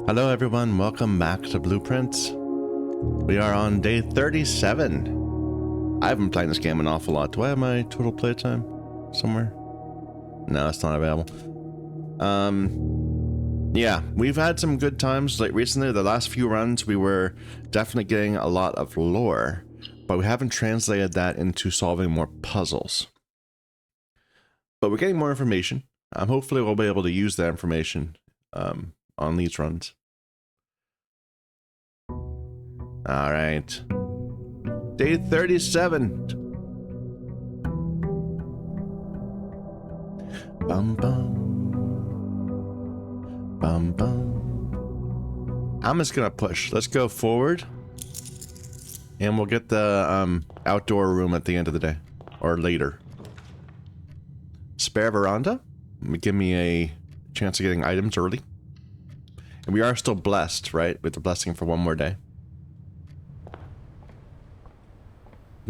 Hello everyone, welcome back to Blueprints. We are on day 37. I haven't been playing this game an awful lot. Do I have my total playtime somewhere? No, it's not available. Yeah, we've had some good times. Like recently, the last few runs, we were definitely getting a lot of lore, but we haven't translated that into solving more puzzles. But we're getting more information. Hopefully we'll be able to use that information on these runs. All right. Day 37. Bum bum. Bum bum. I'm just gonna push. Let's go forward. And we'll get the outdoor room at the end of the day. Or later. Spare veranda. Give me a chance of getting items early. And we are still blessed, right? With the blessing for one more day.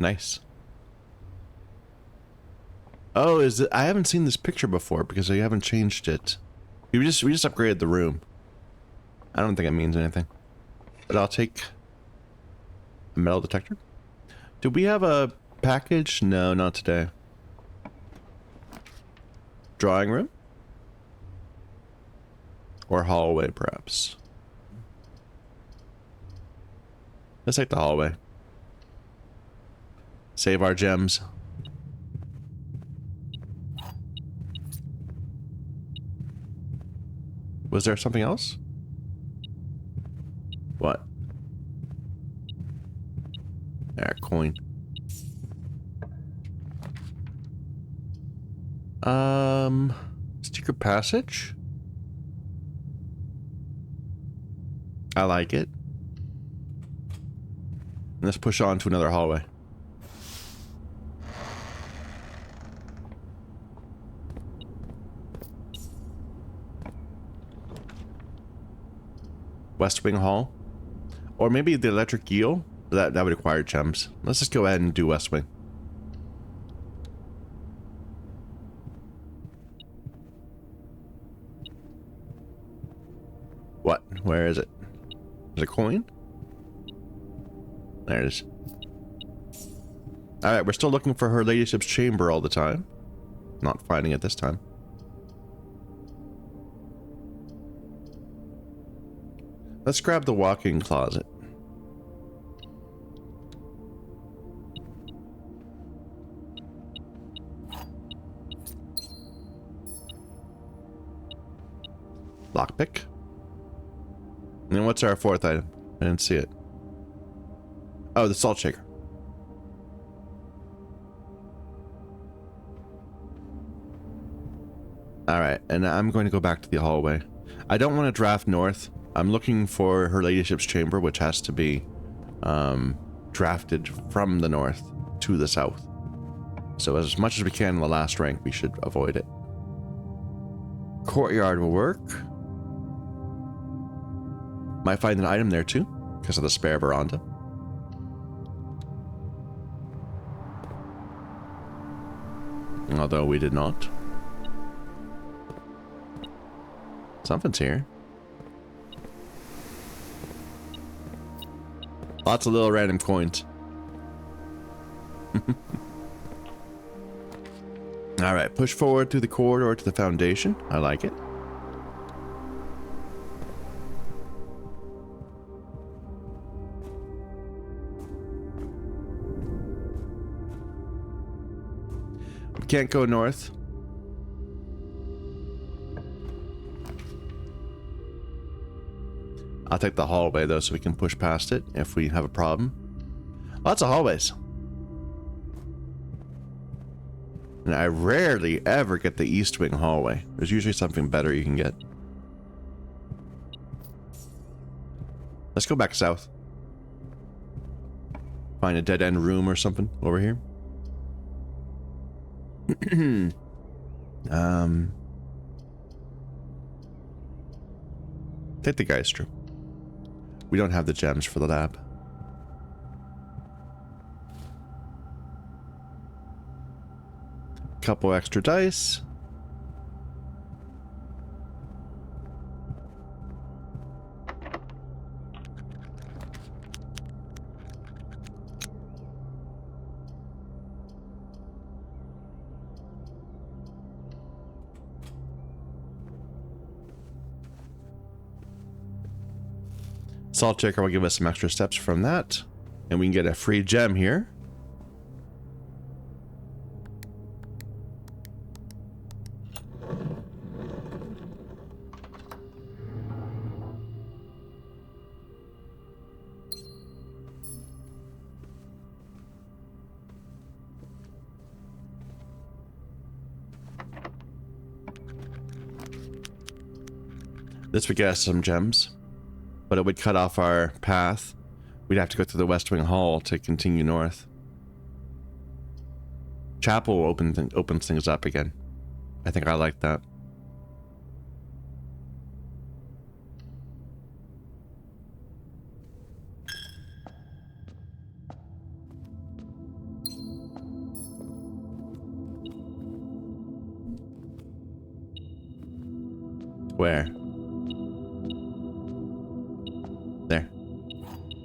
Nice. Oh, is it? I haven't seen this picture before because I haven't changed it. We just upgraded the room. I don't think it means anything. But I'll take a metal detector. Do we have a package? No, not today. Drawing room? Or hallway, perhaps. Let's take the hallway. Save our gems. Was there something else? What? There, coin. Secret passage? I like it. Let's push on to another hallway. West Wing Hall. Or maybe the electric eel. That would require gems. Let's just go ahead and do West Wing. What? Where is it? Is it a coin? There it is. Alright, we're still looking for her ladyship's chamber all the time. Not finding it this time. Let's grab the walk-in closet. Lockpick. And what's our fourth item? I didn't see it. Oh, the salt shaker. Alright, and I'm going to go back to the hallway. I don't want to draft north. I'm looking for her ladyship's chamber, which has to be drafted from the north to the south. So as much as we can in the last rank, we should avoid it. Courtyard will work. Might find an item there too, because of the spare veranda. Although we did not. Something's here. Lots of little random coins. Alright, push forward through the corridor to the foundation. I like it. We can't go north. I'll take the hallway though so we can push past it if we have a problem. Lots of hallways. And I rarely ever get the East Wing hallway. There's usually something better you can get. Let's go back south. Find a dead end room or something over here. Take the Geist room. We don't have the gems for the lab. Couple extra dice. Salt Shaker will give us some extra steps from that. And we can get a free gem here. This would get us some gems, but it would cut off our path. We'd have to go through the West Wing Hall to continue north. Chapel opens things up again. I think I like that. Where? There.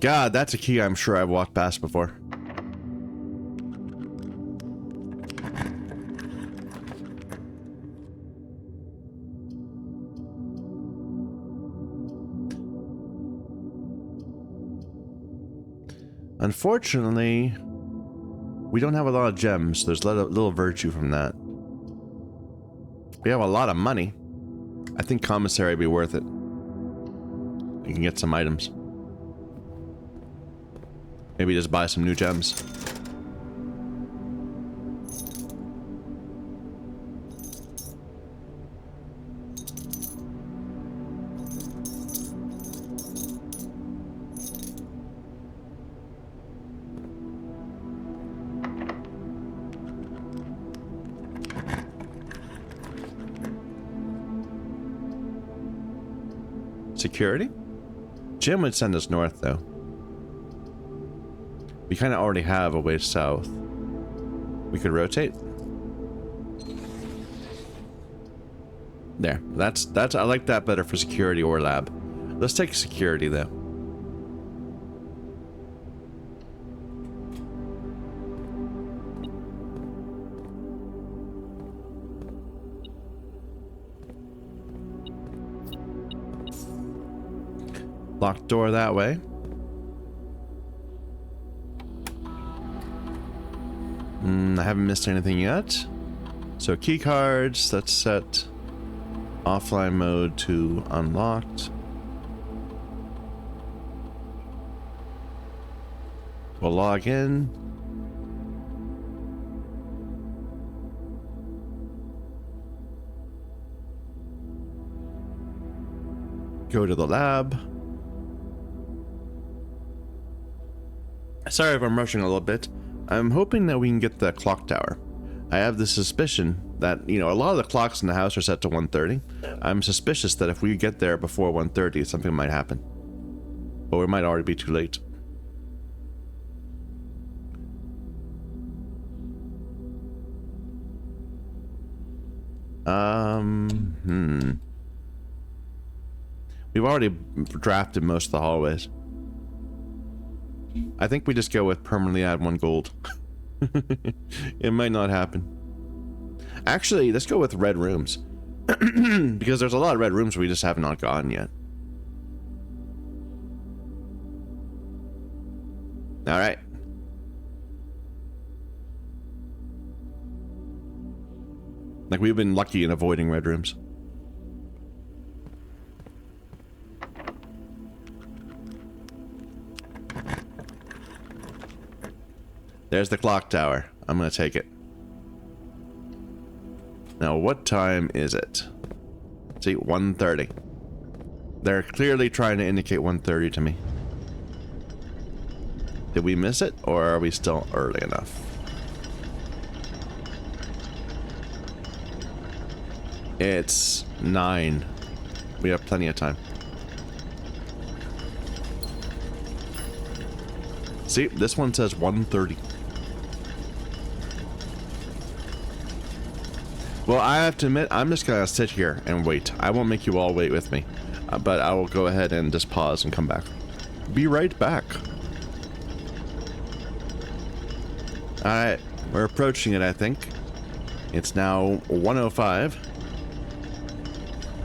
God, that's a key I'm sure I've walked past before. Unfortunately, we don't have a lot of gems. There's little virtue from that. We have a lot of money. I think commissary would be worth it. You can get some items. Maybe just buy some new gems. Security? Jim would send us north, though. We kind of already have a way south. We could rotate. There. That's I like that better for security or lab. Let's take security, though. Locked door that way. I haven't missed anything yet. So key cards, let's set offline mode to unlocked. We'll log in. Go to the lab. Sorry if I'm rushing a little bit. I'm hoping that we can get the clock tower. I have the suspicion that, you know, a lot of the clocks in the house are set to 1:30. I'm suspicious that if we get there before 1:30, something might happen. But we might already be too late. We've already drafted most of the hallways. I think we just go with permanently add 1 gold. It might not happen. Actually, let's go with red rooms. Because there's a lot of red rooms we just have not gotten yet. Alright. Like, we've been lucky in avoiding red rooms. There's the clock tower. I'm gonna take it. Now, what time is it? See, 1:30. They're clearly trying to indicate 1:30 to me. Did we miss it, or are we still early enough? It's 9. We have plenty of time. See, this one says 1:30. Well, I have to admit, I'm just gonna sit here and wait. I won't make you all wait with me, but I will go ahead and just pause and come back. Be right back. Alright, we're approaching it, I think. It's now 1:05.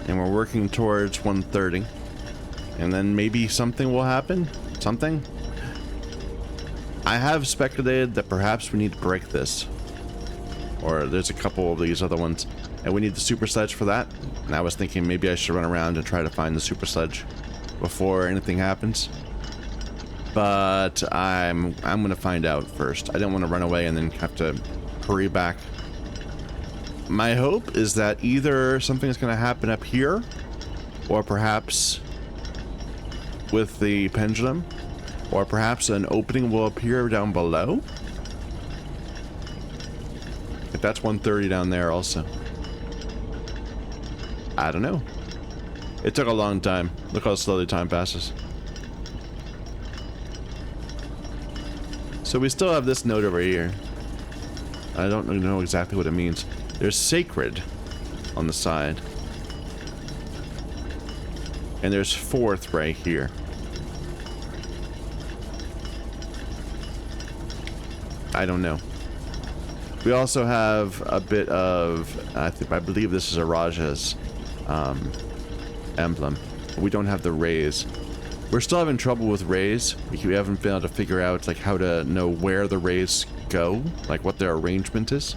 And we're working towards 1:30. And then maybe something will happen. Something. I have speculated that perhaps we need to break this. Or there's a couple of these other ones. And we need the super sledge for that. And I was thinking maybe I should run around and try to find the super sledge before anything happens. But I'm gonna find out first. I don't want to run away and then have to hurry back. My hope is that either something is gonna happen up here, or perhaps with the pendulum, or perhaps an opening will appear down below. If that's 130 down there also. I don't know. It took a long time. Look how slowly time passes. So we still have this note over here. I don't know exactly what it means. There's sacred on the side. And there's fourth right here. I don't know. We also have a bit of, I believe this is a Raja's emblem. We don't have the rays. We're still having trouble with rays. We haven't been able to figure out like how to know where the rays go, like what their arrangement is.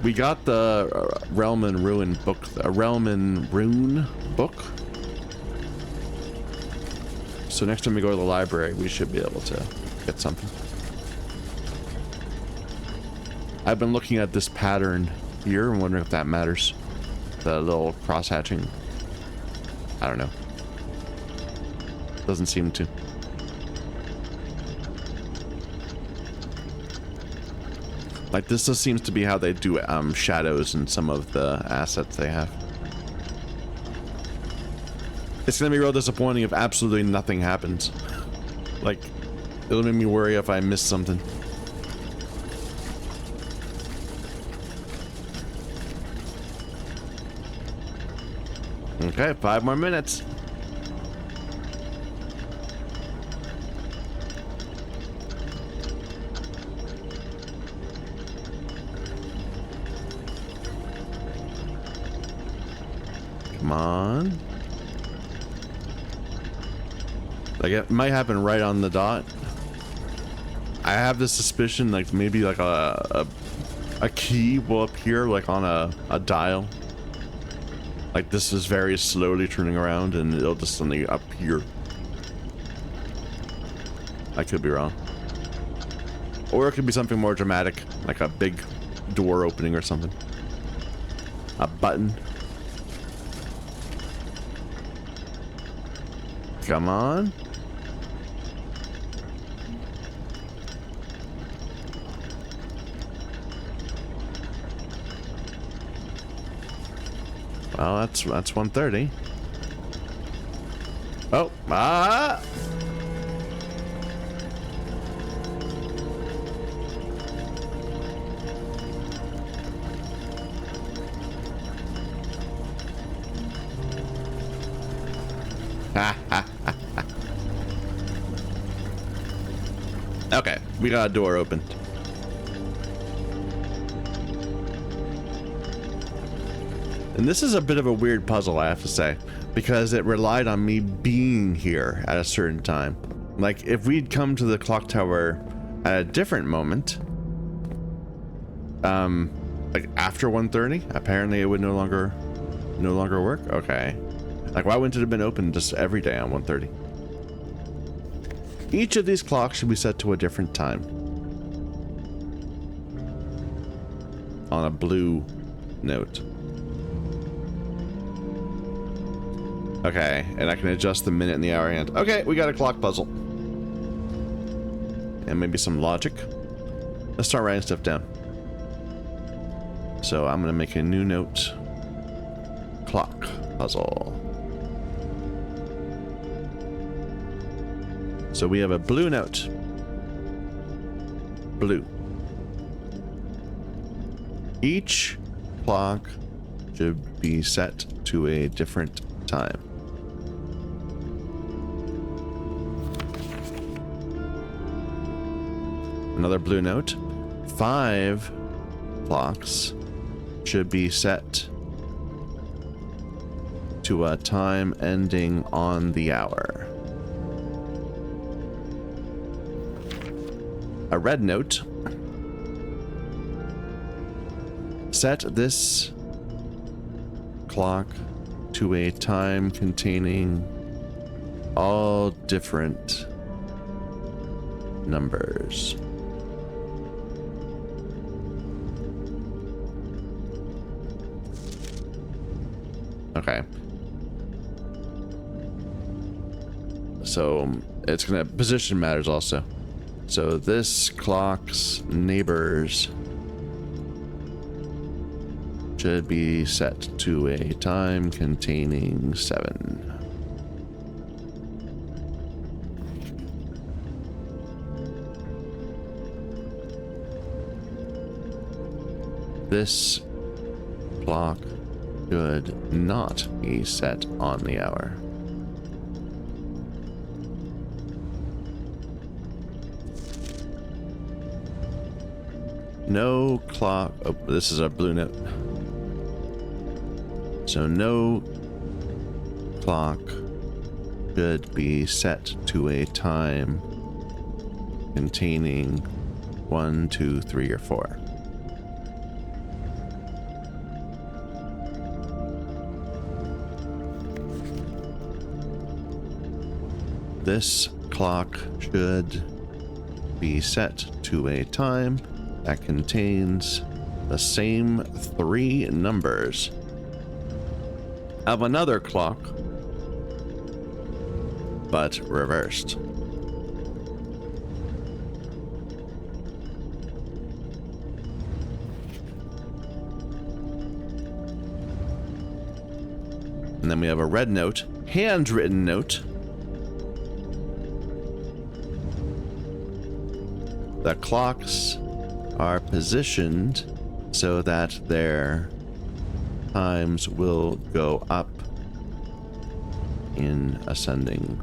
We got the Realm and Ruin book, a Realm and Rune book. So next time we go to the library, we should be able to get something. I've been looking at this pattern here and wondering if that matters. The little cross-hatching. I don't know. Doesn't seem to. Like, this just seems to be how they do shadows in some of the assets they have. It's gonna be real disappointing if absolutely nothing happens. Like, it'll make me worry if I miss something. Okay, 5 more minutes. Come on. Like, it might happen right on the dot. I have this suspicion, like, maybe like a key will appear, like, on a dial. Like, this is very slowly turning around and it'll just suddenly appear. I could be wrong. Or it could be something more dramatic, like a big door opening or something. A button. Come on. Well, that's 130. Oh, ah! Okay, we got a door opened. And this is a bit of a weird puzzle, I have to say, because it relied on me being here at a certain time. Like, if we'd come to the clock tower at a different moment, like after 1:30, apparently it would no longer work. Okay. Like, why wouldn't it have been open just every day on 1:30? Each of these clocks should be set to a different time. On a blue note. Okay, and I can adjust the minute and the hour hand. Okay, we got a clock puzzle. And maybe some logic. Let's start writing stuff down. So I'm gonna make a new note. Clock puzzle. So we have a blue note. Blue. Each clock should be set to a different time. Another blue note. 5 clocks should be set to a time ending on the hour. A red note. Set this clock to a time containing all different numbers. Okay. So it's gonna, position matters also. So this clock's neighbors should be set to a time containing 7. This clock should not be set on the hour. No clock. Oh, this is a blue note. So no clock should be set to a time containing 1, 2, 3, or 4. This clock should be set to a time that contains the same 3 numbers of another clock, but reversed. And then we have a red note, handwritten note. The clocks are positioned so that their times will go up in ascending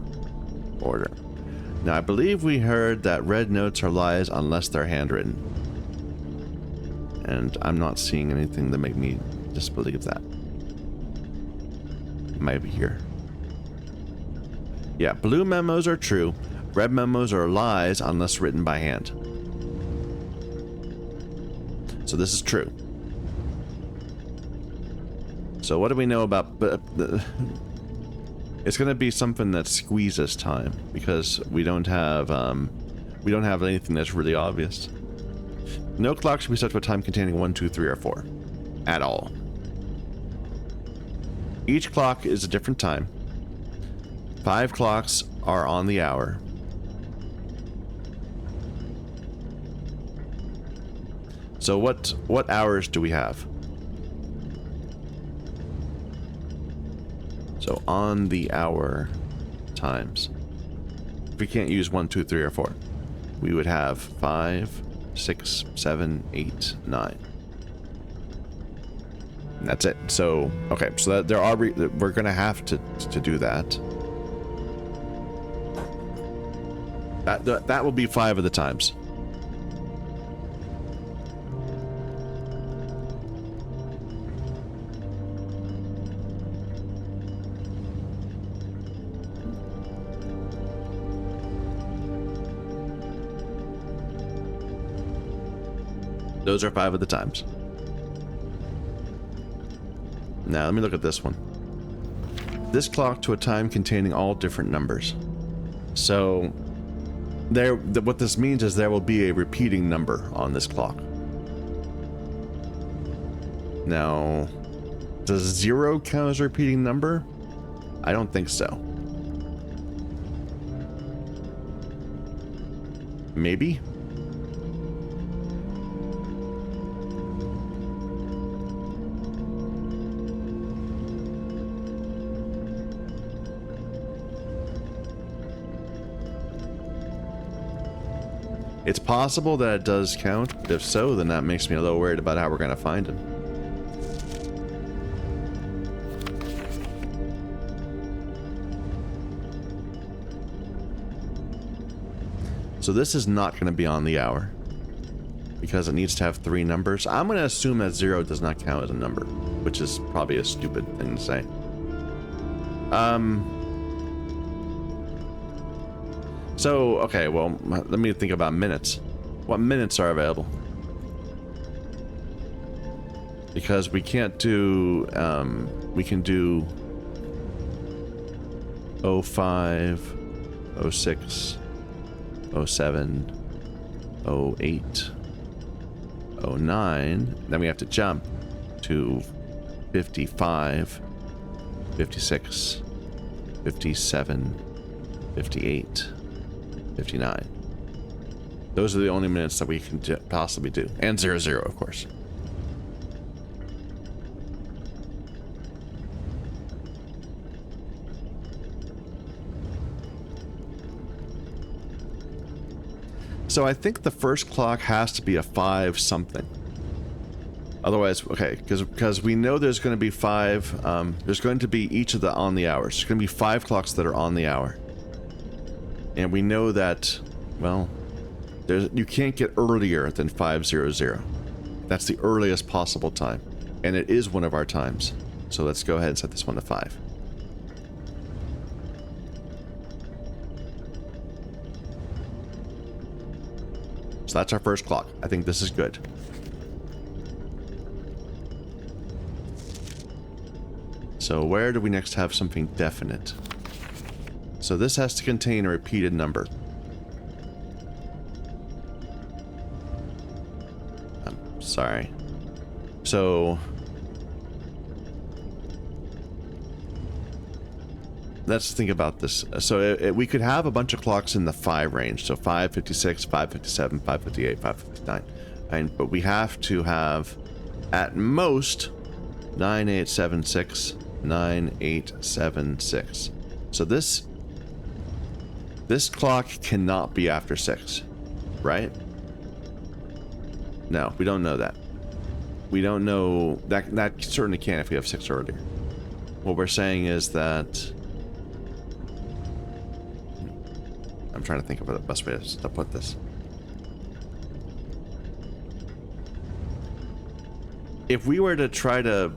order. Now, I believe we heard that red notes are lies unless they're handwritten. And I'm not seeing anything that make me disbelieve that. It might be here. Yeah, blue memos are true. Red memos are lies unless written by hand. So this is true. So what do we know about... It's going to be something that squeezes time because we don't have anything that's really obvious. No clock should be set to a time containing 1, 2, 3, or 4 at all. Each clock is a different time. 5 clocks are on the hour. So what hours do we have? So on the hour times. If we can't use 1, 2, 3, or 4, we would have 5, 6, 7, 8, 9. And that's it. So okay, so that we're gonna have to do that. That will be 5 of the times. Those are 5 of the times. Now, let me look at this one. This clock to a time containing all different numbers. So, what this means is there will be a repeating number on this clock. Now, does 0 count as a repeating number? I don't think so. Maybe? It's possible that it does count, but if so, then that makes me a little worried about how we're going to find him. So this is not going to be on the hour, because it needs to have 3 numbers. I'm going to assume that 0 does not count as a number, which is probably a stupid thing to say. So, okay, well, let me think about minutes. What minutes are available? Because we can't do, we can do 05, 06, 07, 08, 09. Then we have to jump to 55, 56, 57, 58, 59. Those are the only minutes that we can possibly do. And 00, of course. So I think the first clock has to be a 5 something. Otherwise, okay, because we know there's going to be 5. There's going to be each of the on the hours. There's going to be 5 clocks that are on the hour. And we know that, well, you can't get earlier than 5:00. That's the earliest possible time. And it is one of our times. So let's go ahead and set this one to 5. So that's our first clock. I think this is good. So where do we next have something definite? So this has to contain a repeated number. I'm sorry. So let's think about this. So we could have a bunch of clocks in the 5 range. So 556, 557, 558, 559. But we have to have at most 9876, 9876. So this clock cannot be after 6, right? No, we don't know that. We don't know that certainly can if we have 6 earlier. What we're saying is that I'm trying to think of the best way to put this. If we were to try to,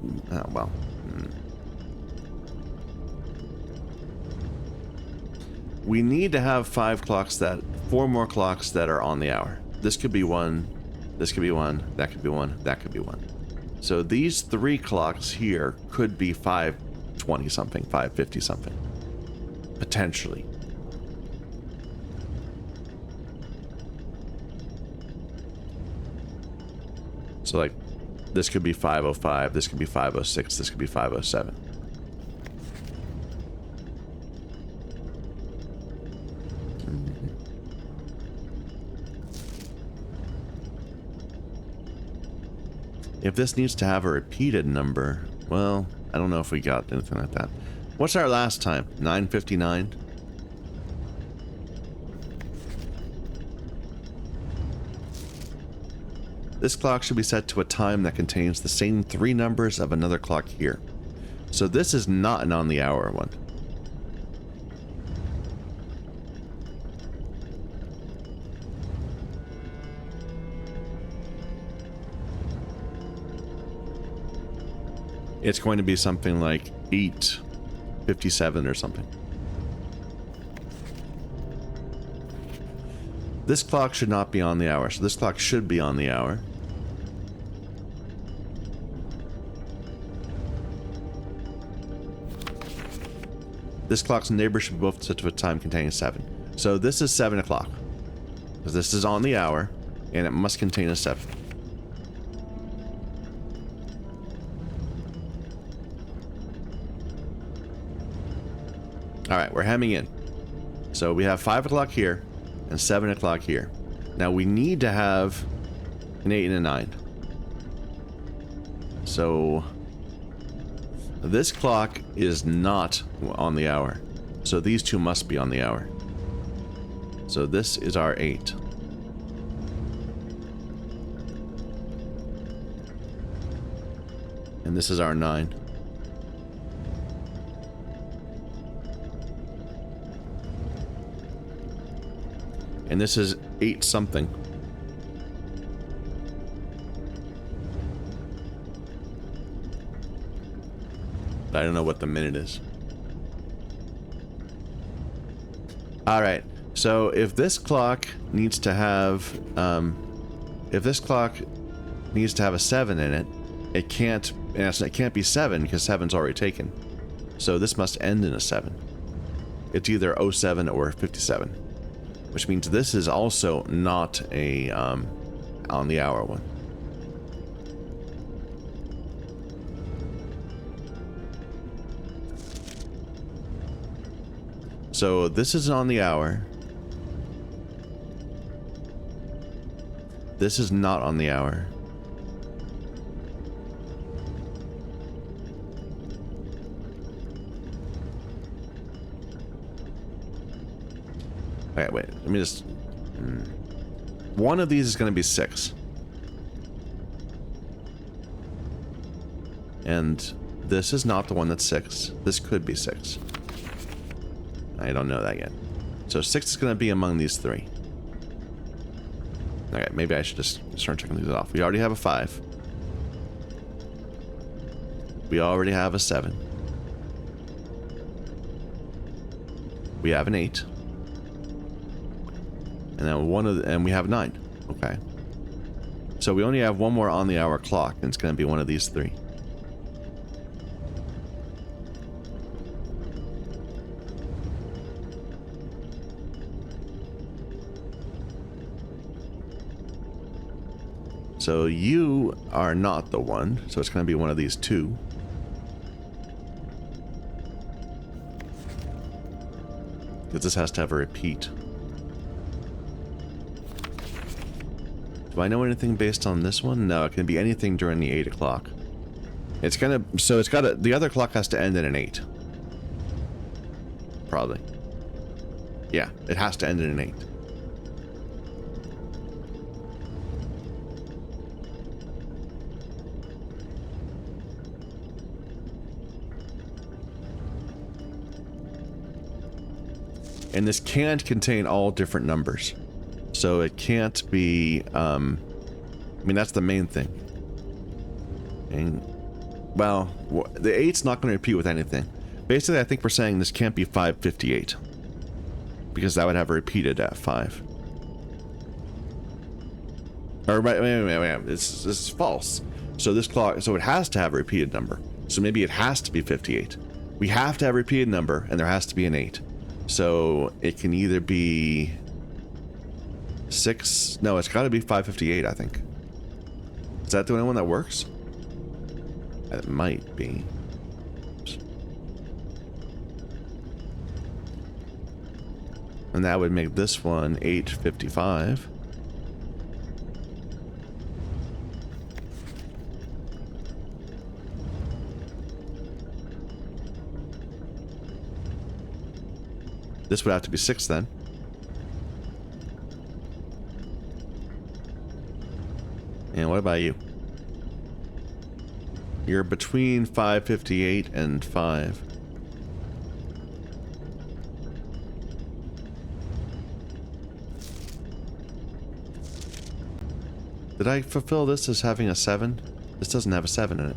we need to have 4 more clocks that are on the hour. This could be 1, this could be 1, that could be 1, that could be 1. So these 3 clocks here could be 520 something, 550 something, potentially. So like, this could be 505, this could be 506, this could be 507. If this needs to have a repeated number, well, I don't know if we got anything like that. What's our last time? 9:59? This clock should be set to a time that contains the same 3 numbers of another clock here. So this is not an on the hour one. It's going to be something like 8:57 or something. This clock should not be on the hour, so this clock should be on the hour. This clock's neighbor should be both set to a time containing 7. So this is 7 o'clock. Because this is on the hour, and it must contain a 7. Alright, we're hemming in. So we have 5 o'clock here, and 7 o'clock here. Now we need to have an 8 and a 9. So this clock is not on the hour. So these 2 must be on the hour. So this is our 8. And this is our 9. And this is 8 something. I don't know what the minute is. All right. So if this clock needs to have, if this clock needs to have a 7 in it, it can't be 7 because 7's already taken. So this must end in a 7. It's either 07 or 57, which means this is also not a on the hour one. So this is on the hour. This is not on the hour. Wait, let me just... One of these is going to be 6. And this is not the one that's 6. This could be 6. I don't know that yet. So 6 is going to be among these 3. Okay, maybe I should just start checking these off. We already have a 5. We already have a 7. We have an 8. And then and we have 9. Okay. So we only have one more on the hour clock, and it's going to be one of these 3. So you are not the one, so it's going to be one of these 2. Because this has to have a repeat. Do I know anything based on this one? No, it can be anything during the 8 o'clock. It's gonna, so it's gotta, the other clock has to end in an 8. Probably. Yeah, it has to end in an 8. And this can't contain all different numbers. So it can't be, I mean, that's the main thing. And, well, the 8's not going to repeat with anything. Basically, I think we're saying this can't be 558. Because that would have repeated at 5. Or, wait, this is false. So this clock, so it has to have a repeated number. So maybe it has to be 58. We have to have a repeated number, and there has to be an 8. So it can either be 6. No, it's got to be 558, I think. Is that the only one that works? It might be. Oops. And that would make this one 855. This would have to be 6 then. And what about you? You're between 558 and 5. Did I fulfill this as having a 7? This doesn't have a 7 in it.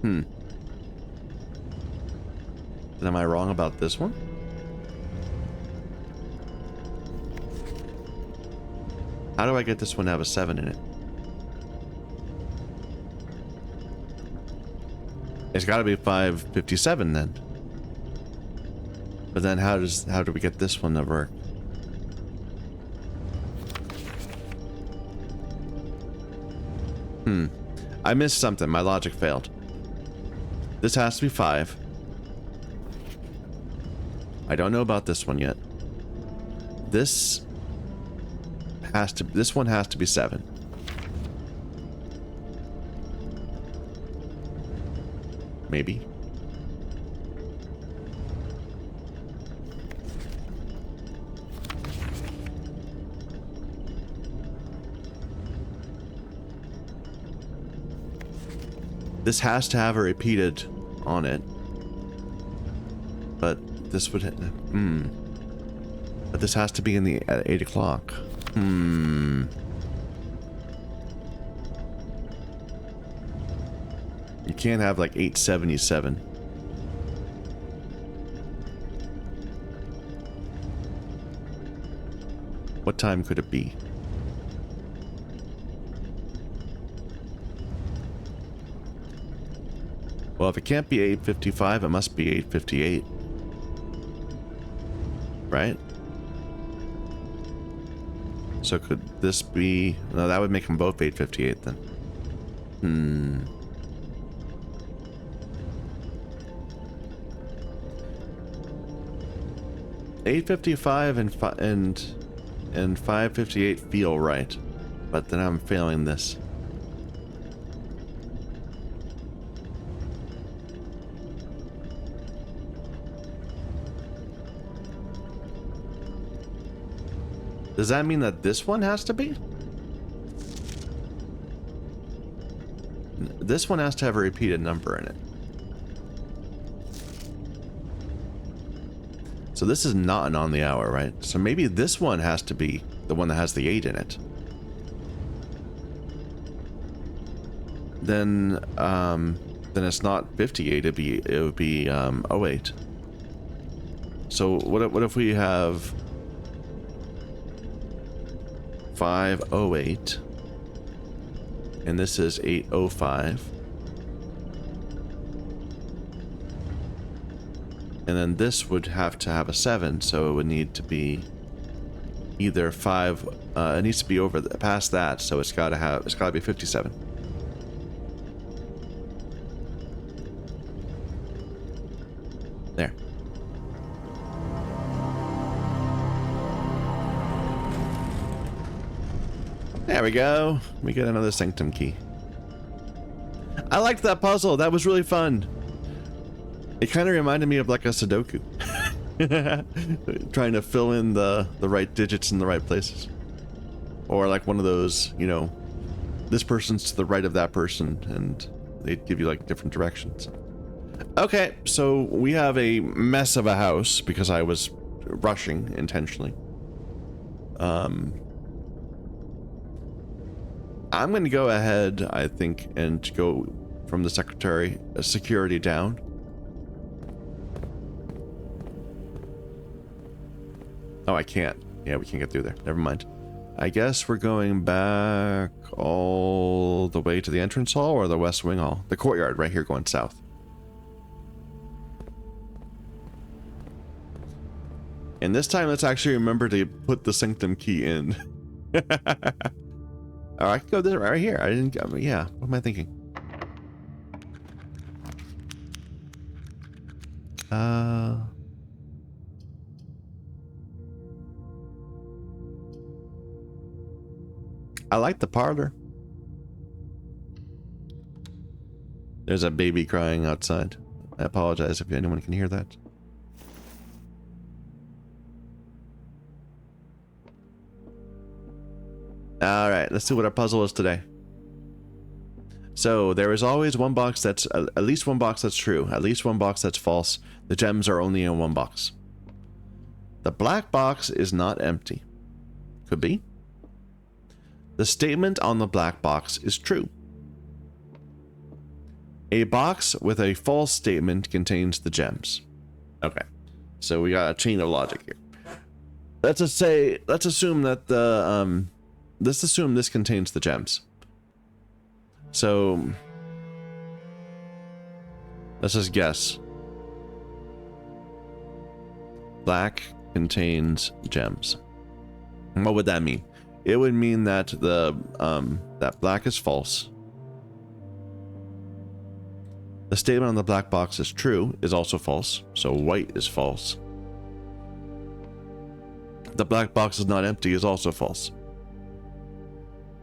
Then am I wrong about this one? How do I get this one to have a 7 in it? It's got to be 557 then. But then how do we get this one to work? I missed something. My logic failed. This has to be 5. I don't know about this one yet. This one has to be 7. Maybe. This has to have a repeated on it. But this would... But this has to be at 8 o'clock. You can't have like 877. What time could it be? Well, if it can't be 8:55, it must be 8:58. Right? So could this be... No, that would make them both 8:58 then. 8:55 and 5:58 feel right, but then I'm failing this. Does that mean that this one has to be? This one has to have a repeated number in it. So this is not an on the hour, right? So maybe this one has to be the one that has the 8 in it. Then it's not 58. It would be 08. So what if we have 5:08 and this is 8:05, and then this would have to have a 7, so it would need to be either 5. It needs to be over past that, so it's got to be 57. There. There we go. We get another sanctum key. I liked that puzzle. That was really fun. It kind of reminded me of like a Sudoku. Trying to fill in the right digits in the right places. Or like one of those, you know, this person's to the right of that person, and they give you like different directions. Okay, so we have a mess of a house because I was rushing intentionally. I'm going to go ahead, I think, and go from the security down. Oh, I can't. Yeah, we can't get through there. Never mind. I guess we're going back all the way to the entrance hall or the west wing hall. The courtyard right here going south. And this time, let's actually remember to put the sanctum key in. Oh, I can go this right here. I didn't go. Yeah, what am I thinking? I like the parlor. There's a baby crying outside. I apologize if anyone can hear that. All right, let's see what our puzzle is today. So there is always one box that's at least one box that's true, at least one box that's false. The gems are only in one box. The black box is not empty. Could be. The statement on the black box is true. A box with a false statement contains the gems. Okay, so we got a chain of logic here. Let's assume that the let's assume this contains the gems. So let's just guess. Black contains gems. What would that mean? It would mean that that black is false. The statement on the black box is true is also false, so white is false. The black box is not empty is also false.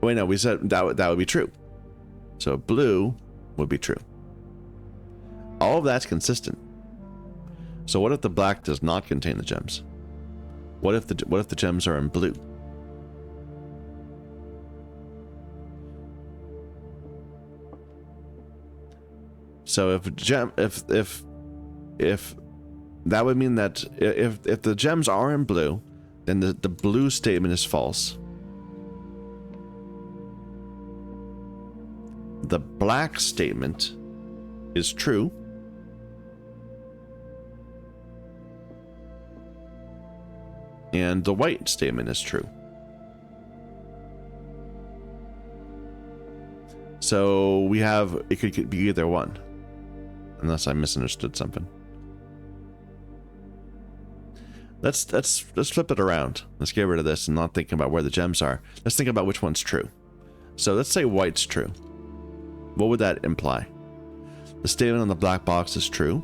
Wait, no, we said that would be true. So blue would be true. All of that's consistent. So what if the black does not contain the gems? What if the gems are in blue? So if that would mean that if the gems are in blue, then the blue statement is false. The black statement is true. And the white statement is true. So we have, it could be either one. Unless I misunderstood something. Let's flip it around. Let's get rid of this and not think about where the gems are. Let's think about which one's true. So let's say white's true. What would that imply? The statement on the black box is true.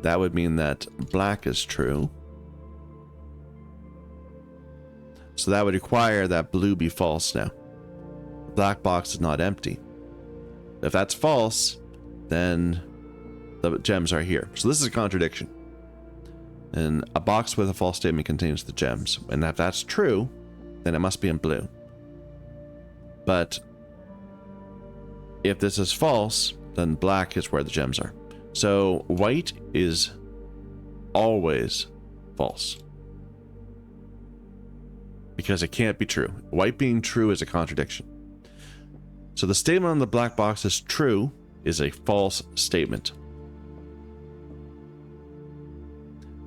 That would mean that black is true. So that would require that blue be false now. The black box is not empty. If that's false, then the gems are here. So this is a contradiction. And a box with a false statement contains the gems. And if that's true, then it must be in blue. But if this is false, then black is where the gems are. So white is always false. Because it can't be true. White being true is a contradiction. So the statement on the black box is true is a false statement.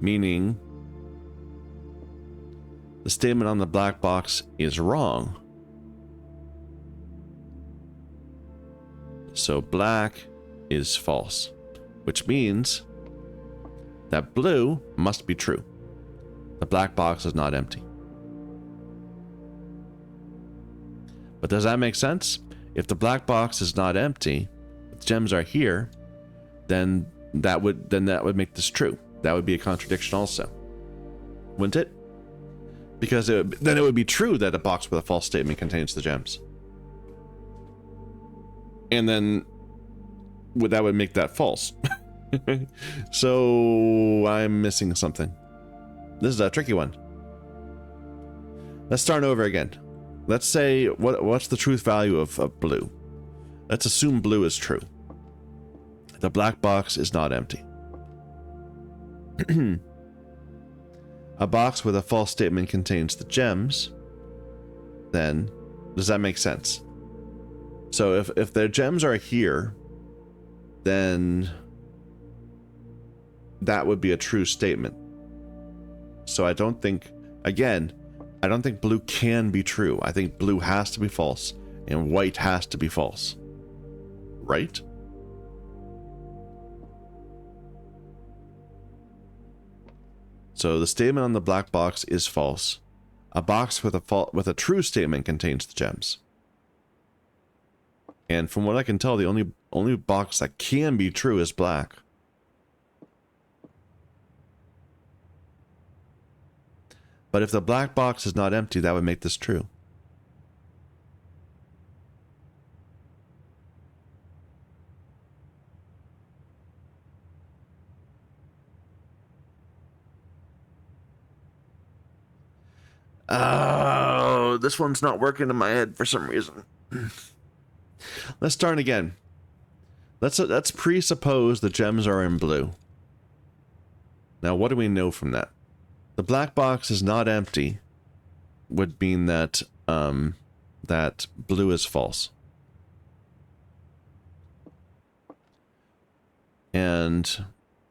Meaning the statement on the black box is wrong. So black is false, which means that blue must be true. The black box is not empty. But does that make sense? If the black box is not empty, the gems are here, then that would make this true. That would be a contradiction also, wouldn't it? Because then it would be true that a box with a false statement contains the gems. And then that would make that false. So I'm missing something. This is a tricky one. Let's start over again. Let's say, what's the truth value of blue? Let's assume blue is true. The black box is not empty. A box with a false statement contains the gems. Then, does that make sense? So if their gems are here, then that would be a true statement. So I don't think, again, I don't think blue can be true. I think blue has to be false and white has to be false. Right? So the statement on the black box is false. A box with a true statement contains the gems. And from what I can tell, the only box that can be true is black. But if the black box is not empty, that would make this true. Oh, this one's not working in my head for some reason. Let's start again. Let's presuppose the gems are in blue. Now, what do we know from that? The black box is not empty would mean that that blue is false. And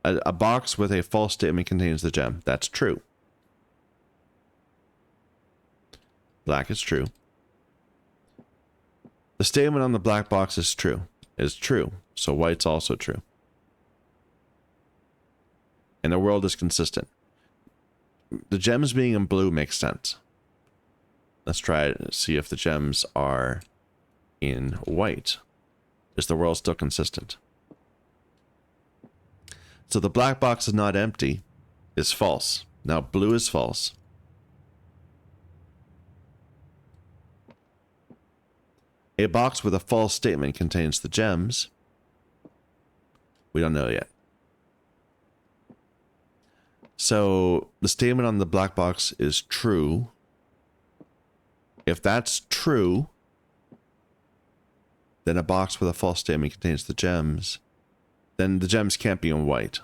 a box with a false statement contains the gem. That's true. Black is true. The statement on the black box is true. So white's also true. And the world is consistent. The gems being in blue makes sense. Let's try to see if the gems are in white. Is the world still consistent? So the black box is not empty is false. Now blue is false. A box with a false statement contains the gems. We don't know yet. So the statement on the black box is true. If that's true, then a box with a false statement contains the gems. Then the gems can't be in white.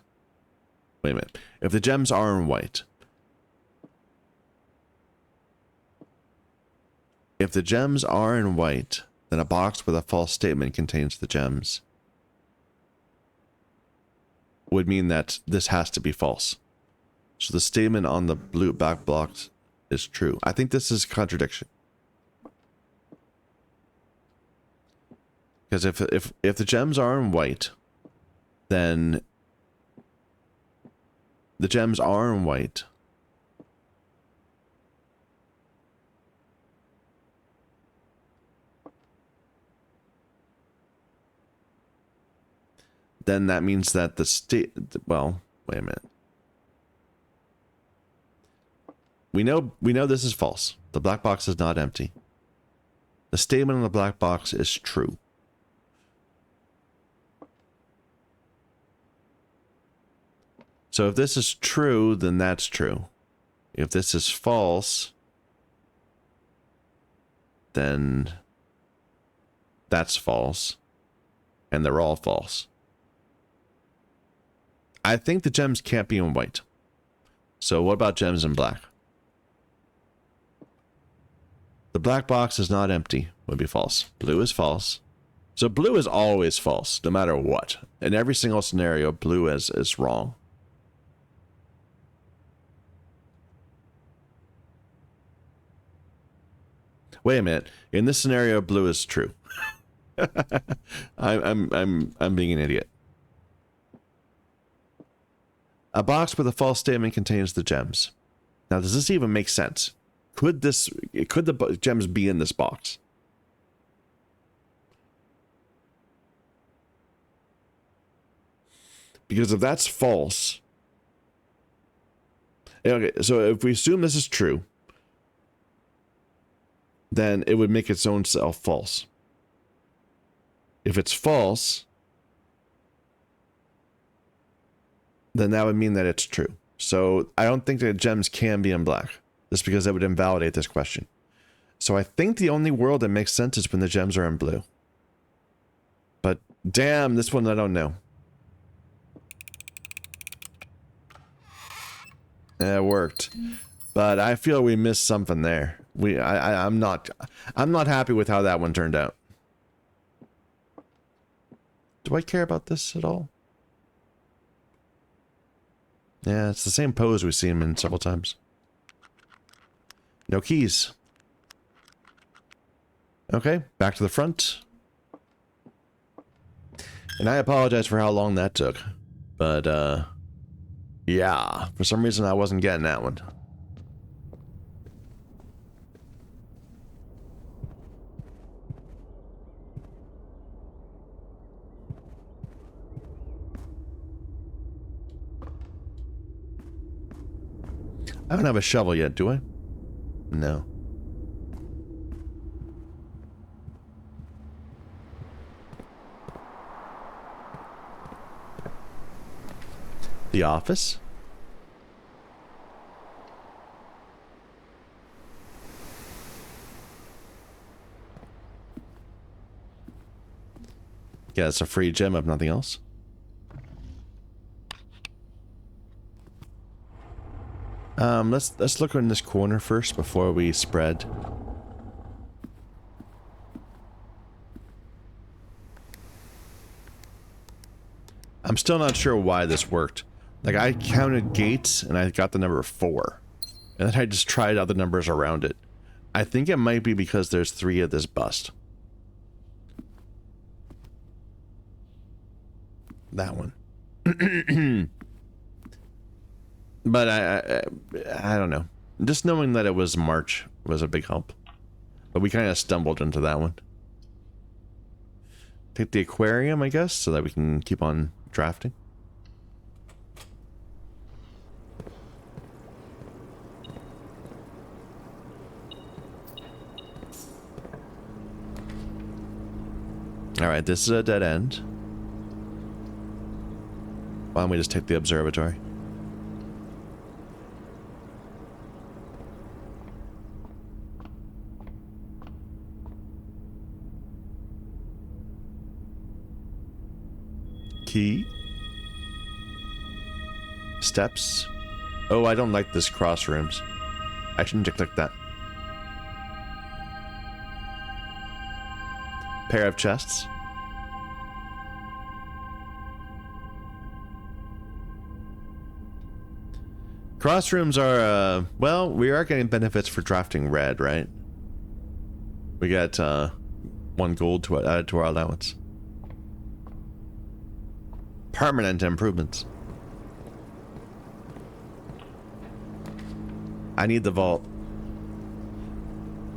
Wait a minute. If the gems are in white, then a box with a false statement contains the gems. Would mean that this has to be false. So the statement on the blue back box is true. I think this is a contradiction. Because if the gems are in white, then the gems are in white. Then that means that the state, well, wait a minute. We know this is false. The black box is not empty. The statement on the black box is true. So if this is true, then that's true. If this is false, then that's false. And they're all false. I think the gems can't be in white. So what about gems in black? The black box is not empty, would be false. Blue is false. So blue is always false, no matter what. In every single scenario, blue is wrong. Wait a minute. In this scenario, blue is true. I'm being an idiot. A box with a false statement contains the gems. Now, does this even make sense? Could the gems be in this box? Because if that's false, okay, so if we assume this is true, then it would make its own self false. If it's false, then that would mean that it's true. So I don't think that gems can be in black, just because that would invalidate this question. So I think the only world that makes sense is when the gems are in blue. But damn, this one I don't know. It worked, but I feel we missed something there. I'm not happy with how that one turned out. Do I care about this at all? Yeah, it's the same pose we've seen him in several times. No keys. Okay, back to the front. And I apologize for how long that took. But, yeah, for some reason I wasn't getting that one. I don't have a shovel yet, do I? No. The office? Yeah, it's a free gem if nothing else. Let's look in this corner first before we spread. I'm still not sure why this worked. Like, I counted gates and I got the number 4. And then I just tried other numbers around it. I think it might be because there's 3 of this bust. That one. But I don't know. Just knowing that it was March was a big help. But we kind of stumbled into that one. Take the aquarium, I guess, so that we can keep on drafting. Alright, this is a dead end. Why don't we just take the observatory? Key. Steps. Oh, I don't like this cross rooms. I shouldn't have clicked that. Pair of chests. Cross rooms are, well, we are getting benefits for drafting red, right? We get 1 gold to add to our allowance. Permanent improvements. I need the vault.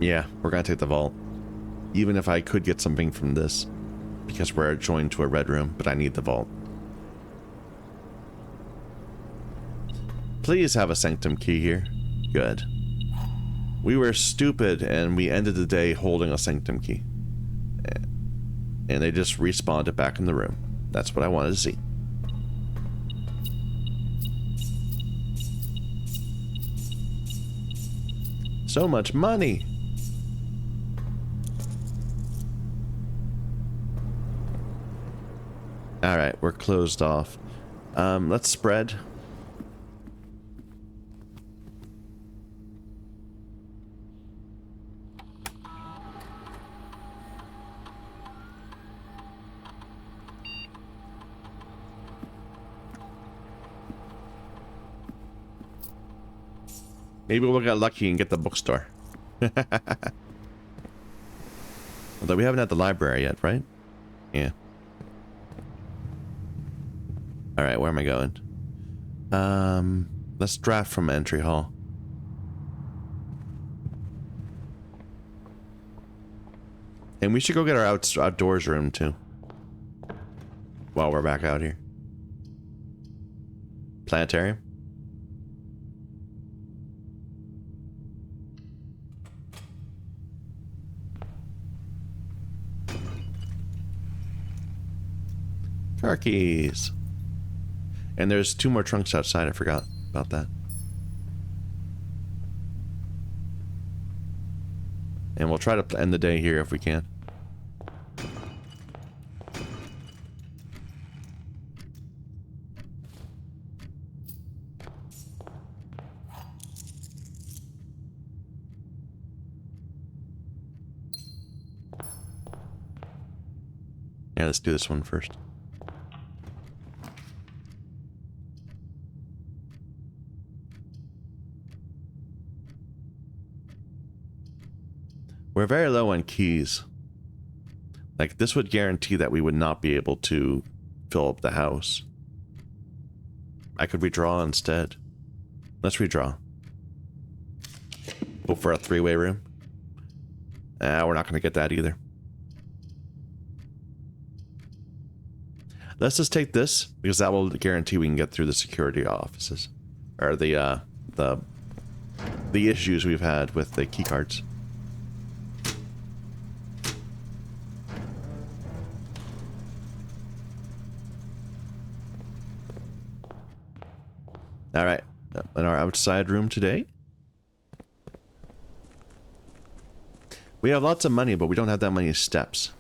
Yeah, we're gonna take the vault. Even if I could get something from this. Because we're joined to a red room, but I need the vault. Please have a sanctum key here. Good. We were stupid and we ended the day holding a sanctum key. And they just respawned it back in the room. That's what I wanted to see. So much money. All right, we're closed off. Let's spread. Maybe we'll get lucky and get the bookstore. Although we haven't had the library yet, right? Yeah. Alright, where am I going? Let's draft from entry hall. And we should go get our outdoors room too. While we're back out here. Planetarium. Car keys. And there's 2 more trunks outside. I forgot about that. And we'll try to end the day here if we can. Yeah, let's do this one first. We're very low on keys. Like, this would guarantee that we would not be able to fill up the house. I could redraw instead. Let's redraw. Go for a 3-way room. We're not going to get that either. Let's just take this, because that will guarantee we can get through the security offices. Or the issues we've had with the key cards. All right, in our outside room today, we have lots of money, but we don't have that many steps.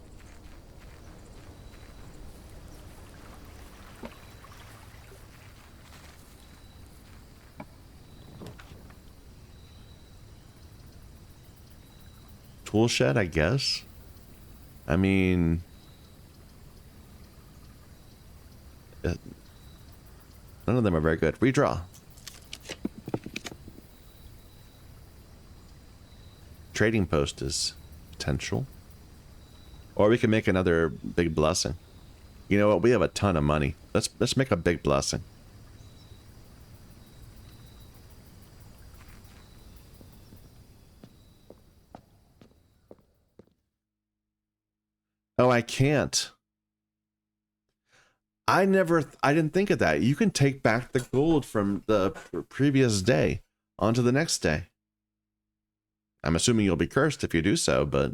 Tool shed, I guess. I mean, none of them are very good. Redraw. Trading post is potential. Or we can make another big blessing. You know what? We have a ton of money. Let's make a big blessing. Oh, I can't. I didn't think of that. You can take back the gold from the previous day onto the next day. I'm assuming you'll be cursed if you do so, but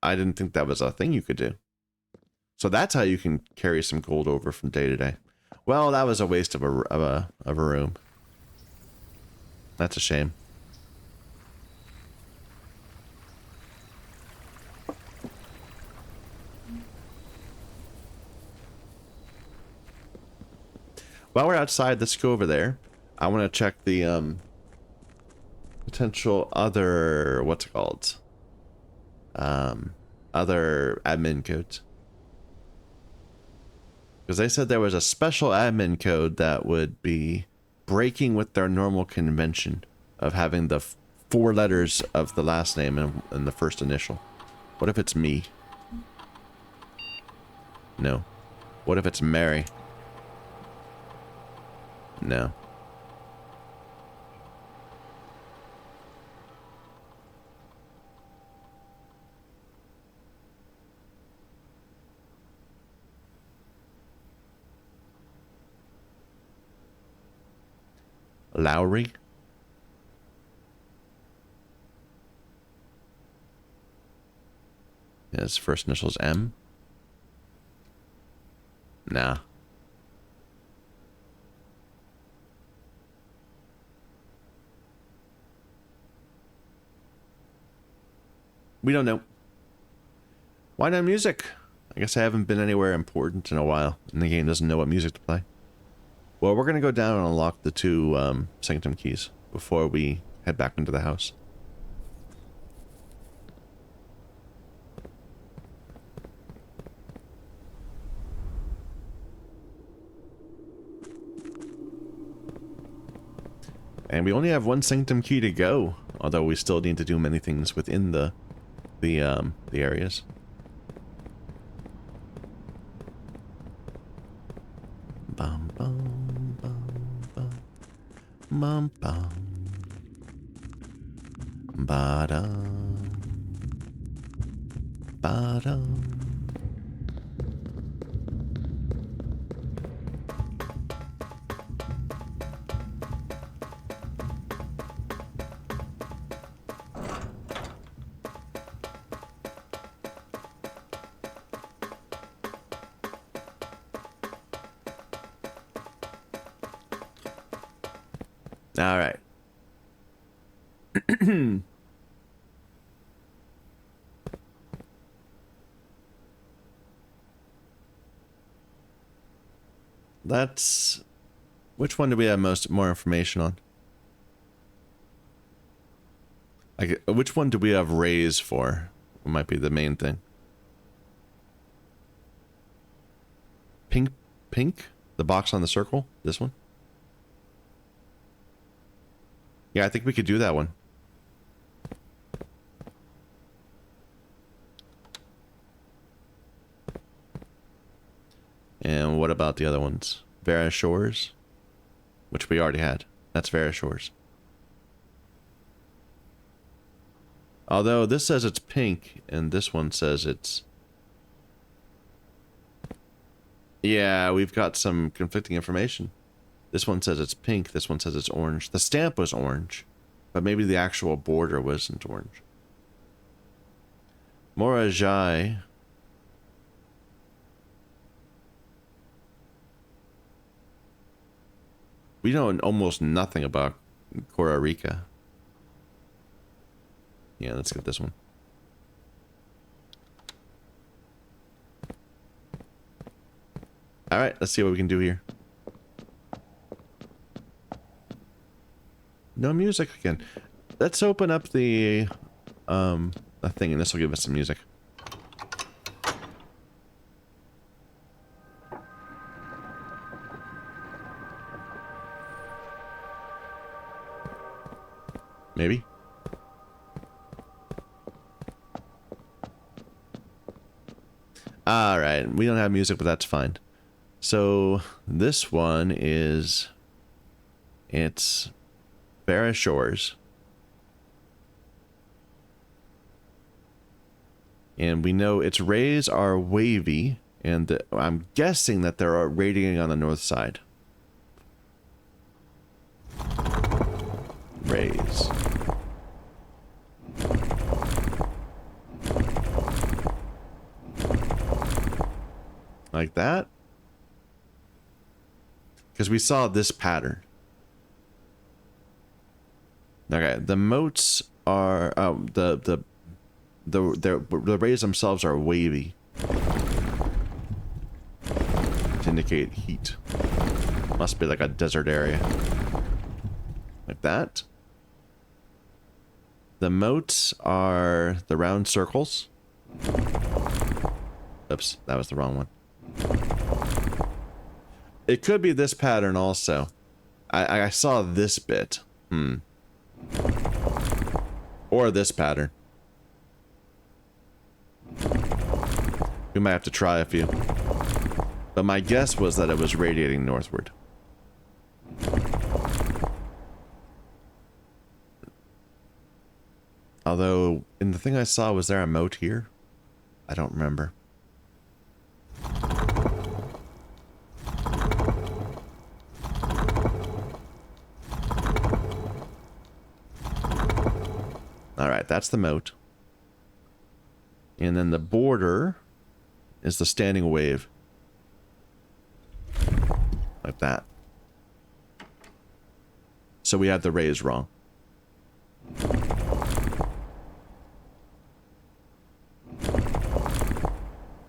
I didn't think that was a thing you could do. So that's how you can carry some gold over from day to day. Well, that was a waste of a room. That's a shame. While we're outside, let's go over there. I want to check the potential other, what's it called? Other admin codes. Because they said there was a special admin code that would be breaking with their normal convention of having the 4 letters of the last name and the first initial. What if it's me? No. What if it's Mary? No. Lowry? His first initials M? Nah. We don't know. Why not music? I guess I haven't been anywhere important in a while, and the game doesn't know what music to play. Well, we're going to go down and unlock the two Sanctum keys before we head back into the house. And we only have one Sanctum key to go, although we still need to do many things within the areas. Bum bum bum bum bum bum ba dum ba dum. All right. That's... Which one do we have more information on? Which one do we have raise for? Might be the main thing. Pink? The box on the circle? This one? Yeah, I think we could do that one. And what about the other ones? Vera Shores? Which we already had. That's Vera Shores. Although this says it's pink, and this one says it's... Yeah, we've got some conflicting information. This one says it's pink, this one says it's orange. The stamp was orange, but maybe the actual border wasn't orange. Morajai. We know almost nothing about Korarika. Yeah, let's get this one. Alright, let's see what we can do here. No music again. Let's open up the thing, and this will give us some music. Maybe. All right, we don't have music, but that's fine. So this one is, it's Vera Shores. And we know its rays are wavy, and I'm guessing that they're radiating on the north side. Rays. Like that. Because we saw this pattern. Okay, the motes are the rays themselves are wavy to indicate heat. Must be like a desert area. Like that. The motes are the round circles. Oops, that was the wrong one. It could be this pattern also. I saw this bit. Or this pattern. We might have to try a few. But my guess was that it was radiating northward. Although, in the thing I saw, was there a moat here? I don't remember. Alright, that's the moat. And then the border is the standing wave. Like that. So we have the raise wrong.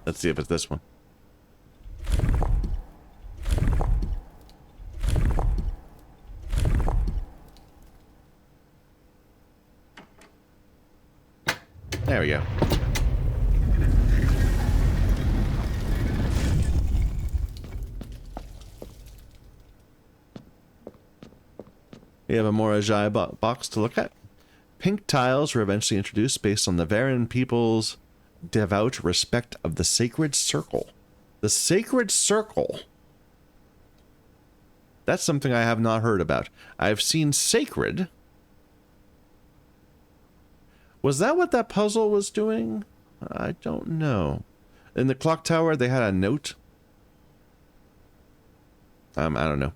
Let's see if it's this one. There we go. We have a Morajai box to look at. Pink tiles were eventually introduced based on the Varan people's devout respect of the sacred circle. The sacred circle. That's something I have not heard about. I've seen sacred. Was that what that puzzle was doing? I don't know. In the clock tower, they had a note. I don't know.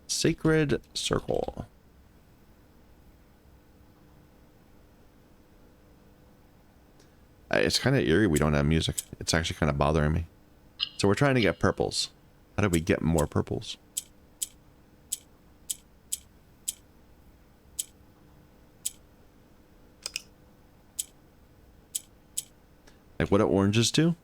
Sacred circle. It's kind of eerie we don't have music. It's actually kind of bothering me. So we're trying to get purples. How do we get more purples? Like what do oranges do?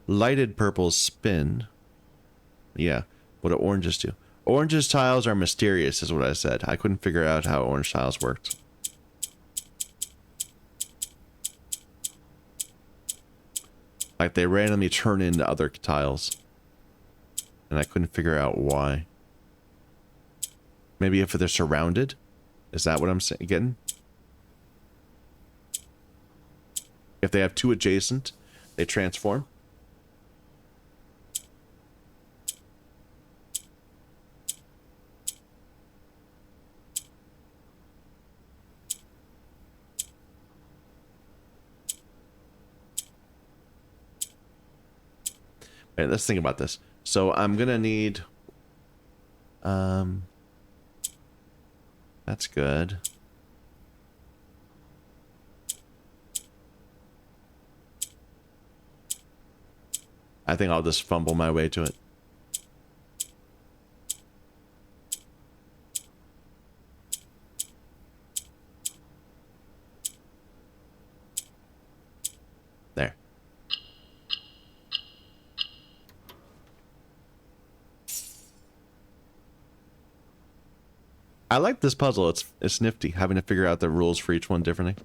Lighted purples spin. Yeah. What do oranges do? Oranges tiles are mysterious, is what I said. I couldn't figure out how orange tiles worked. Like they randomly turn into other tiles. And I couldn't figure out why. Maybe if they're surrounded? Is that what I'm getting? If they have two adjacent, they transform? Right, let's think about this. So I'm gonna need that's good. I think I'll just fumble my way to it. There. I like this puzzle. It's nifty, having to figure out the rules for each one differently.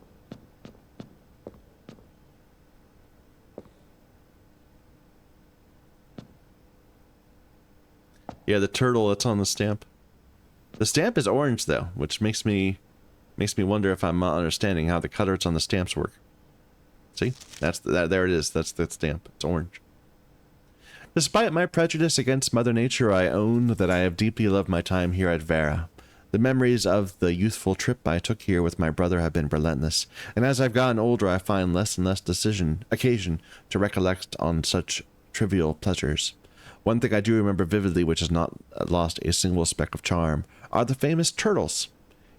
Yeah, the turtle that's on the stamp. The stamp is orange though, which makes me wonder if I'm not understanding how the cutters on the stamps work. See? There it is. That's the stamp. It's orange. Despite my prejudice against Mother Nature, I own that I have deeply loved my time here at Vera. The memories of the youthful trip I took here with my brother have been relentless, and as I've gotten older I find less and less occasion to recollect on such trivial pleasures. One thing I do remember vividly, which has not lost a single speck of charm, are the famous turtles.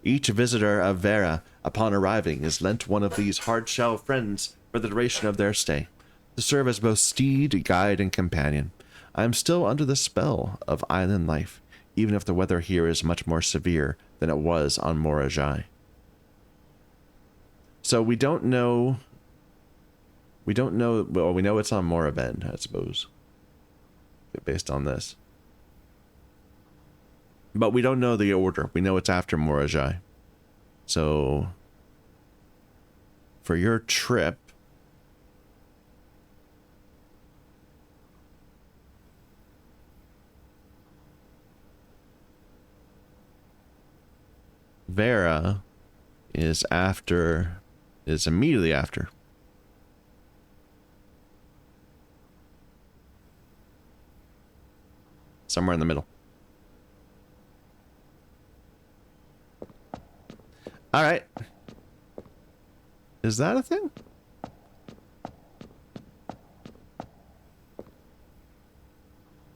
Each visitor of Vera, upon arriving, is lent one of these hard-shell friends for the duration of their stay, to serve as both steed, guide, and companion. I am still under the spell of island life, even if the weather here is much more severe than it was on Morajai. So we don't know... Well, we know it's on Morabend, I suppose. Based on this. But we don't know the order. We know it's after Morajai. So... for your trip... Vera is immediately after. somewhere in the middle. All right. Is that a thing?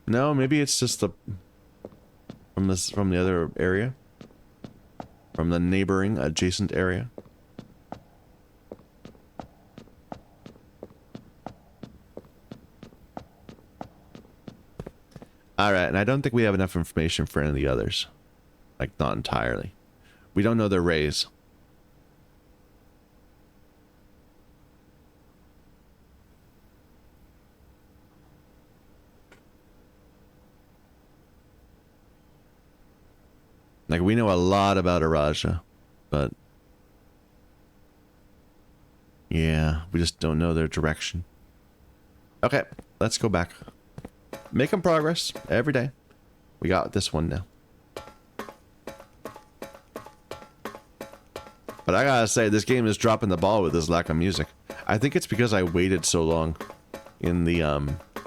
No, maybe it's just the from the other area, from the neighboring adjacent area. All right, and I don't think we have enough information for any of the others, like not entirely. We don't know their rays. Like, we know a lot about Araja, but yeah, we just don't know their direction. Okay, let's go back. Making progress every day. We got this one now. But I gotta say, this game is dropping the ball with this lack of music. I think it's because I waited so long in the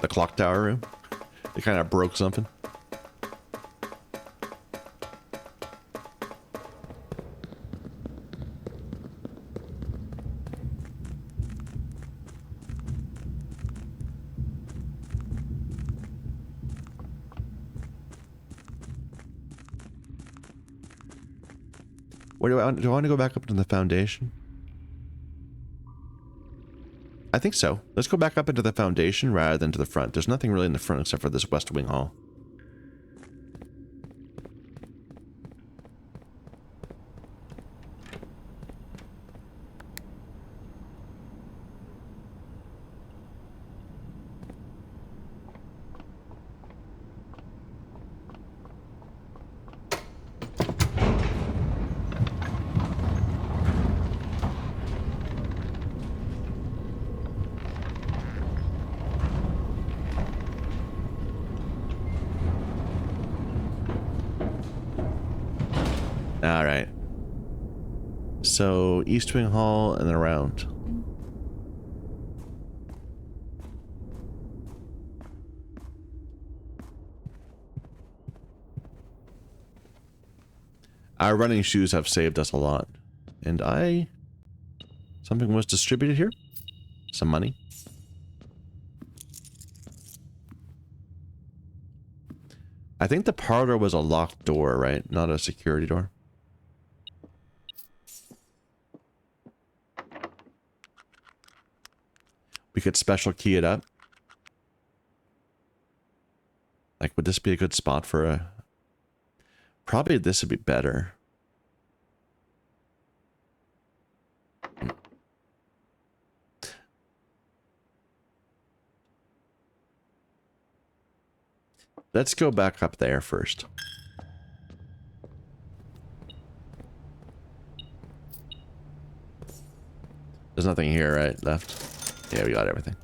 clock tower room. It kind of broke something. Where do I want to go back up to the foundation? I think so. Let's go back up into the foundation rather than to the front. There's nothing really in the front except for this West Wing Hall. All right. So East Wing Hall and then around. Our running shoes have saved us a lot. And something was distributed here? Some money? I think the parlor was a locked door, right? Not a security door. We could special key it up. Like, would this be a good spot for a... Probably this would be better. Let's go back up there first. There's nothing here, right? Left. Yeah, we got everything.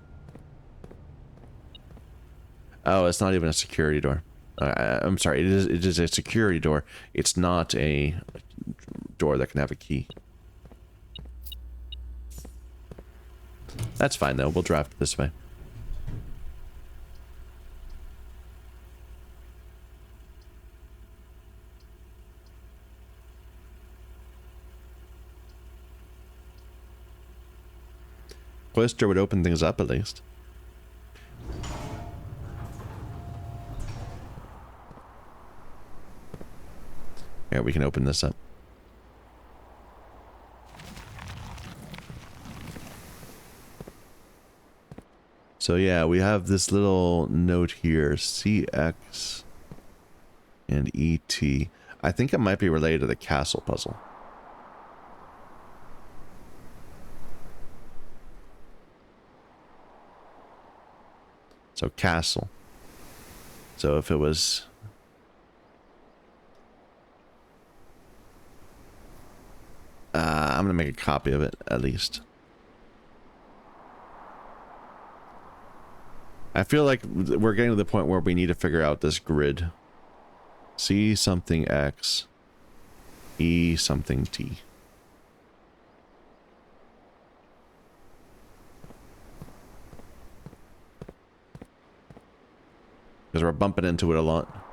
Oh, it's not even a security door. I'm sorry, it is a security door. It's not a door that can have a key. That's fine, though. We'll drive this way. Cloister would open things up, at least. Yeah, we can open this up. So yeah, we have this little note here, CX and ET. I think it might be related to the castle puzzle. So castle. So if it was... I'm going to make a copy of it, at least. I feel like we're getting to the point where we need to figure out this grid. C something X. E something T. Because we're bumping into it a lot.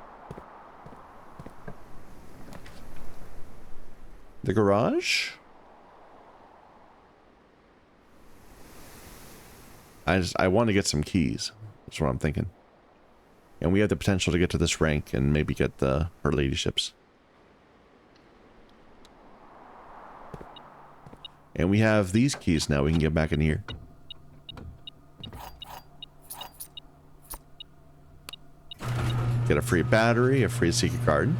The garage? I want to get some keys. That's what I'm thinking. And we have the potential to get to this rank and maybe get her ladyships. And we have these keys now. We can get back in here. Get a free battery, a free secret garden.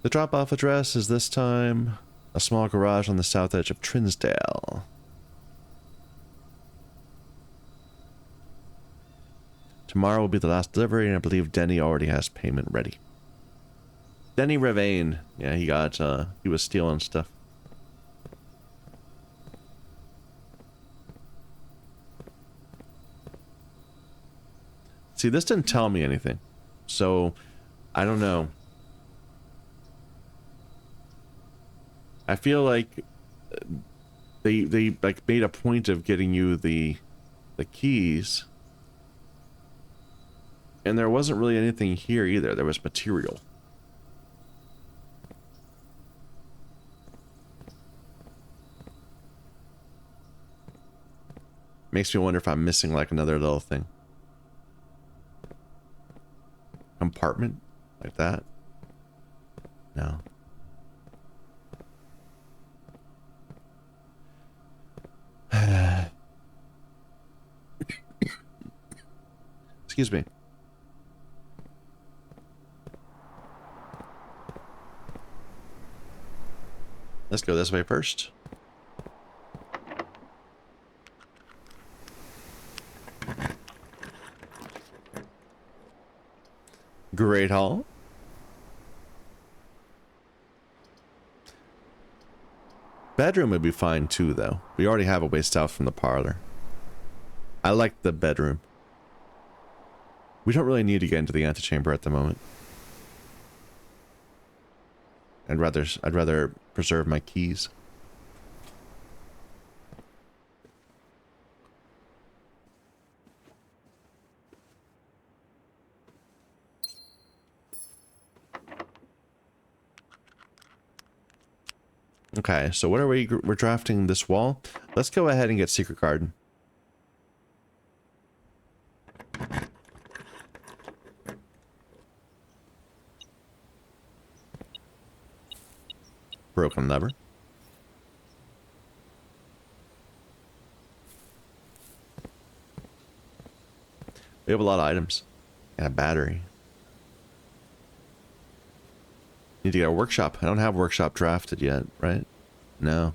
The drop-off address is this time a small garage on the south edge of Trinsdale. Tomorrow will be the last delivery, and I believe Denny already has payment ready. Denny Ravain. Yeah, he was stealing stuff. See, this didn't tell me anything. So, I don't know. I feel like they like made a point of getting you the keys. And there wasn't really anything here either. There was material. Makes me wonder if I'm missing like another little thing. Compartment? Like that? No. Excuse me. Let's go this way first. Great Hall. Bedroom would be fine too, though. We already have a way south from the parlor. I like the bedroom. We don't really need to get into the antechamber at the moment. I'd rather preserve my keys. Okay, so what are we're drafting this wall? Let's go ahead and get Secret Garden. Broken lever. We have a lot of items. And a battery. Need to get a workshop. I don't have workshop drafted yet, right? No.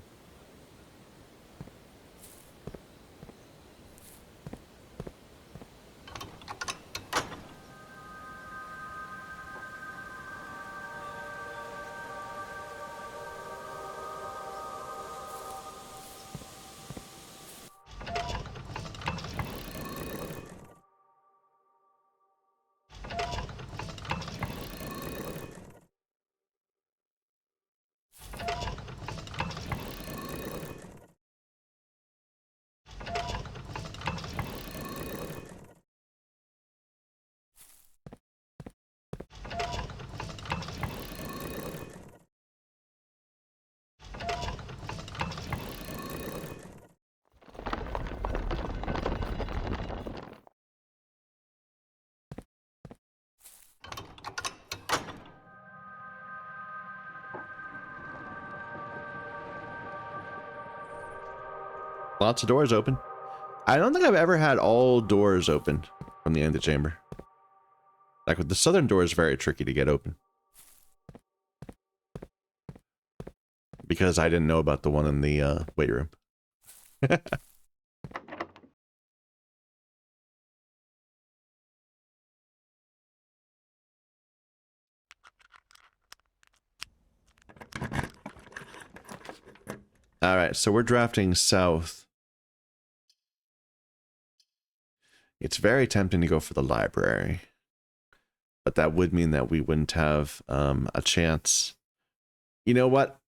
Lots of doors open. I don't think I've ever had all doors open from the antechamber. Like with the southern door is very tricky to get open. Because I didn't know about the one in the weight room. Alright, so we're drafting south. It's very tempting to go for the library. But that would mean that we wouldn't have a chance. You know what?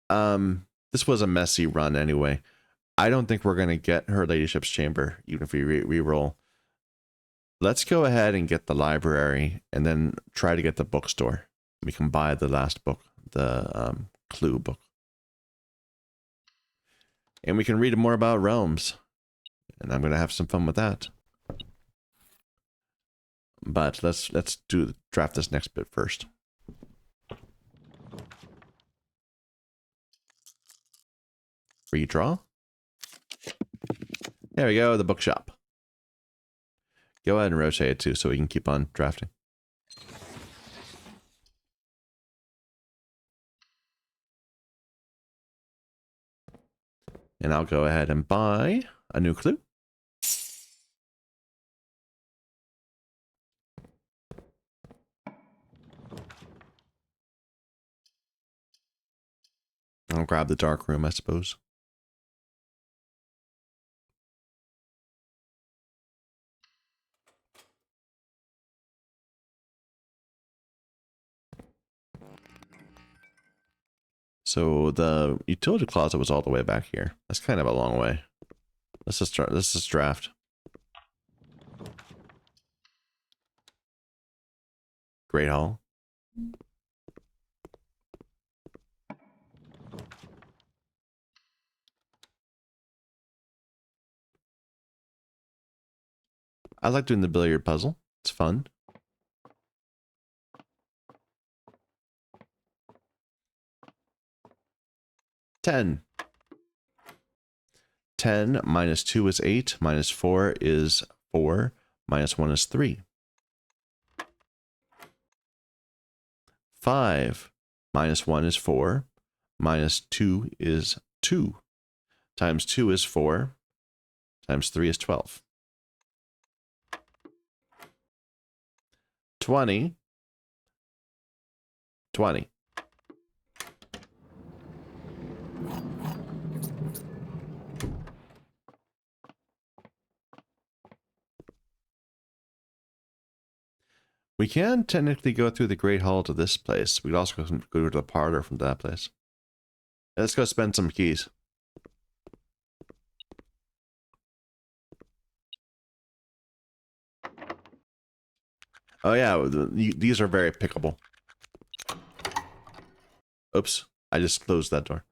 This was a messy run anyway. I don't think we're going to get Her Ladyship's Chamber, even if we re-roll. Let's go ahead and get the library and then try to get the bookstore. We can buy the last book, the Clue book. And we can read more about realms. And I'm going to have some fun with that. But let's draft this next bit first. Redraw. There we go, the bookshop. Go ahead and rotate it too so we can keep on drafting. And I'll go ahead and buy a new clue. I'll grab the dark room, I suppose. So the utility closet was all the way back here. That's kind of a long way. Let's just start. Let's just draft. Great Hall. I like doing the billiard puzzle. It's fun. $10. 10 minus 2 is 8, minus 4 is 4, minus 1 is 3. 5 minus 1 is 4, minus 2 is 2, times 2 is 4, times 3 is 12. 20. We can technically go through the Great Hall to this place. We could also go to the parlor from that place. Let's go spend some keys. Oh yeah, these are very pickable. Oops, I just closed that door.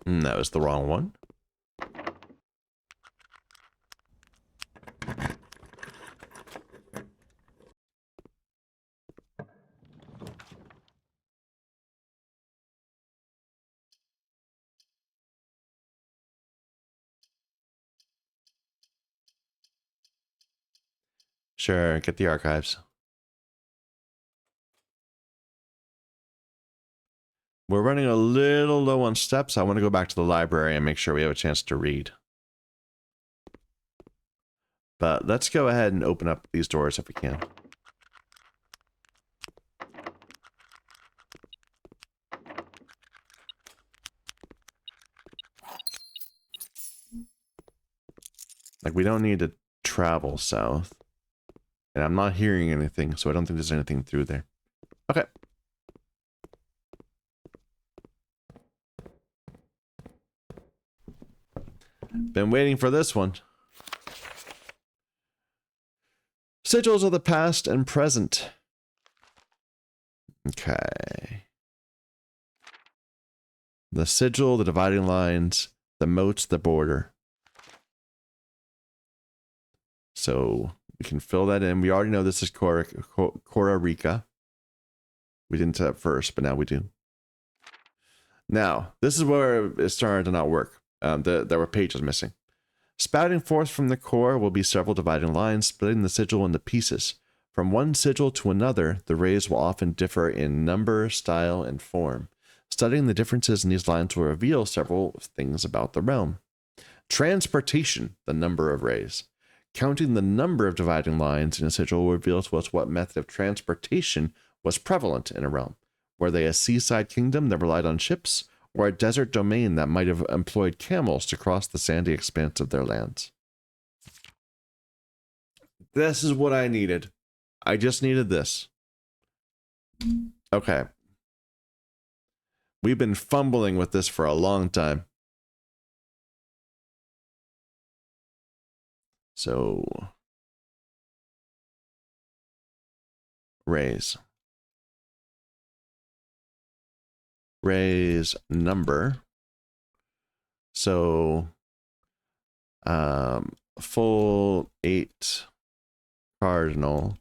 That was the wrong one. Sure, get the archives. We're running a little low on steps. I want to go back to the library and make sure we have a chance to read. But let's go ahead and open up these doors if we can. Like, we don't need to travel south. And I'm not hearing anything, so I don't think there's anything through there. Okay. Been waiting for this one. Sigils of the past and present. Okay. The sigil, the dividing lines, the moats, the border. So we can fill that in. We already know this is Cora Rica. We didn't set up first, but now we do. Now, this is where it started to not work. There were pages missing. Spouting forth from the core will be several dividing lines, splitting the sigil into pieces. From one sigil to another, the rays will often differ in number, style, and form. Studying the differences in these lines will reveal several things about the realm. Transportation, the number of rays. Counting the number of dividing lines in a sigil reveals to us what method of transportation was prevalent in a realm. Were they a seaside kingdom that relied on ships, or a desert domain that might have employed camels to cross the sandy expanse of their lands? This is what I needed. I just needed this. Okay. We've been fumbling with this for a long time. So, raise number. So, full 8 cardinal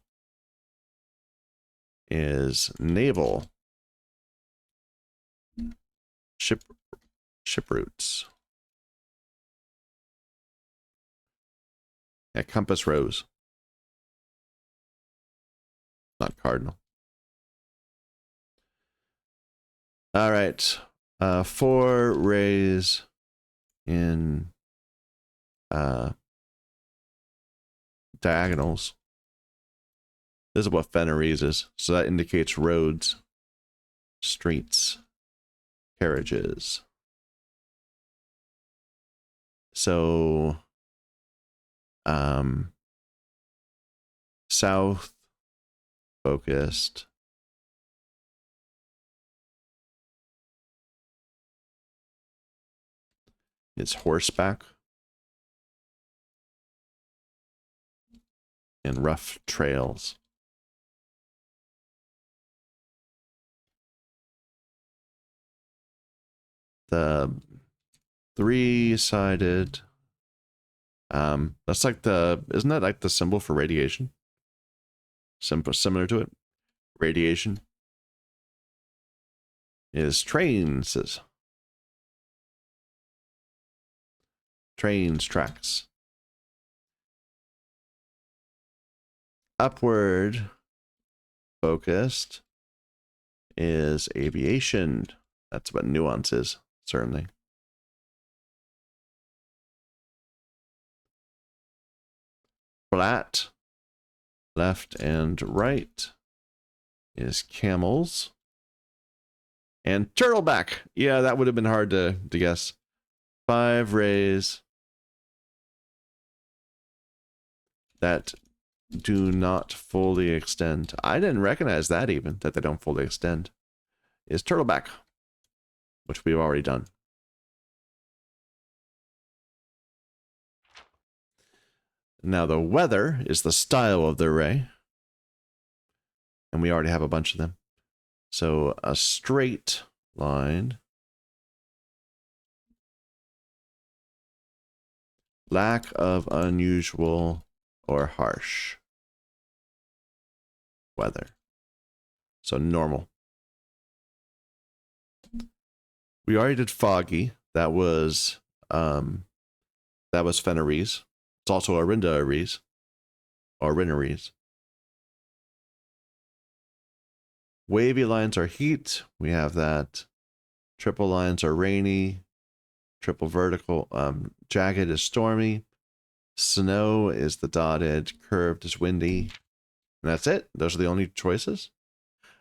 is naval ship routes. Yeah, compass rose, not cardinal. All right, 4 rays in diagonals. This is what Fenris is, so that indicates roads, streets, carriages. So, south focused. It's horseback and rough trails. The 3-sided, that's like isn't that like the symbol for radiation? Similar to it. Radiation is trains. Trains, tracks. Upward focused is aviation. That's what nuance is, certainly. Flat, left and right is camels. And turtleback. Yeah, that would have been hard to guess. 5 rays that do not fully extend. I didn't recognize that even, that they don't fully extend. Is turtleback, which we've already done. Now the weather is the style of the ray. And we already have a bunch of them. So a straight line. Lack of unusual or harsh weather. So normal. We already did foggy. That was Fenris. It's also Arinda Aries. Or Rinneries. Wavy lines are heat. We have that. Triple lines are rainy. Triple vertical. Jagged is stormy. Snow is the dotted. Curved is windy. And that's it. Those are the only choices.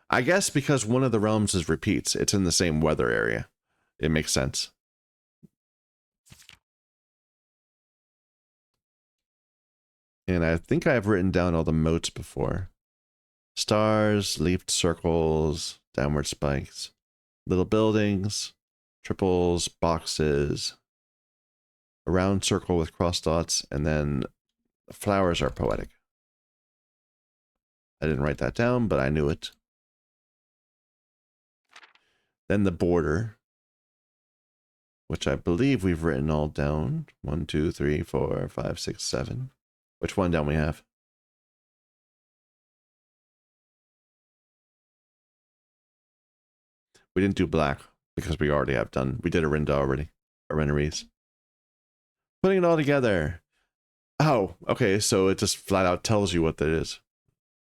I guess because one of the realms is repeats. It's in the same weather area. It makes sense. And I think I've written down all the motes before. Stars, leafed circles, downward spikes, little buildings, triples, boxes, a round circle with cross dots, and then the flowers are poetic. I didn't write that down, but I knew it. Then the border, which I believe we've written all down. 1, 2, 3, 4, 5, 6, 7. Which one down we have? We didn't do black because we already have done. We did Arinda already. Rinneries. Putting it all together. Oh, okay. So it just flat out tells you what that is.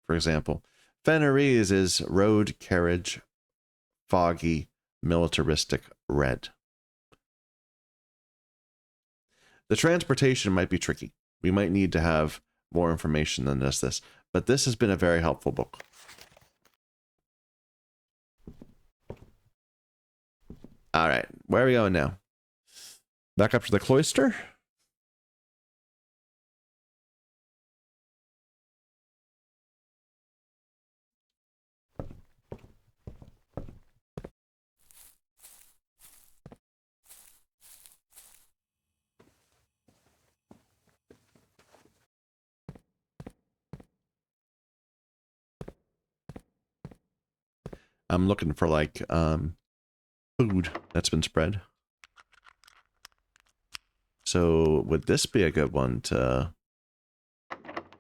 For example, Fenris is road, carriage, foggy, militaristic, red. The transportation might be tricky. We might need to have more information than just this. But this has been a very helpful book. All right, where are we going now? Back up to the cloister? I'm looking for like food that's been spread. So would this be a good one to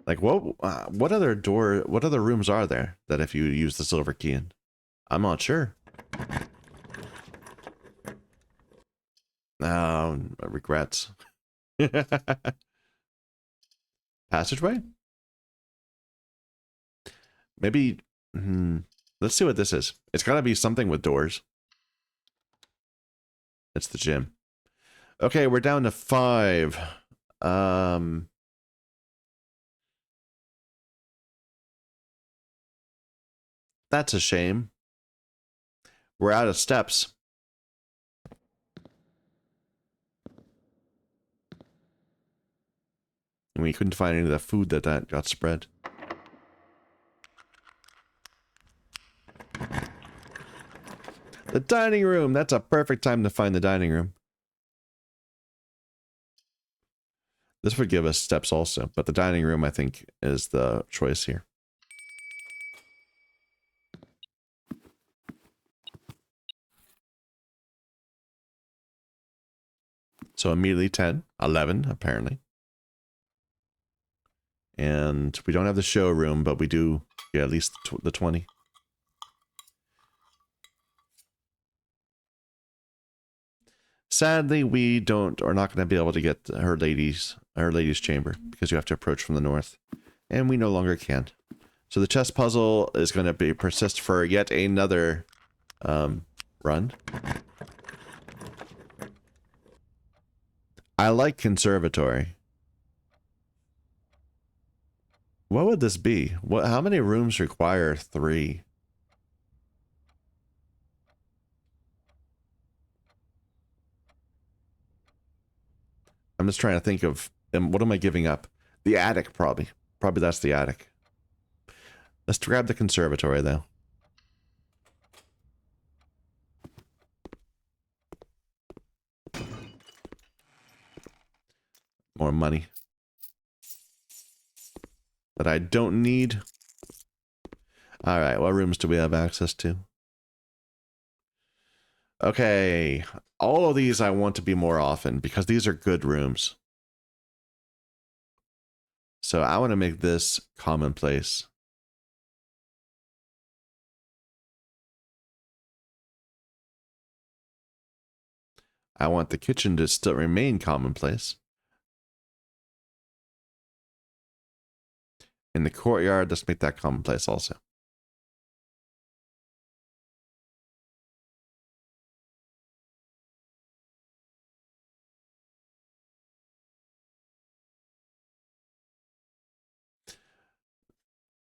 like what other rooms are there that if you use the silver key in? I'm not sure. Regrets. Passageway? Maybe let's see what this is. It's gotta be something with doors. It's the gym. Okay, we're down to 5. That's a shame. We're out of steps. And we couldn't find any of the food that got spread. The dining room! That's a perfect time to find the dining room. This would give us steps also, but the dining room, I think, is the choice here. So immediately 10, 11, apparently. And we don't have the showroom, but we do, yeah, at least the 20. Sadly, we are not going to be able to get her lady's chamber because you have to approach from the north, and we no longer can. So the chess puzzle is going to persist for yet another run. I like conservatory. What would this be? How many rooms require 3? I'm just trying to think of what am I giving up? The attic, probably. Probably that's the attic. Let's grab the conservatory, though. More money. That I don't need. Alright, what rooms do we have access to? Okay, all of these I want to be more often because these are good rooms. So I want to make this commonplace. I want the kitchen to still remain commonplace. In the courtyard, let's make that commonplace also.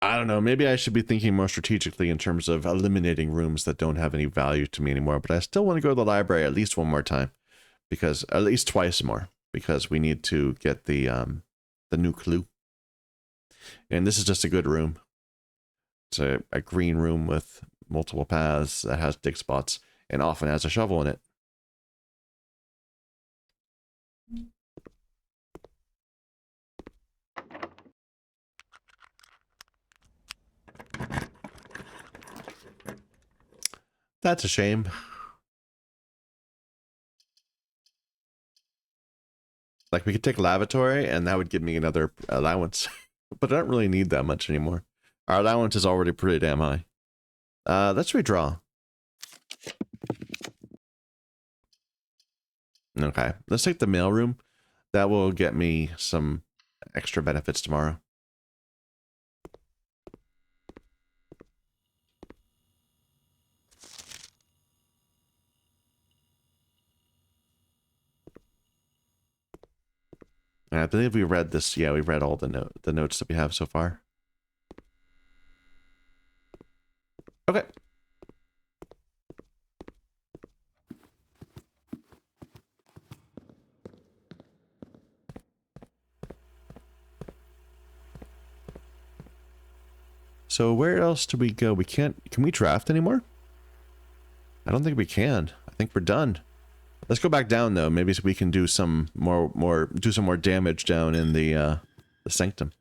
I don't know, maybe I should be thinking more strategically in terms of eliminating rooms that don't have any value to me anymore, but I still want to go to the library at least one more time, because at least twice more, because we need to get the new clue. And this is just a good room. It's a green room with multiple paths that has dig spots and often has a shovel in it. That's a shame. Like, we could take lavatory, and that would give me another allowance. But I don't really need that much anymore. Our allowance is already pretty damn high. Let's redraw. Okay, let's take the mailroom. That will get me some extra benefits tomorrow. And I believe we read this. Yeah, we read all the notes that we have so far. Okay. So where else do we go? We can't... Can we draft anymore? I don't think we can. I think we're done. Let's go back down though. Maybe we can do some more damage down in the sanctum.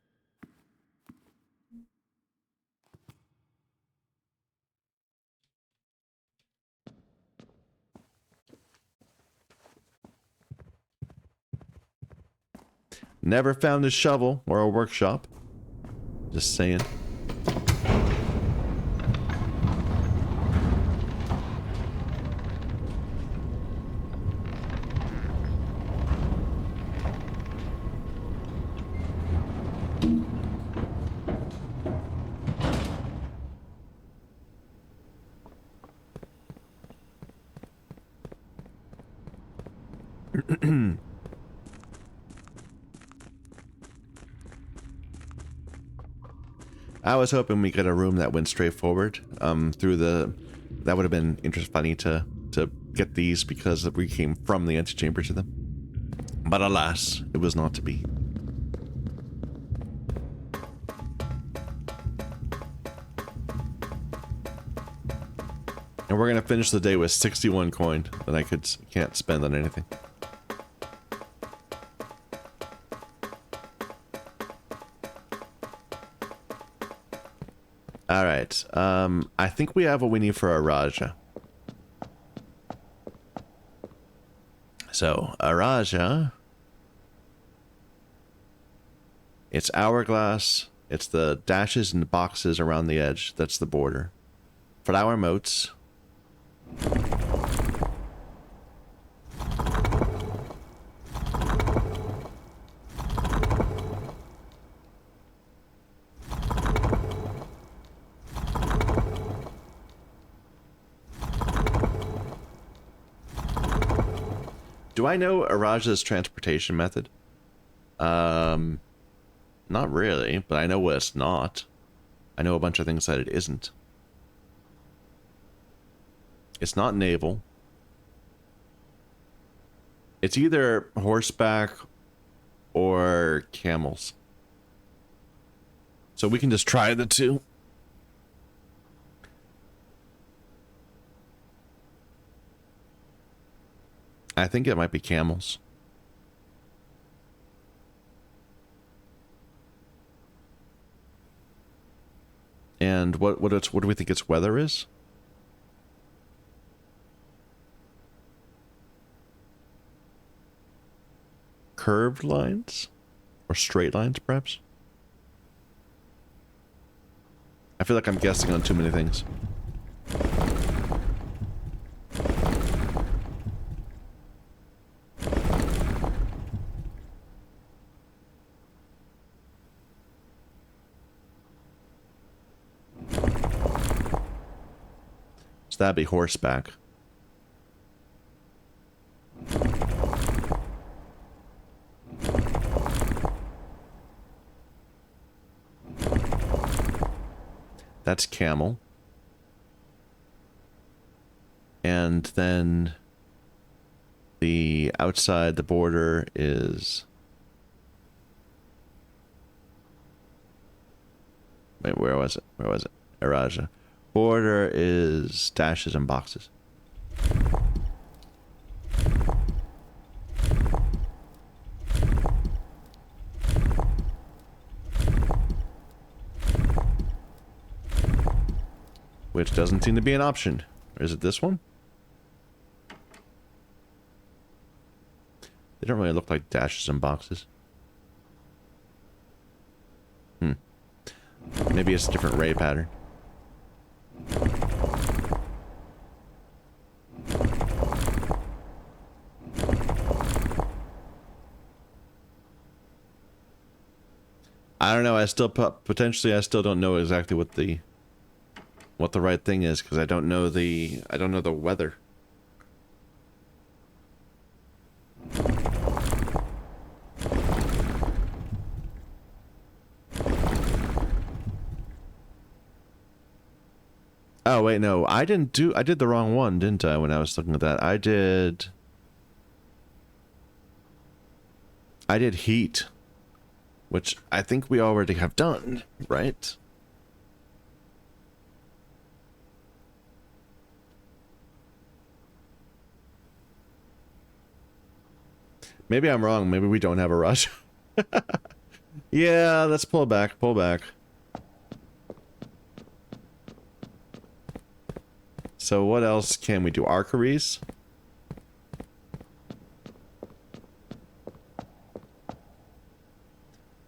Never found a shovel or a workshop. Just saying. I was hoping we get a room that went straight forward through the... That would have been funny to get these because we came from the antechamber to them. But alas, it was not to be. And we're going to finish the day with 61 coin that I can't spend on anything. Alright, I think we have what we need for a Raja. So, a Raja... It's hourglass, it's the dashes and the boxes around the edge, that's the border. Flower moats. Do I know Araja's transportation method? Not really, but I know what it's not. I know a bunch of things that it isn't. It's not naval. It's either horseback or camels. So we can just try the two. I think it might be camels. And what do we think its weather is? Curved lines? Or straight lines, perhaps? I feel like I'm guessing on too many things. So that'd be horseback. That's camel. And then the outside the border is... Wait, where was it? Where was it? Araja. Border is dashes and boxes. Which doesn't seem to be an option. Or is it this one? They don't really look like dashes and boxes. Maybe it's a different ray pattern. I don't know. I still potentially I still don't know exactly what the right thing is because I don't know the weather. Oh, wait, no. I did the wrong one, didn't I, when I was looking at that? I did heat, which I think we already have done, right? Maybe I'm wrong. Maybe we don't have a rush. Yeah, let's pull back, pull back. So what else can we do? Archeries?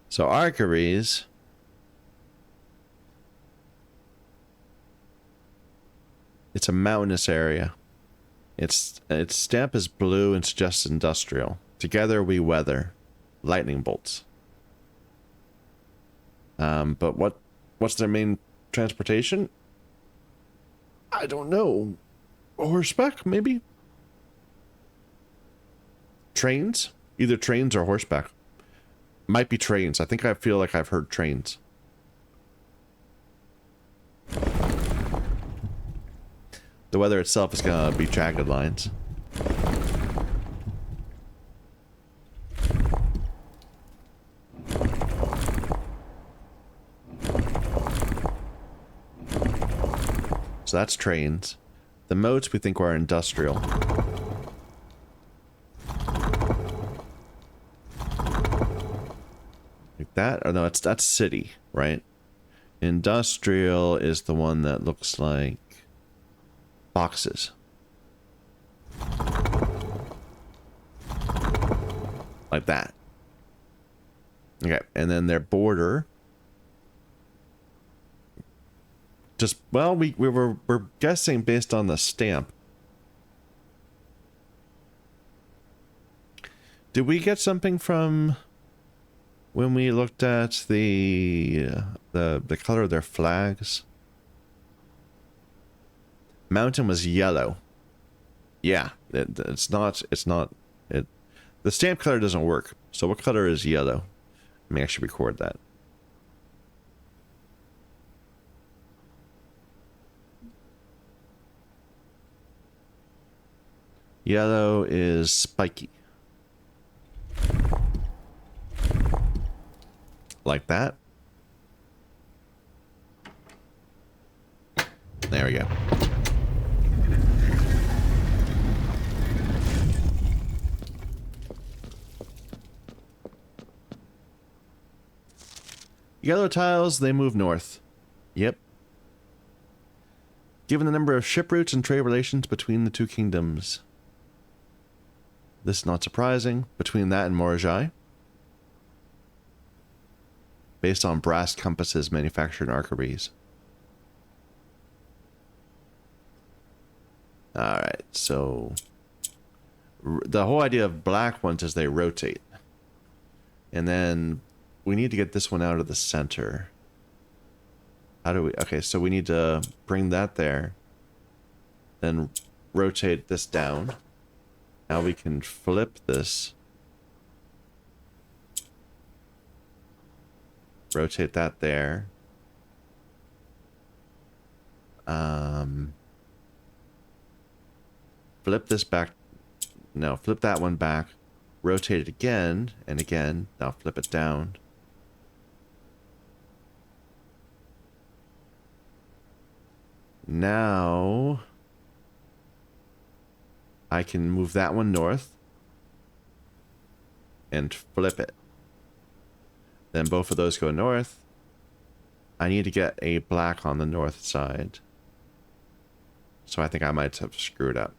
So archeries... It's a mountainous area. Its stamp is blue and suggests industrial. Together we weather. Lightning bolts. But what's their main transportation? I don't know. Horseback, maybe? Trains? Either trains or horseback. Might be trains. I feel like I've heard trains. The weather itself is gonna be jagged lines. So that's trains. The moats we think are industrial. Like that? Or no, that's city, right? Industrial is the one that looks like boxes. Like that. Okay, and then their border. Just, well, we're guessing based on the stamp. Did we get something from when we looked at the color of their flags? Mountain was yellow. Yeah, it's not. The stamp color doesn't work. So what color is yellow? Let me actually record that. Yellow is spiky. Like that. There we go. Yellow tiles, they move north. Yep. Given the number of ship routes and trade relations between the two kingdoms. This is not surprising. Between that and Morajai. Based on brass compasses manufactured in Archeries. Alright, so... the whole idea of black ones is they rotate. And then... we need to get this one out of the center. How do we... okay, so we need to bring that there. Then rotate this down. Now we can flip this. Rotate that there. Flip this back. No, flip that one back. Rotate it again and again. Now flip it down. Now I can move that one north and flip it. Then both of those go north. I need to get a black on the north side. So I think I might have screwed up.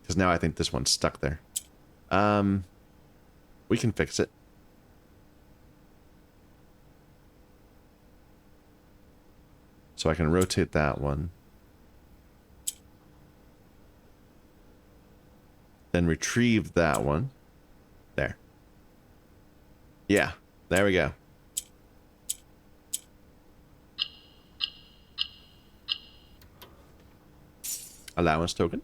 Because now I think this one's stuck there. We can fix it. So I can rotate that one. Then retrieve that one. There. Yeah, there we go. Allowance token.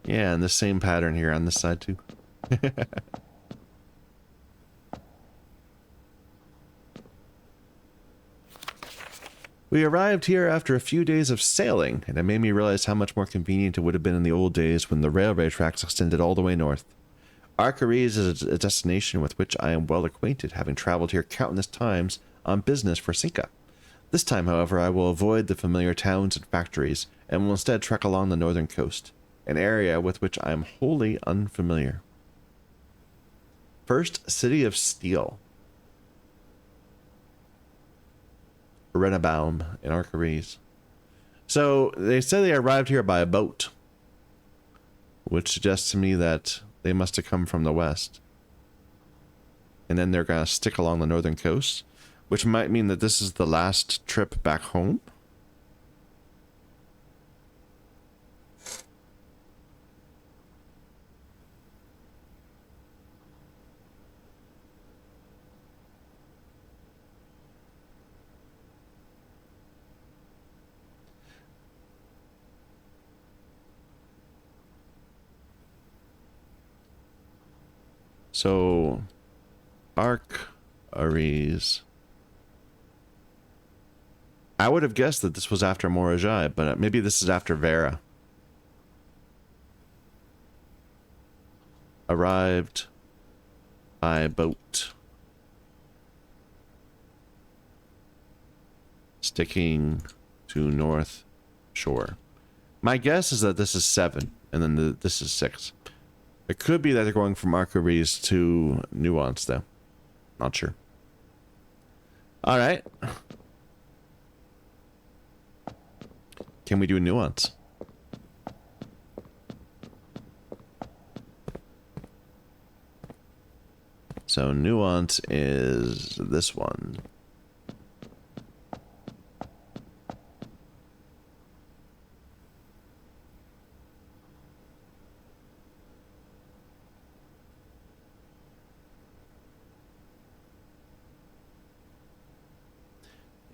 Yeah, and the same pattern here on this side too. We arrived here after a few days of sailing, and it made me realize how much more convenient it would have been in the old days when the railway tracks extended all the way north. Arcaries is a destination with which I am well acquainted, having traveled here countless times on business for Cinca. This time, however, I will avoid the familiar towns and factories, and will instead trek along the northern coast, an area with which I am wholly unfamiliar. First, City of Steel. Renabaum in Arcaries. So they said they arrived here by a boat, which suggests to me that they must have come from the west. And then they're going to stick along the northern coast, which might mean that this is the last trip back home. So, Arcaries. I would have guessed that this was after Morajai, but maybe this is after Vera. Arrived by boat. Sticking to North Shore. My guess is that this is 7, and then this is 6. It could be that they're going from Arcaries to Nuance, though. Not sure. Alright. Can we do Nuance? So Nuance is this one.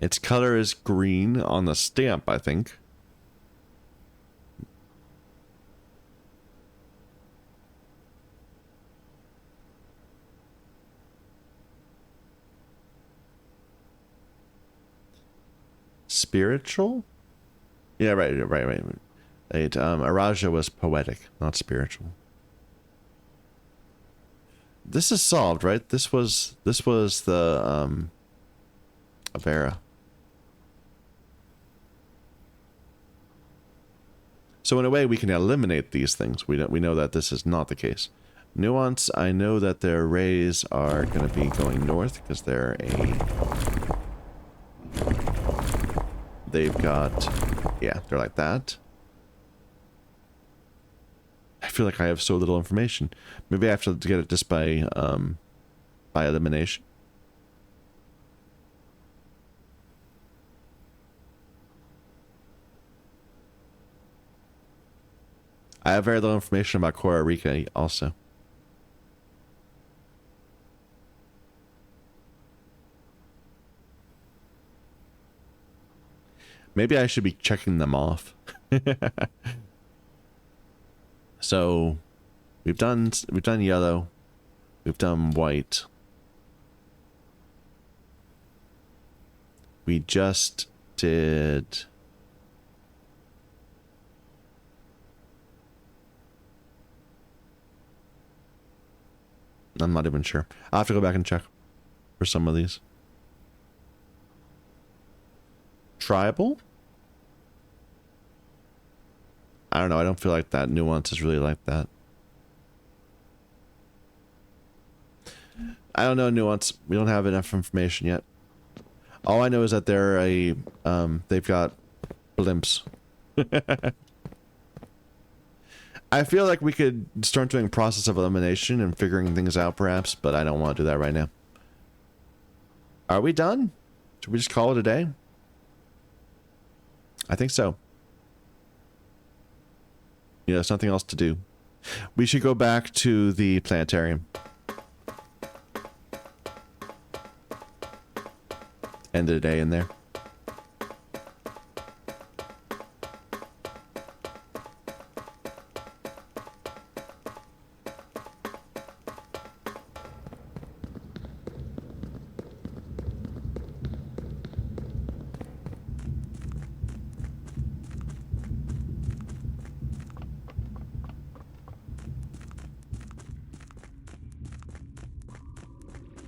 Its color is green on the stamp, I think. Spiritual? Yeah, right. Araja was poetic, not spiritual. This is solved, right? This was the Avera. So in a way, we can eliminate these things. We know that this is not the case. Nuance, I know that their rays are going to be going north because they're they've got, yeah, they're like that. I feel like I have so little information. Maybe I have to get it just by elimination. I have very little information about Cora Rika also. Maybe I should be checking them off. So we've done yellow, we've done white. We just did I'm not even sure. I'll have to go back and check for some of these. Tribal? I don't know. I don't feel like that Nuance is really like that. I don't know Nuance. We don't have enough information yet. All I know is that they're they've got blimps. I feel like we could start doing process of elimination and figuring things out perhaps, but I don't want to do that right now. Are we done? Should we just call it a day? I think so. Yeah, there's nothing else to do. We should go back to the planetarium. End of the day in there.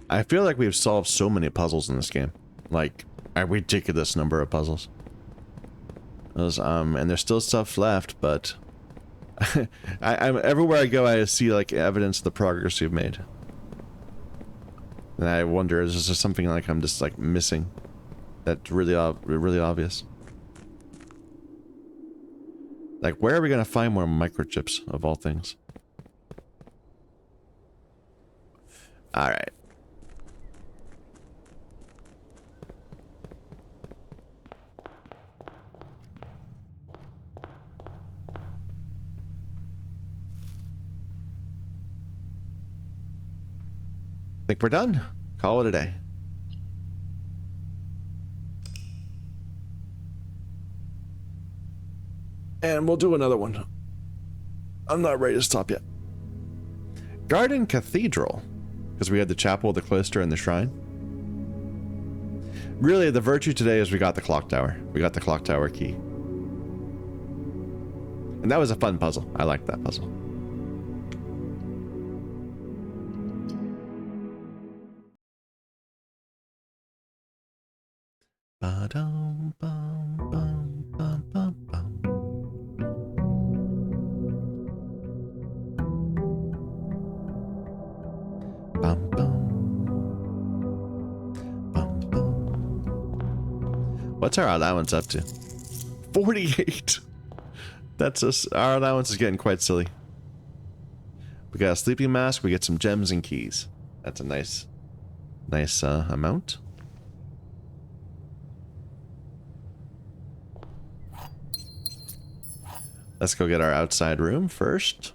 I feel like we've solved so many puzzles in this game. Like, a ridiculous number of puzzles. And there's still stuff left, but... I'm everywhere I go, I see, like, evidence of the progress we've made. And I wonder, is there something, like, I'm just, like, missing? That's really, really obvious. Like, where are we gonna find more microchips, of all things? Alright. Think we're done. Call it a day. And we'll do another one. I'm not ready to stop yet. Garden Cathedral. Because we had the chapel, the cloister, and the shrine. Really, the virtue today is we got the clock tower. We got the clock tower key. And that was a fun puzzle. I liked that puzzle. Ba-dum, bum, bum, bum, bum, bum. Bum, bum. Bum, bum. What's our allowance up to? 48. That's us. Our allowance is getting quite silly. We got a sleeping mask. We get some gems and keys. That's a nice amount. Let's go get our outside room first.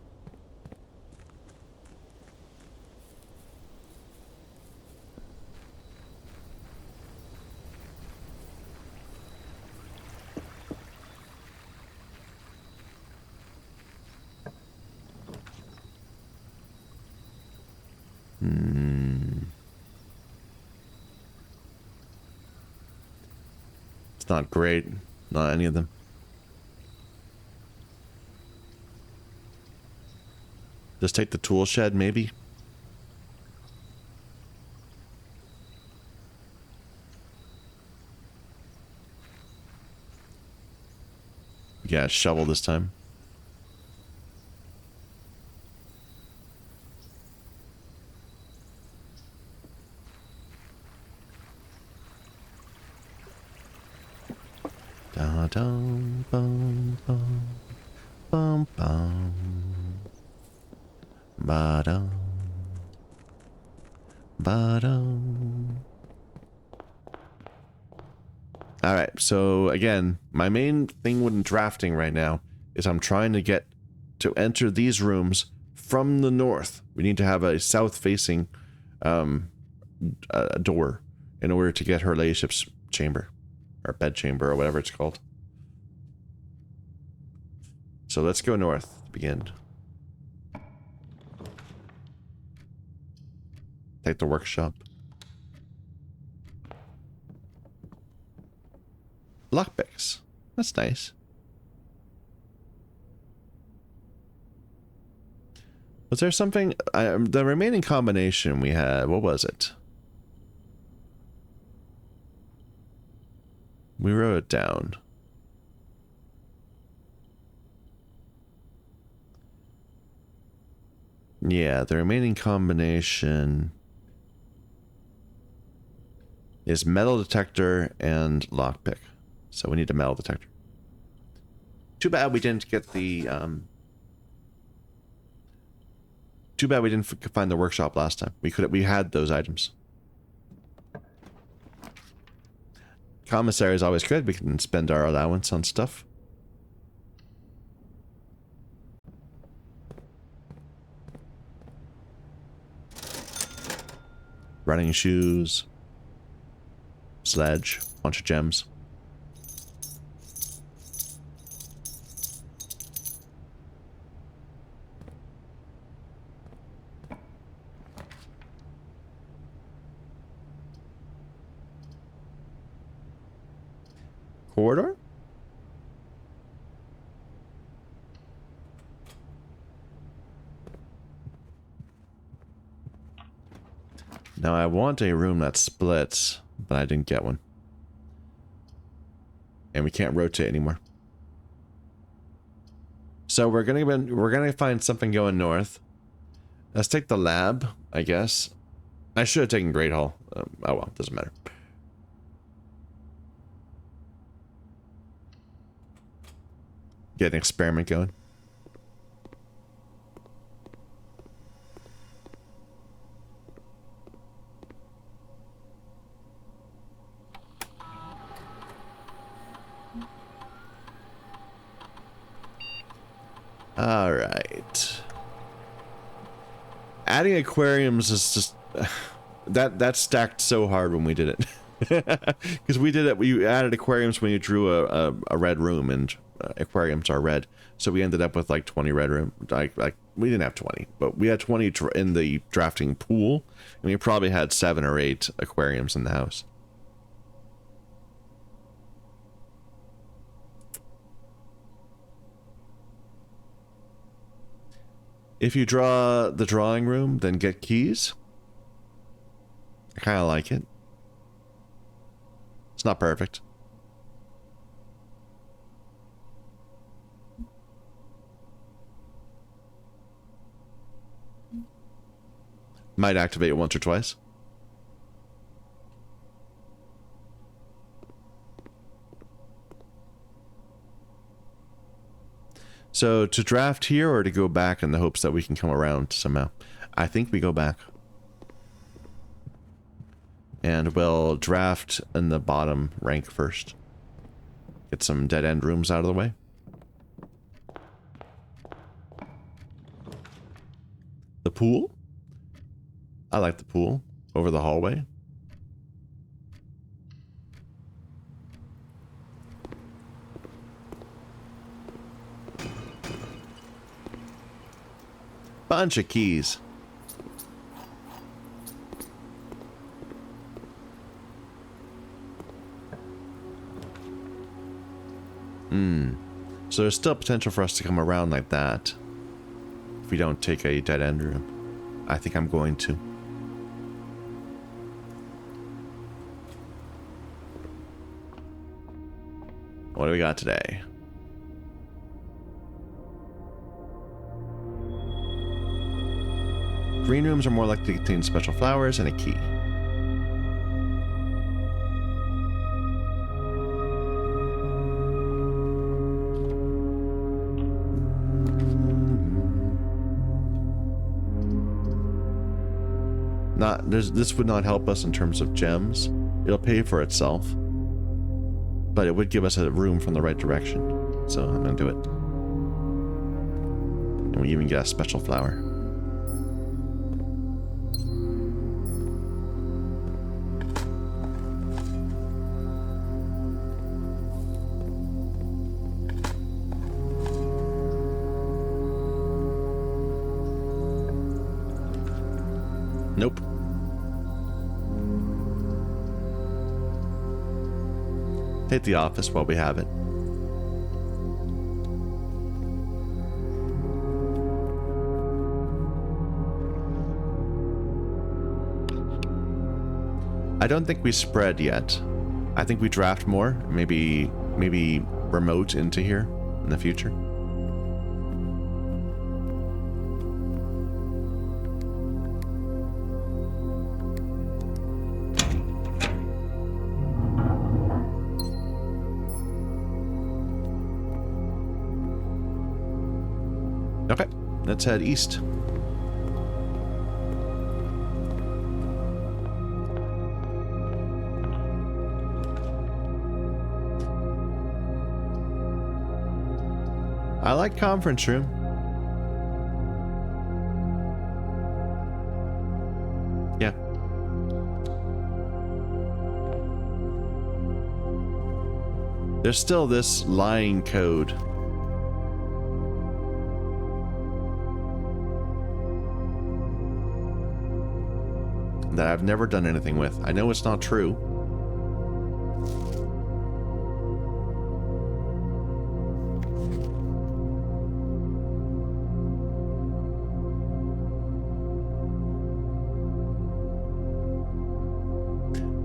It's not great. Not any of them. Just take the tool shed, maybe? Yeah, shovel this time. Da dum bum bum bum bum. Ba-dum. Ba-dum. Alright, so again, my main thing with drafting right now is I'm trying to get to enter these rooms from the north. We need to have a south-facing a door in order to get her ladyship's chamber, or bed chamber, or whatever it's called. So let's go north to begin. Take the workshop. Lockpicks. That's nice. Was there something... the remaining combination we had... What was it? We wrote it down. Yeah, the remaining combination... is metal detector and lockpick. So we need a metal detector. Too bad we didn't get the, too bad we didn't find the workshop last time. We had those items. Commissary is always good. We can spend our allowance on stuff. Running shoes. Sledge. Bunch of gems. Corridor? Now I want a room that splits, but I didn't get one. And we can't rotate anymore. So we're gonna find something going north. Let's take the lab, I guess. I should have taken Great Hall. Oh well, doesn't matter. Get an experiment going. All right. Adding aquariums is just that stacked so hard when we did it. Because we did it, we added aquariums when you drew a red room, and aquariums are red. So we ended up with like 20 red room. Like we didn't have 20, but we had 20 in the drafting pool, and we probably had 7 or 8 aquariums in the house. If you draw the drawing room, then get keys. I kind of like it. It's not perfect. Might activate it once or twice. So to draft here or to go back in the hopes that we can come around somehow? I think we go back. And we'll draft in the bottom rank first. Get some dead end rooms out of the way. The pool? I like the pool over the hallway. Bunch of keys. So there's still potential for us to come around like that if we don't take a dead end room. I think I'm going to. What do we got today? Green rooms are more likely to contain special flowers and a key. This would not help us in terms of gems. It'll pay for itself. But it would give us a room from the right direction. So I'm gonna do it. And we even get a special flower. Nope. Take the office while we have it. I don't think we spread yet. I think we draft more, maybe remote into here in the future. Okay, let's head east. I like conference room. Yeah. There's still this lying code. That I've never done anything with. I know it's not true.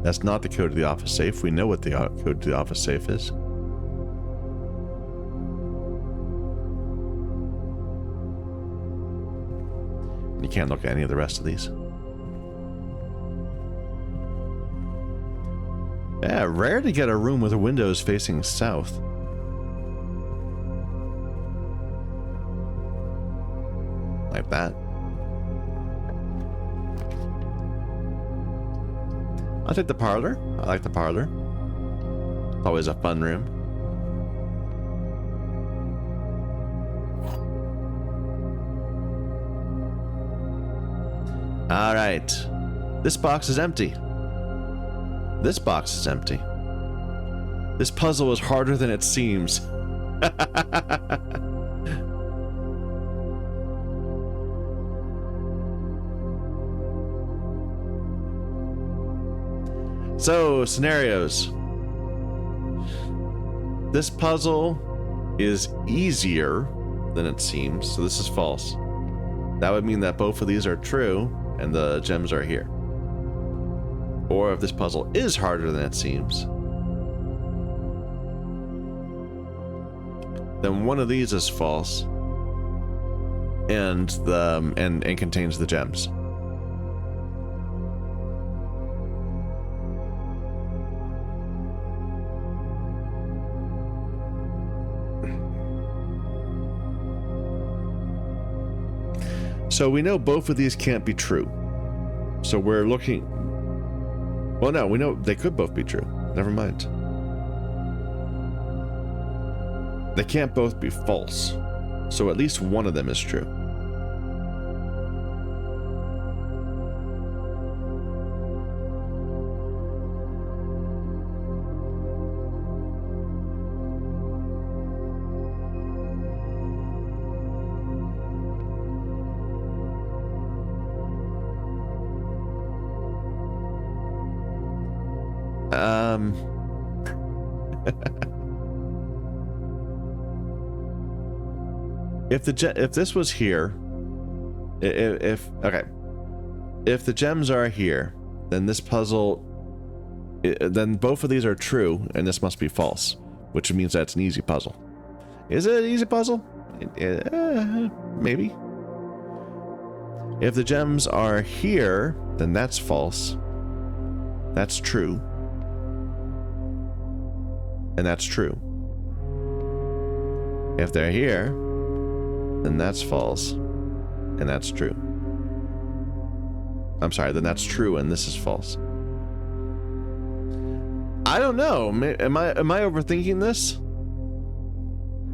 That's not the code to the office safe. We know what the code to the office safe is. You can't look at any of the rest of these. Yeah, rare to get a room with windows facing south. Like that. I'll take the parlor. I like the parlor. It's always a fun room. All right. This box is empty. This box is empty. This puzzle is harder than it seems. So, scenarios. This puzzle is easier than it seems, so this is false. That would mean that both of these are true, and the gems are here. Or if this puzzle is harder than it seems, then one of these is false, and contains the gems. So we know both of these can't be true. So we're looking... Well, no, we know they could both be true. Never mind. They can't both be false. So at least one of them is true. If this was here, if the gems are here, then this puzzle, then both of these are true, and this must be false, which means that's an easy puzzle. Is it an easy puzzle? Maybe. If the gems are here, then that's false. That's true. And that's true. If they're here, then that's false. And that's true. I'm sorry, then that's true and this is false. I don't know. Am I overthinking this?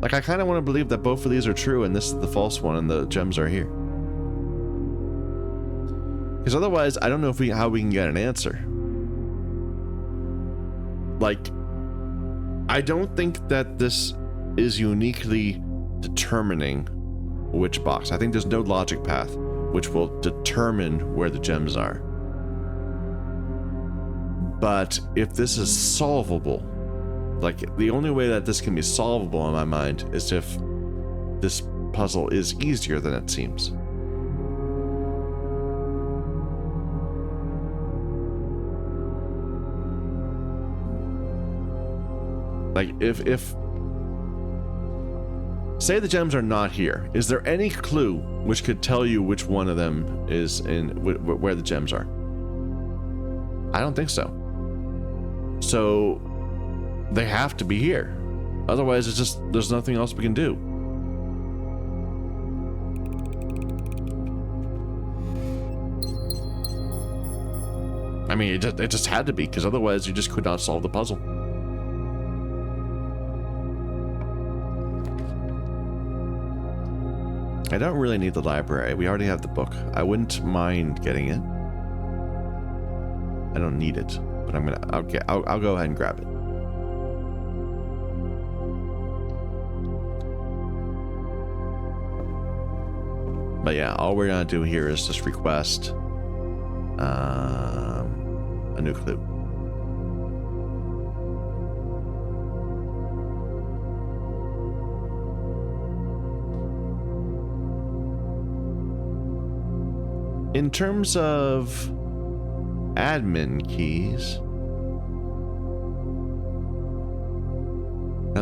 Like, I kind of want to believe that both of these are true and this is the false one and the gems are here. Because otherwise, I don't know how we can get an answer. Like, I don't think that this is uniquely determining which box. I think there's no logic path which will determine where the gems are. But if this is solvable, like, the only way that this can be solvable in my mind is if this puzzle is easier than it seems. Like, if say the gems are not here, is there any clue which could tell you which one of them is in where the gems are? I don't think so. So they have to be here. Otherwise, it's just, there's nothing else we can do. I mean, it just had to be, because otherwise you just could not solve the puzzle. I don't really need the library. We already have the book. I wouldn't mind getting it. I don't need it, but I'll go ahead and grab it. But yeah, all we're gonna do here is just request a new clue. In terms of admin keys,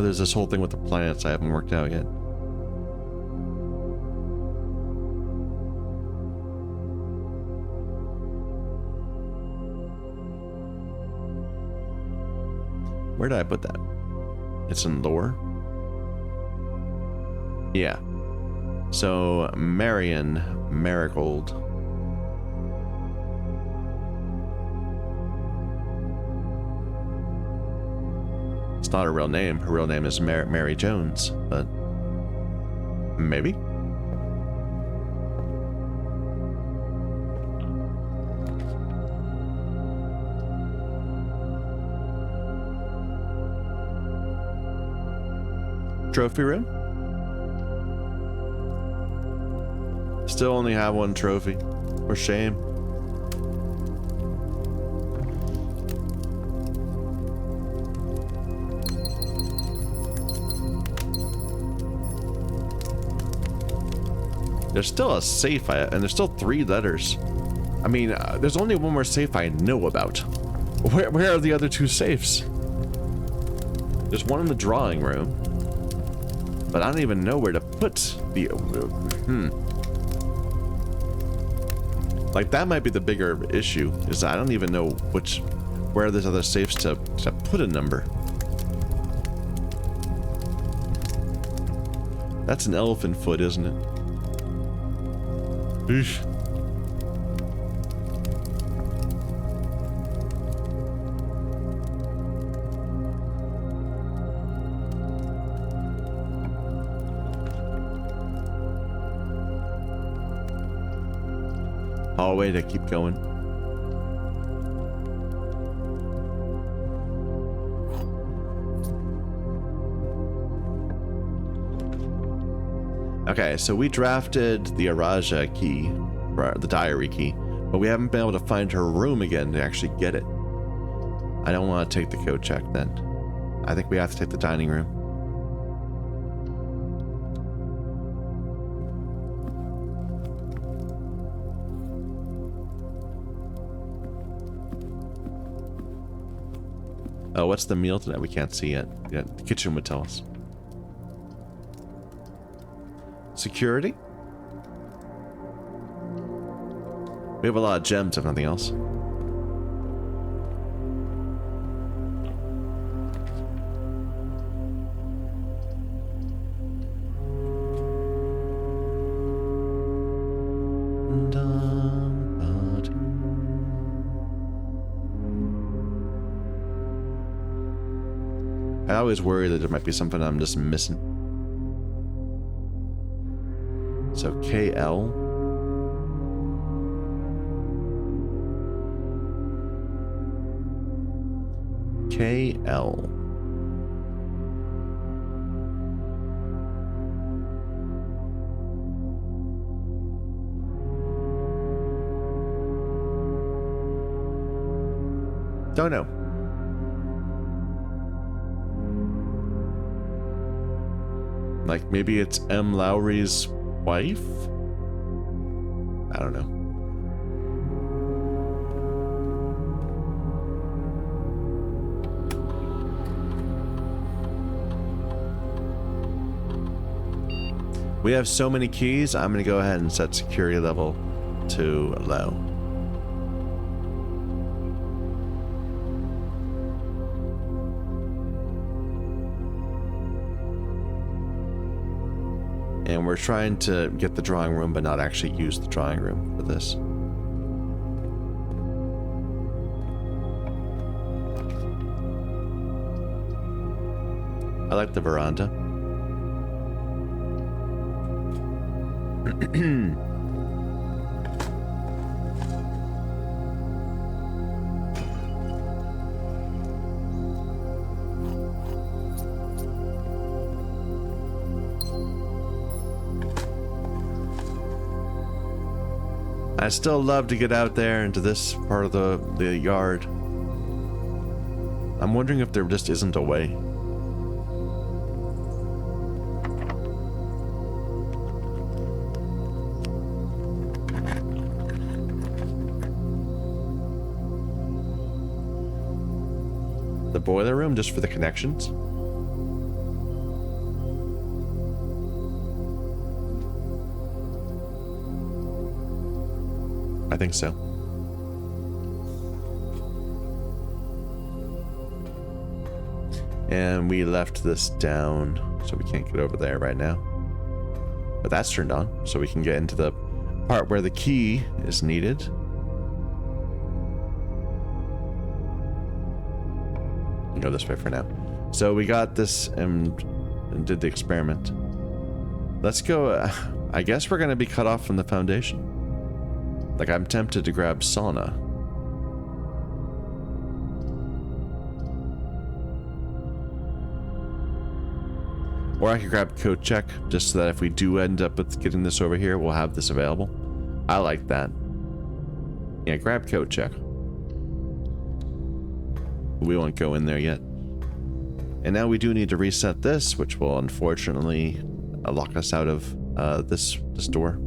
now there's this whole thing with the planets I haven't worked out yet. Where did I put that? It's in lore? Yeah. So, Marion Marigold. It's not her real name. Her real name is Mary Jones, but maybe? Trophy room? Still only have one trophy. For shame. There's still a safe, and there's still 3 letters. I mean, there's only one more safe I know about. Where are the other 2 safes? There's one in the drawing room. But I don't even know where to put the... Like, that might be the bigger issue, is I don't even know where there's other safes to put a number. That's an elephant foot, isn't it? Eesh. Hallway to keep going. Okay, so we drafted the Araja key, or the diary key, but we haven't been able to find her room again to actually get it. I don't want to take the code check then. I think we have to take the dining room. Oh, what's the meal tonight? We can't see yet. Yeah, the kitchen would tell us. Security? We have a lot of gems, if nothing else. I always worry that there might be something I'm just missing. So KL. KL. Don't know. Like, maybe it's M. Lowry's wife? I don't know. We have so many keys, I'm going to go ahead and set security level to low. And we're trying to get the drawing room, but not actually use the drawing room for this. I like the veranda. I still love to get out there into this part of the yard. I'm wondering if there just isn't a way. The boiler room just for the connections? I think so. And we left this down, so we can't get over there right now. But that's turned on, so we can get into the part where the key is needed. Go this way for now. So we got this and did the experiment. Let's go. I guess we're going to be cut off from the foundation. Like, I'm tempted to grab sauna. Or I could grab code check, just so that if we do end up with getting this over here, we'll have this available. I like that. Yeah, grab code check. We won't go in there yet. And now we do need to reset this, which will unfortunately lock us out of this door.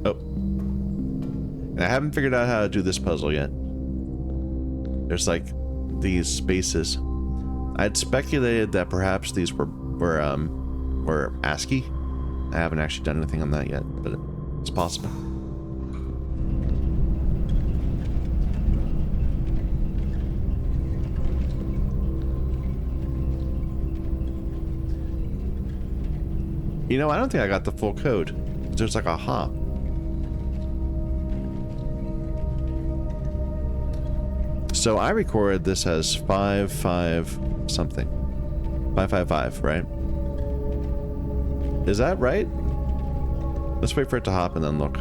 Oh. And I haven't figured out how to do this puzzle yet. There's like these spaces. I'd speculated that perhaps these were ASCII. I haven't actually done anything on that yet, but it's possible. You know, I don't think I got the full code. There's like a hop. So I recorded this as 55 something. 555, right? Is that right? Let's wait for it to hop and then look.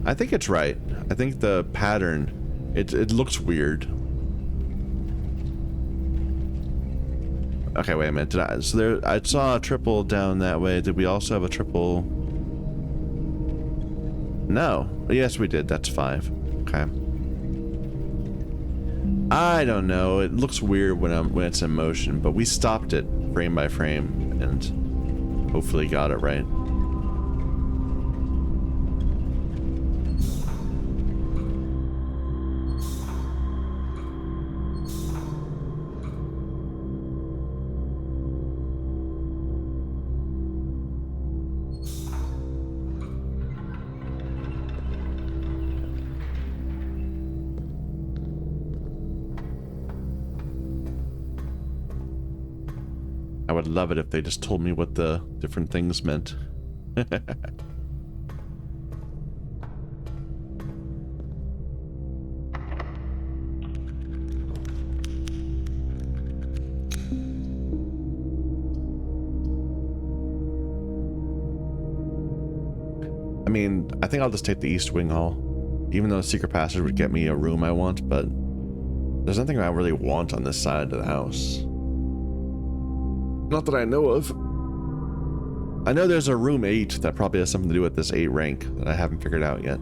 I think it's right. I think the pattern, it looks weird. Okay, wait a minute. I saw a triple down that way. Did we also have a triple? No. Yes, we did. That's 5. Okay. I don't know. It looks weird when it's in motion, but we stopped it frame by frame and hopefully got it right. I would love it if they just told me what the different things meant. I mean, I think I'll just take the East Wing Hall. Even though the secret passage would get me a room I want, but there's nothing I really want on this side of the house. Not that I know of. I know there's a room 8 that probably has something to do with this 8 rank that I haven't figured out yet.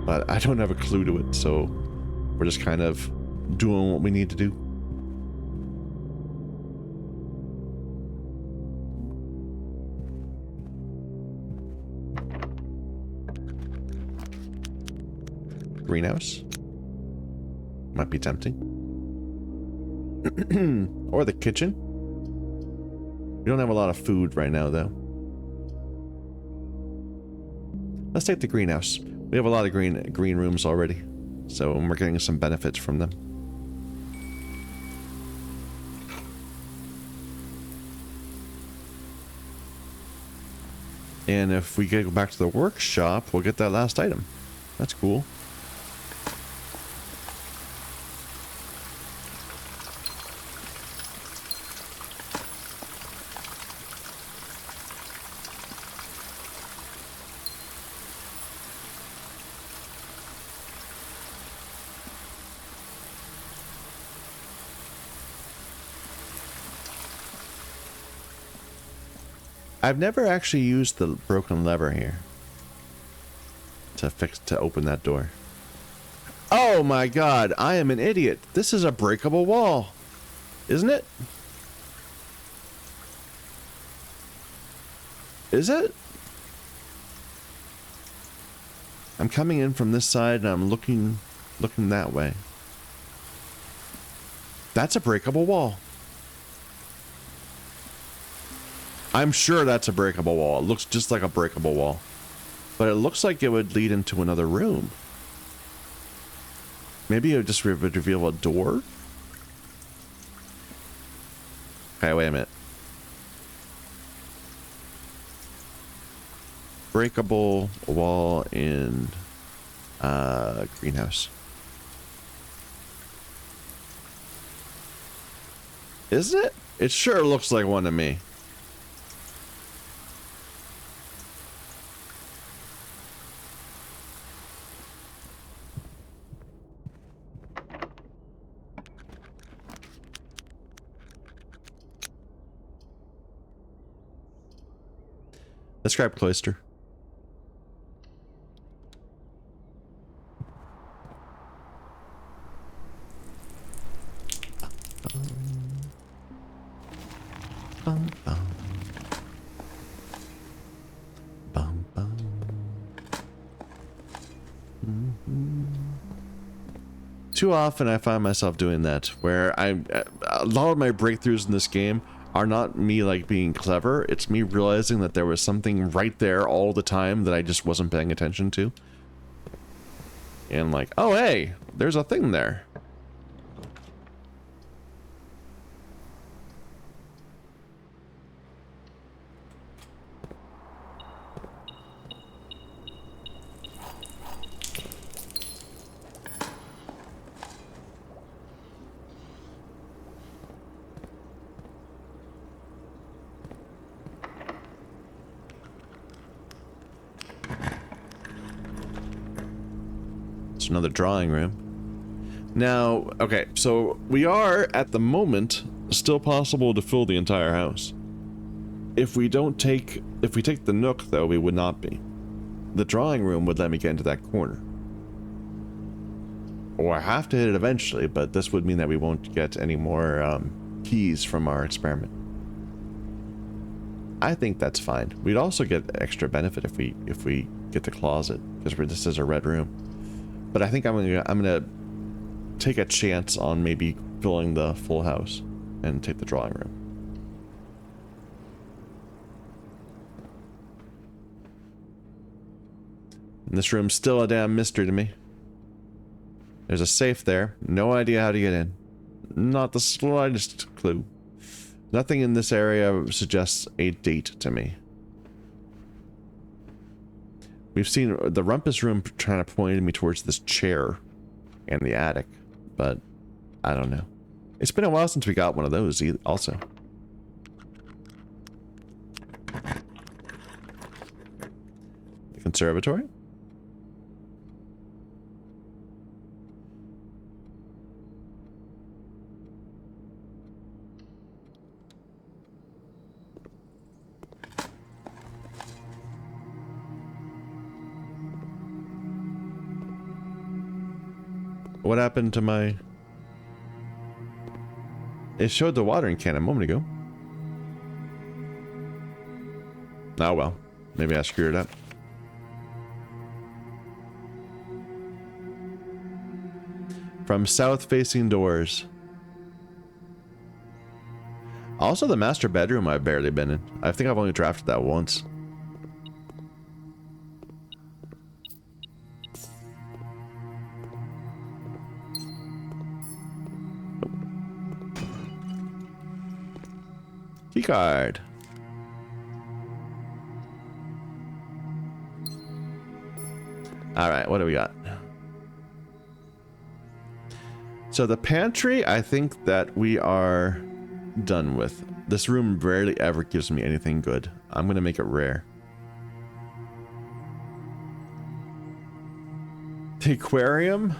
But I don't have a clue to it, so we're just kind of doing what we need to do. Greenhouse. Might be tempting. Or the kitchen. We don't have a lot of food right now, though. Let's take the greenhouse. We have a lot of green rooms already, so we're getting some benefits from them. And if we go back to the workshop, we'll get that last item. That's cool. I've never actually used the broken lever here to open that door. Oh my god, I am an idiot. This is a breakable wall. Isn't it? Is it? I'm coming in from this side and I'm looking that way. That's a breakable wall. I'm sure that's a breakable wall. It looks just like a breakable wall. But it looks like it would lead into another room. Maybe it would just reveal a door? Okay, wait a minute. Breakable wall in greenhouse. Isn't it? It sure looks like one to me. Let's grab Cloister. Bum, bum. Bum, bum. Mm-hmm. Too often I find myself doing that, where a lot of my breakthroughs in this game are not me like being clever, it's me realizing that there was something right there all the time that I just wasn't paying attention to. And like, oh hey, there's a thing there. It's another drawing room. Now, okay, so we are at the moment still possible to fill the entire house. If we take the nook though, we would not be. The drawing room would let me get into that corner. Or I have to hit it eventually, but this would mean that we won't get any more keys from our experiment. I think that's fine. We'd also get extra benefit if we get the closet, because this is a red room. But I think I'm gonna take a chance on maybe filling the full house and take the drawing room. And this room's still a damn mystery to me. There's a safe there. No idea how to get in. Not the slightest clue. Nothing in this area suggests a date to me. We've seen the rumpus room trying to point me towards this chair and the attic, but I don't know. It's been a while since we got one of those also. The conservatory? What happened to my... It showed the watering can a moment ago. Oh well. Maybe I screwed it up. From south-facing doors. Also the master bedroom I've barely been in. I think I've only drafted that once. Keycard. Alright, what do we got? So the pantry, I think that we are done with. This room rarely ever gives me anything good. I'm gonna make it rare. The aquarium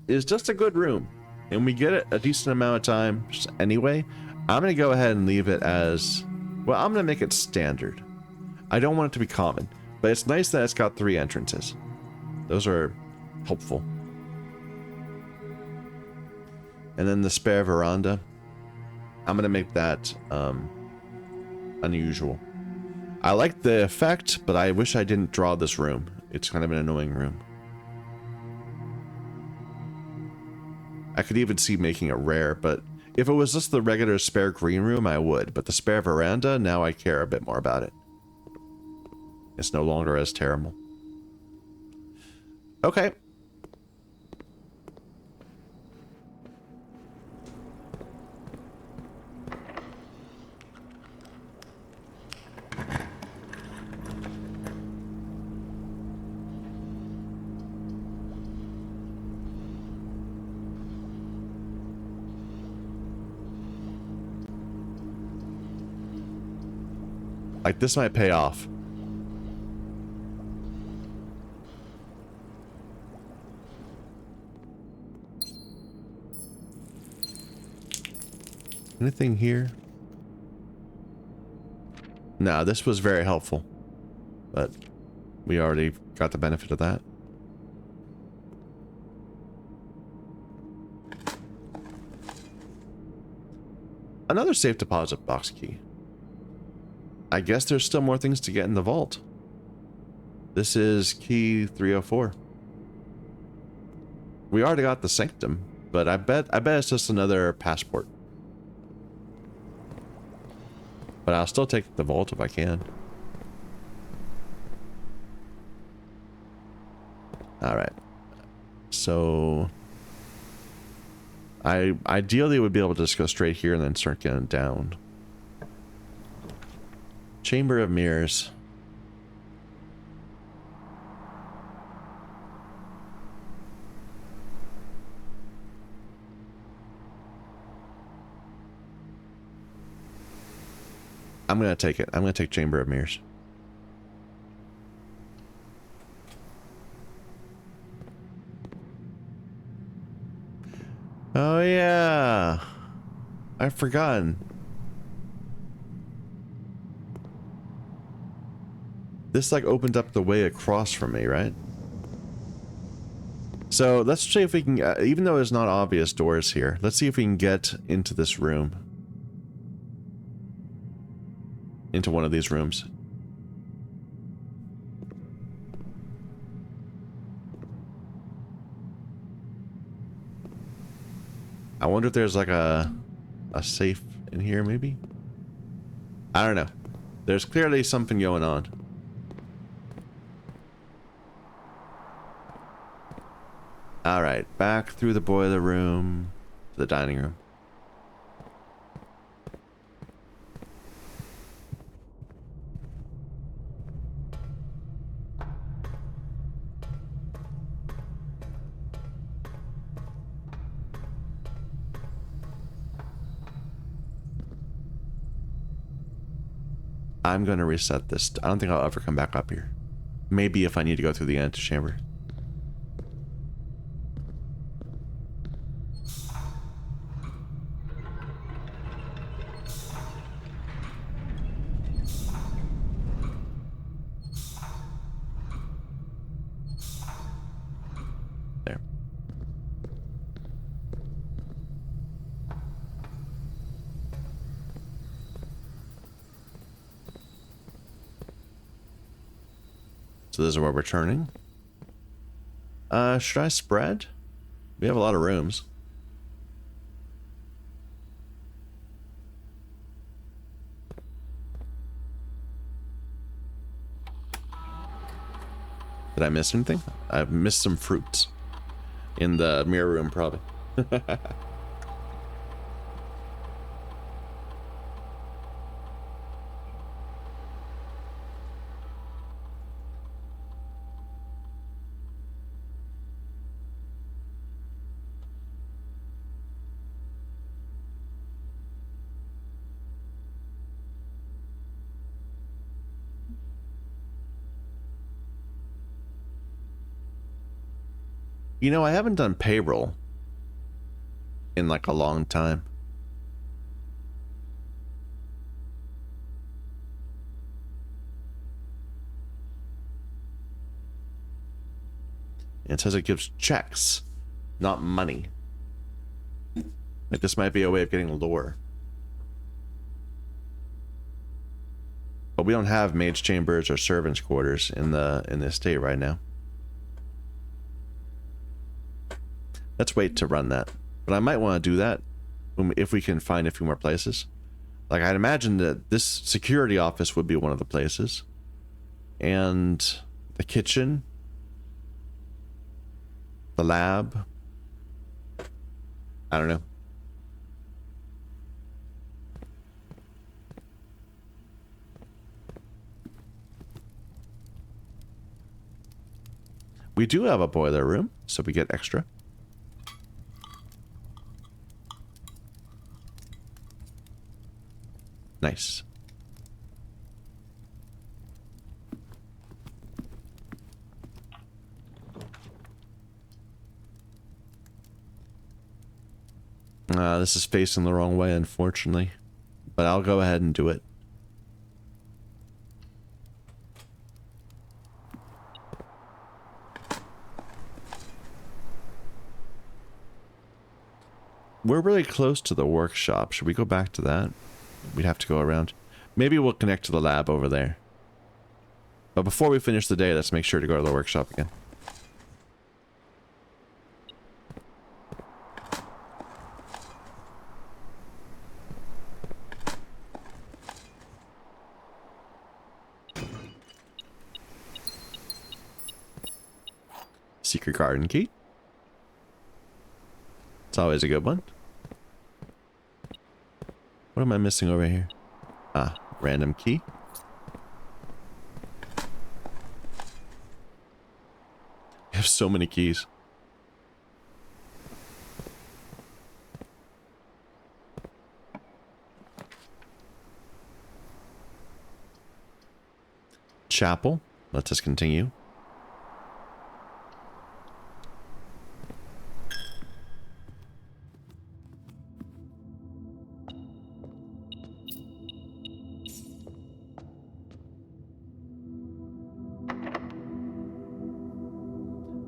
is just a good room. And we get it a decent amount of time anyway. I'm going to go ahead and leave it as... Well, I'm going to make it standard. I don't want it to be common. But it's nice that it's got 3 entrances. Those are helpful. And then the spare veranda. I'm gonna make that unusual. I like the effect, but I wish I didn't draw this room. It's kind of an annoying room. I could even see making it rare, but if it was just the regular spare green room, I would. But the spare veranda, now I care a bit more about it. It's no longer as terrible. Okay. Like, this might pay off. Anything here? No, this was very helpful. But we already got the benefit of that. Another safe deposit box key. I guess there's still more things to get in the vault. This is key 304. We already got the sanctum, but I bet it's just another passport. But I'll still take the vault if I can. All right. So I ideally would be able to just go straight here and then start getting down. Chamber of Mirrors. I'm gonna take it. I'm gonna take Chamber of Mirrors. Oh yeah, I've forgotten. This like opened up the way across from me, right? So let's see if we can, even though there's not obvious doors here, let's see if we can get into this room. Into one of these rooms. I wonder if there's like a safe in here, maybe? I don't know. There's clearly something going on. Alright, back through the boiler room to the dining room. I'm gonna reset this. I don't think I'll ever come back up here. Maybe if I need to go through the antechamber. There. So this is where we're turning. Should I spread? We have a lot of rooms. Did I miss anything? I've missed some fruits. In the mirror room, probably. You know, I haven't done payroll in like a long time. It says it gives checks, not money. Like this might be a way of getting lore. But we don't have mage chambers or servants' quarters in the estate right now. Let's wait to run that. But I might want to do that if we can find a few more places. Like I'd imagine that this security office would be one of the places. And the kitchen. The lab. I don't know. We do have a boiler room, so we get extra. Nice. This is facing the wrong way, unfortunately. But I'll go ahead and do it. We're really close to the workshop. Should we go back to that? We'd have to go around. Maybe we'll connect to the lab over there. But before we finish the day, let's make sure to go to the workshop again. Secret garden key. It's always a good one. What am I missing over here? Ah, random key. I have so many keys. Chapel. Let us continue.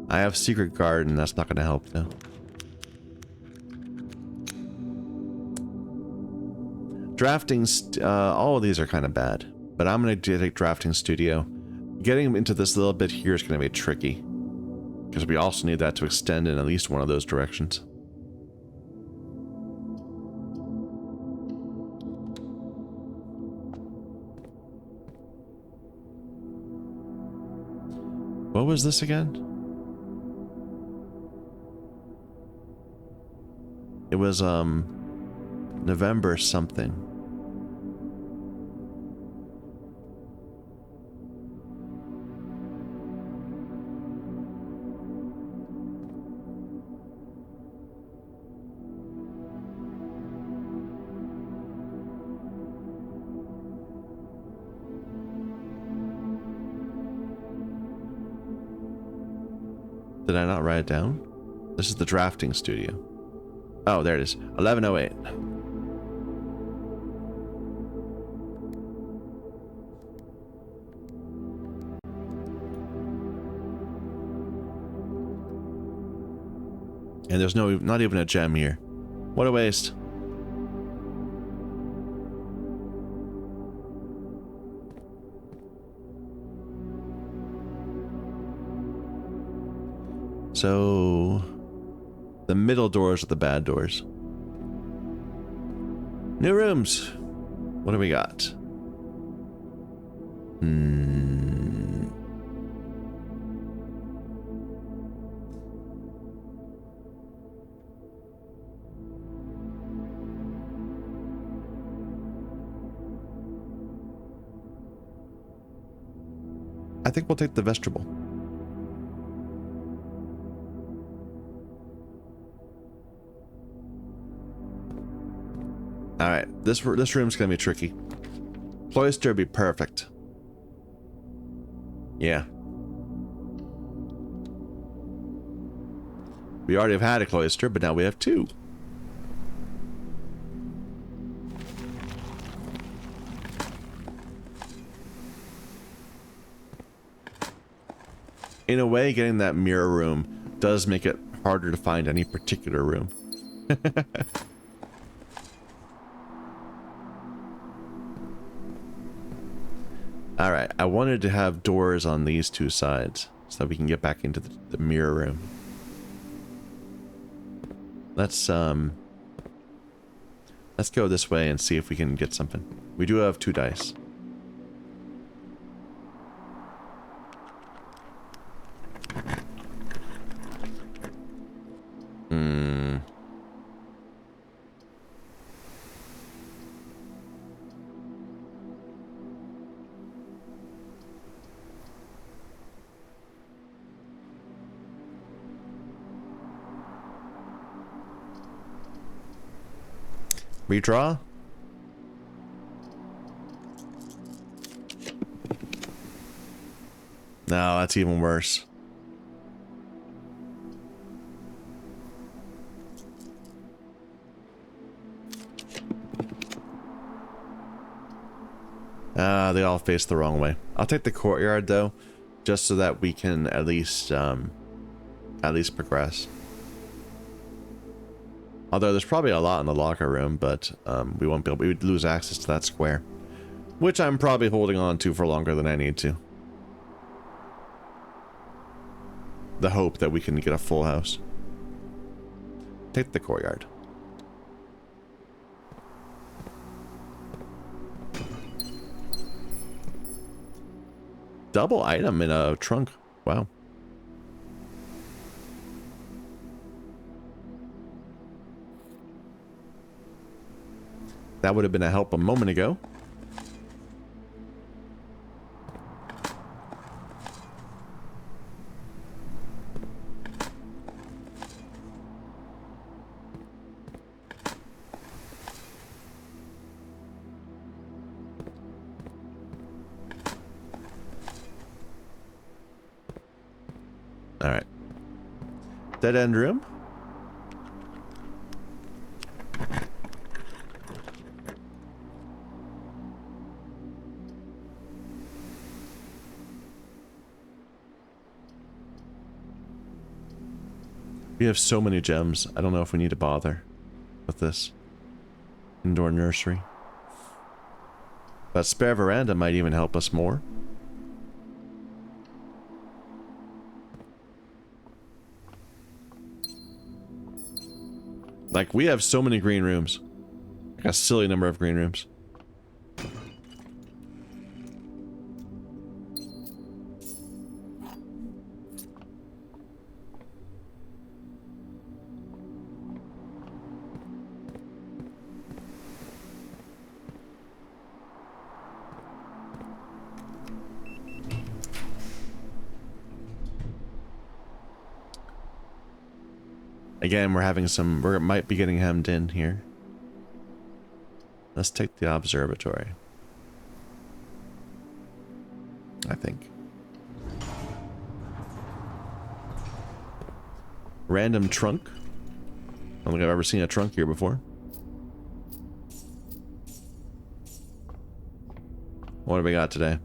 I have secret garden. That's not going to help though. Drafting, all of these are kind of bad, but I'm going to take drafting studio. Getting into this little bit here is going to be tricky because we also need that to extend in at least one of those directions. What was this again? It was, November something. Did I not write it down? This is the drafting studio. Oh, there it is. 1108. And there's not even a gem here. What a waste. So the middle doors are the bad doors. New rooms. What do we got? I think we'll take the vestibule. All right, this room's gonna be tricky. Cloister would be perfect. Yeah. We already have had a cloister, but now we have two. In a way, getting that mirror room does make it harder to find any particular room. Alright, I wanted to have doors on these two sides so that we can get back into the mirror room. Let's go this way and see if we can get something. We do have 2 dice. Redraw? No, that's even worse. They all face the wrong way. I'll take the courtyard though, just so that we can at least progress. Although there's probably a lot in the locker room, but we won't be able. We would lose access to that square, which I'm probably holding on to for longer than I need to. The hope that we can get a full house. Take the courtyard. Double item in a trunk. Wow. That would have been a help a moment ago. All right. Dead end room. We have so many gems. I don't know if we need to bother with this. Indoor nursery. That spare veranda might even help us more. Like, we have so many green rooms. Like a silly number of green rooms. Again, we're having some, we might be getting hemmed in here. Let's take the observatory. I think. Random trunk. I don't think I've ever seen a trunk here before. What have we got today?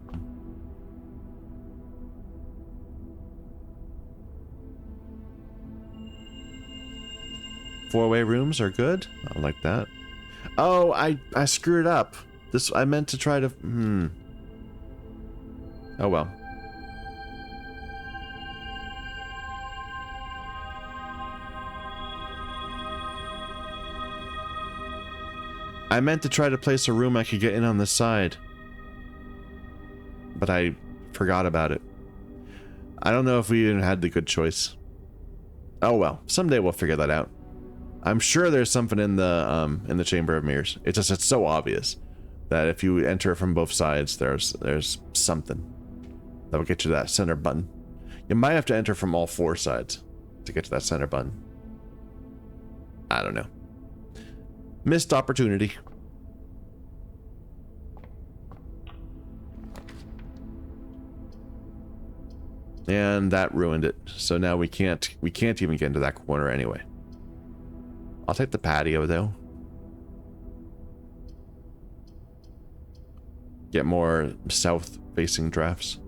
Four-way rooms are good. I like that. Oh, I screwed up. This I meant to try to. Oh well. I meant to try to place a room I could get in on this side, but I forgot about it. I don't know if we even had the good choice. Oh well. Someday we'll figure that out. I'm sure there's something in the Chamber of Mirrors. It's just, it's so obvious that if you enter from both sides, there's something that will get you to that center button. You might have to enter from all 4 sides to get to that center button. I don't know. Missed opportunity. And that ruined it. So now we can't even get into that corner anyway. I'll take the patio though. Get more south-facing drafts.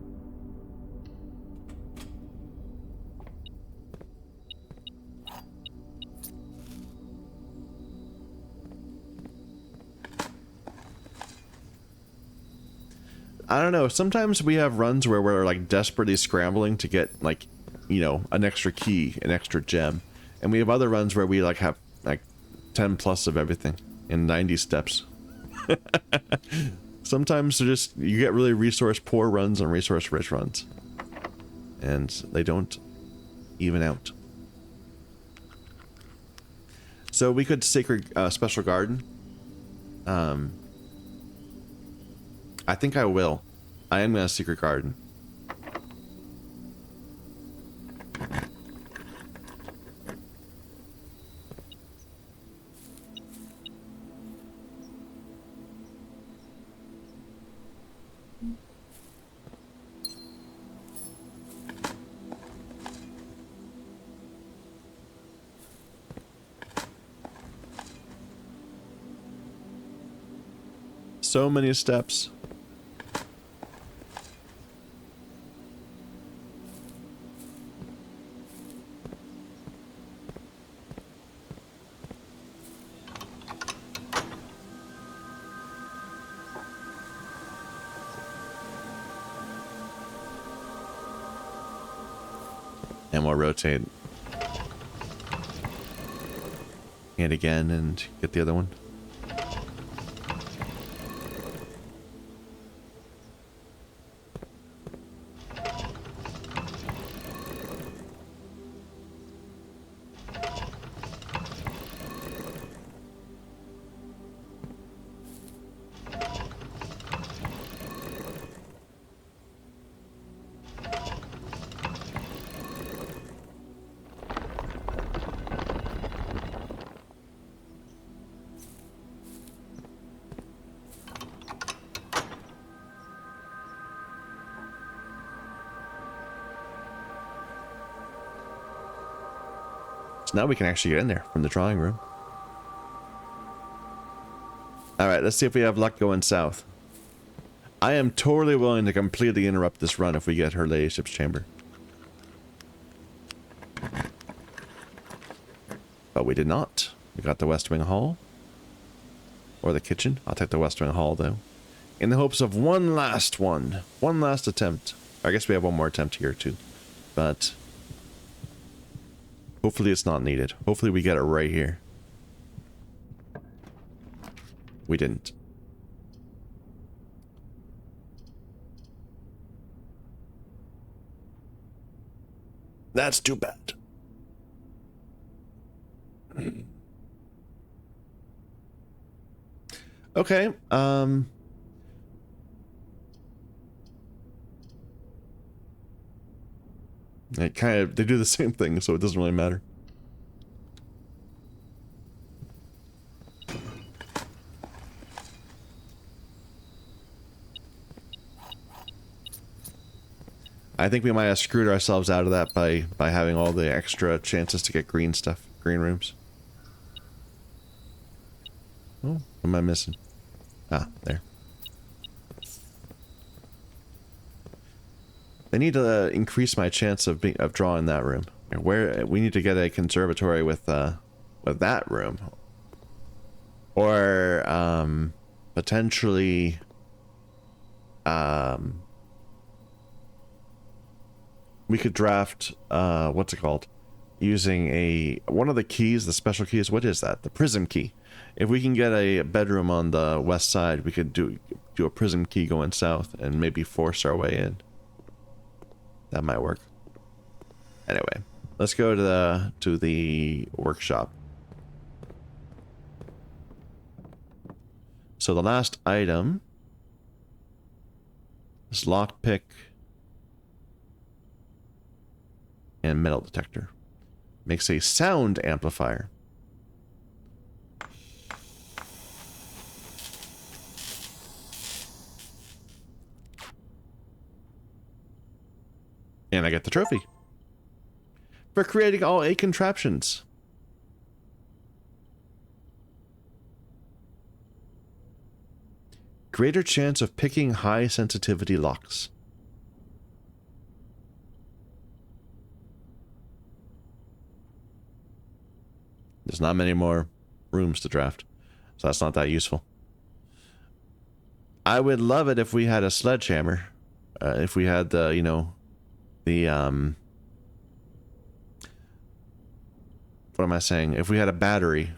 I don't know. Sometimes we have runs where we're like desperately scrambling to get like, you know, an extra key, an extra gem. And we have other runs where we like have like 10 plus of everything in 90 steps. Sometimes they're just, you get really resource poor runs and resource rich runs. And they don't even out. So we could Sacred Special Garden. I think I will. I am going to Secret Garden. So many steps. And we'll rotate. And again and get the other one. Now we can actually get in there from the drawing room. Alright, let's see if we have luck going south. I am totally willing to completely interrupt this run if we get her ladyship's chamber. But we did not. We got the West Wing Hall. Or the kitchen. I'll take the West Wing Hall though. In the hopes of one last one. One last attempt. I guess we have one more attempt here too. But hopefully it's not needed. Hopefully we get it right here. We didn't. That's too bad. Okay, they do the same thing, so it doesn't really matter. I think we might have screwed ourselves out of that by having all the extra chances to get green stuff, green rooms. Oh, what am I missing? Ah, there. I need to increase my chance of drawing that room. Where we need to get a conservatory with that room, or potentially we could draft what's it called? Using one of the keys, the special keys. What is that? The prism key. If we can get a bedroom on the west side, we could do a prism key going south and maybe force our way in. That might work. Anyway, let's go to the workshop. So the last item is lockpick and metal detector. Makes a sound amplifier. And I get the trophy for creating all 8 contraptions. Greater chance of picking high sensitivity locks. There's not many more rooms to draft, so that's not that useful. I would love it if we had a sledgehammer. If we had the, you know, the, what am I saying? If we had a battery,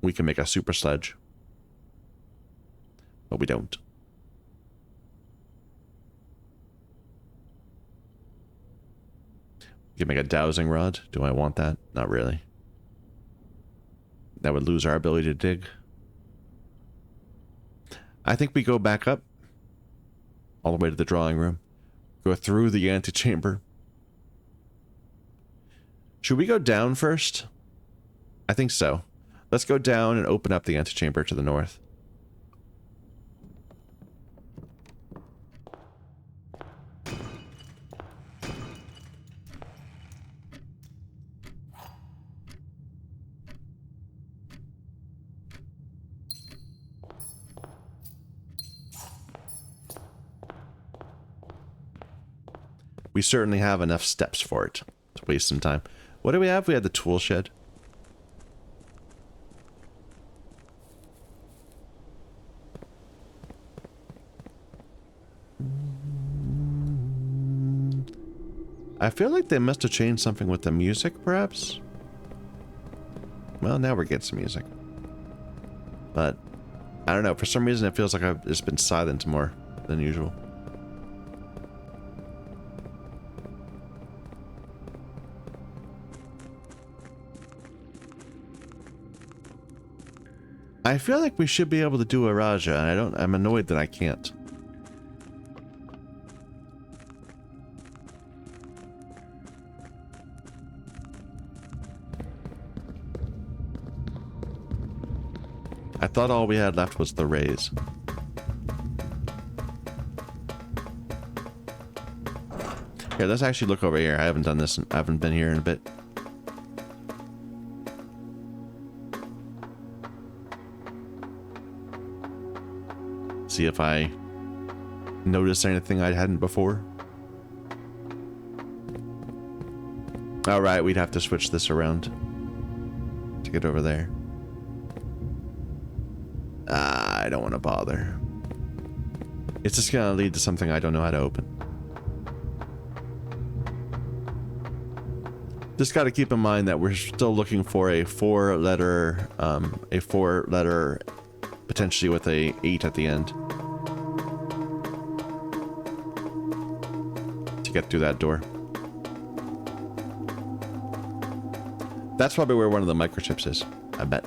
we can make a super sledge. But we don't. We can make a dowsing rod. Do I want that? Not really. That would lose our ability to dig. I think we go back up. All the way to the drawing room. Go through the antechamber. Should we go down first? I think so. Let's go down and open up the antechamber to the north. We certainly have enough steps for it to waste some time. What do we have? We had the tool shed. I feel like they must have changed something with the music, perhaps? Well, now we're getting some music. But, I don't know. For some reason, it feels like it's been silent more than usual. I feel like we should be able to do a Raja, and I'm annoyed that I can't. I thought all we had left was the raise. Here, let's actually look over here. I haven't done this, I haven't been here in a bit. See if I notice anything I hadn't before. Alright, we'd have to switch this around to get over there. I don't want to bother. It's just gonna lead to something I don't know how to open. Just gotta keep in mind that we're still looking for a four letter, potentially with a 8 at the end. To get through that door. That's probably where one of the microchips is, I bet.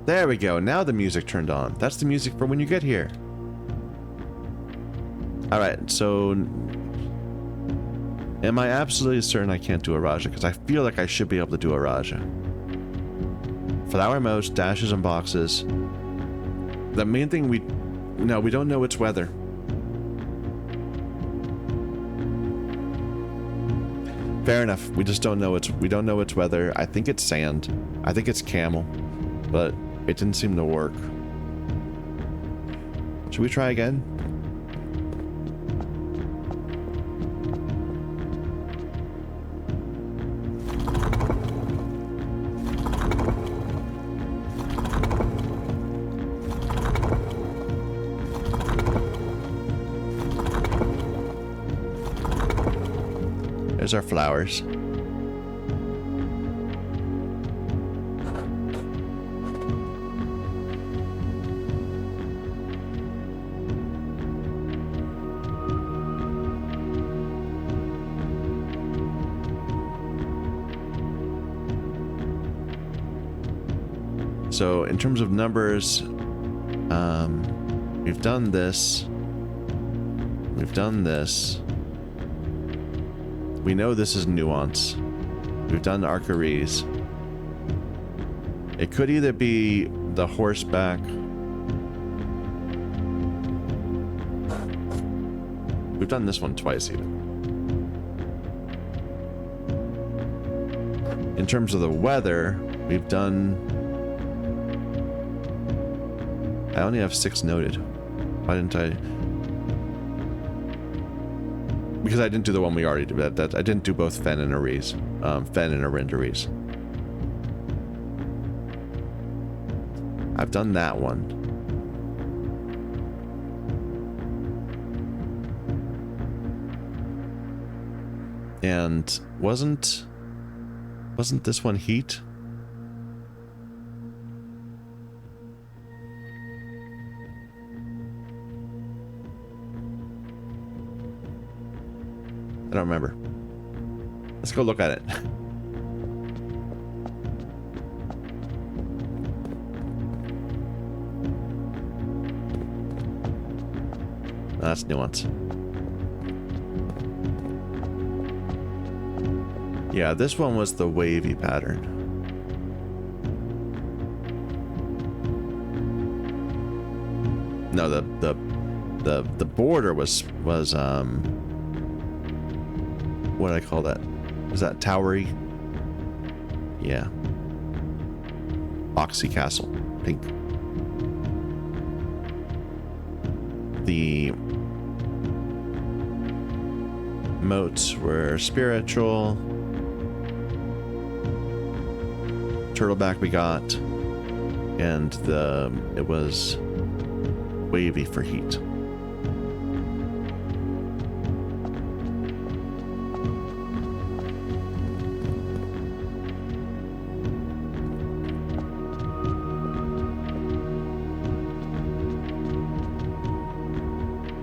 There we go. Now the music turned on. That's the music for when you get here. Alright, so... Am I absolutely certain I can't do a Raja? Because I feel like I should be able to do a Raja. Flower moats, dashes, and boxes. The main thing we don't know its weather. Fair enough. We just don't know we don't know its weather. I think it's sand. I think it's camel. But it didn't seem to work. Should we try again? There's our flowers. So in terms of numbers, we've done this. We've done this. We know this is nuance. We've done Arcaries. It could either be the horseback. We've done this one twice even. In terms of the weather, we've done I only have 6 noted. Why didn't I? Because I didn't do the one we already did. I didn't do both Fen and Ares. Fen and Arindaries. I've done that one. And wasn't this one heat? I don't remember. Let's go look at it. That's nuance. Yeah, this one was the wavy pattern. No, the border was what did I call that? Is that towery? Yeah. Boxy castle, pink. The moats were spiritual. Turtleback we got, and it was wavy for heat.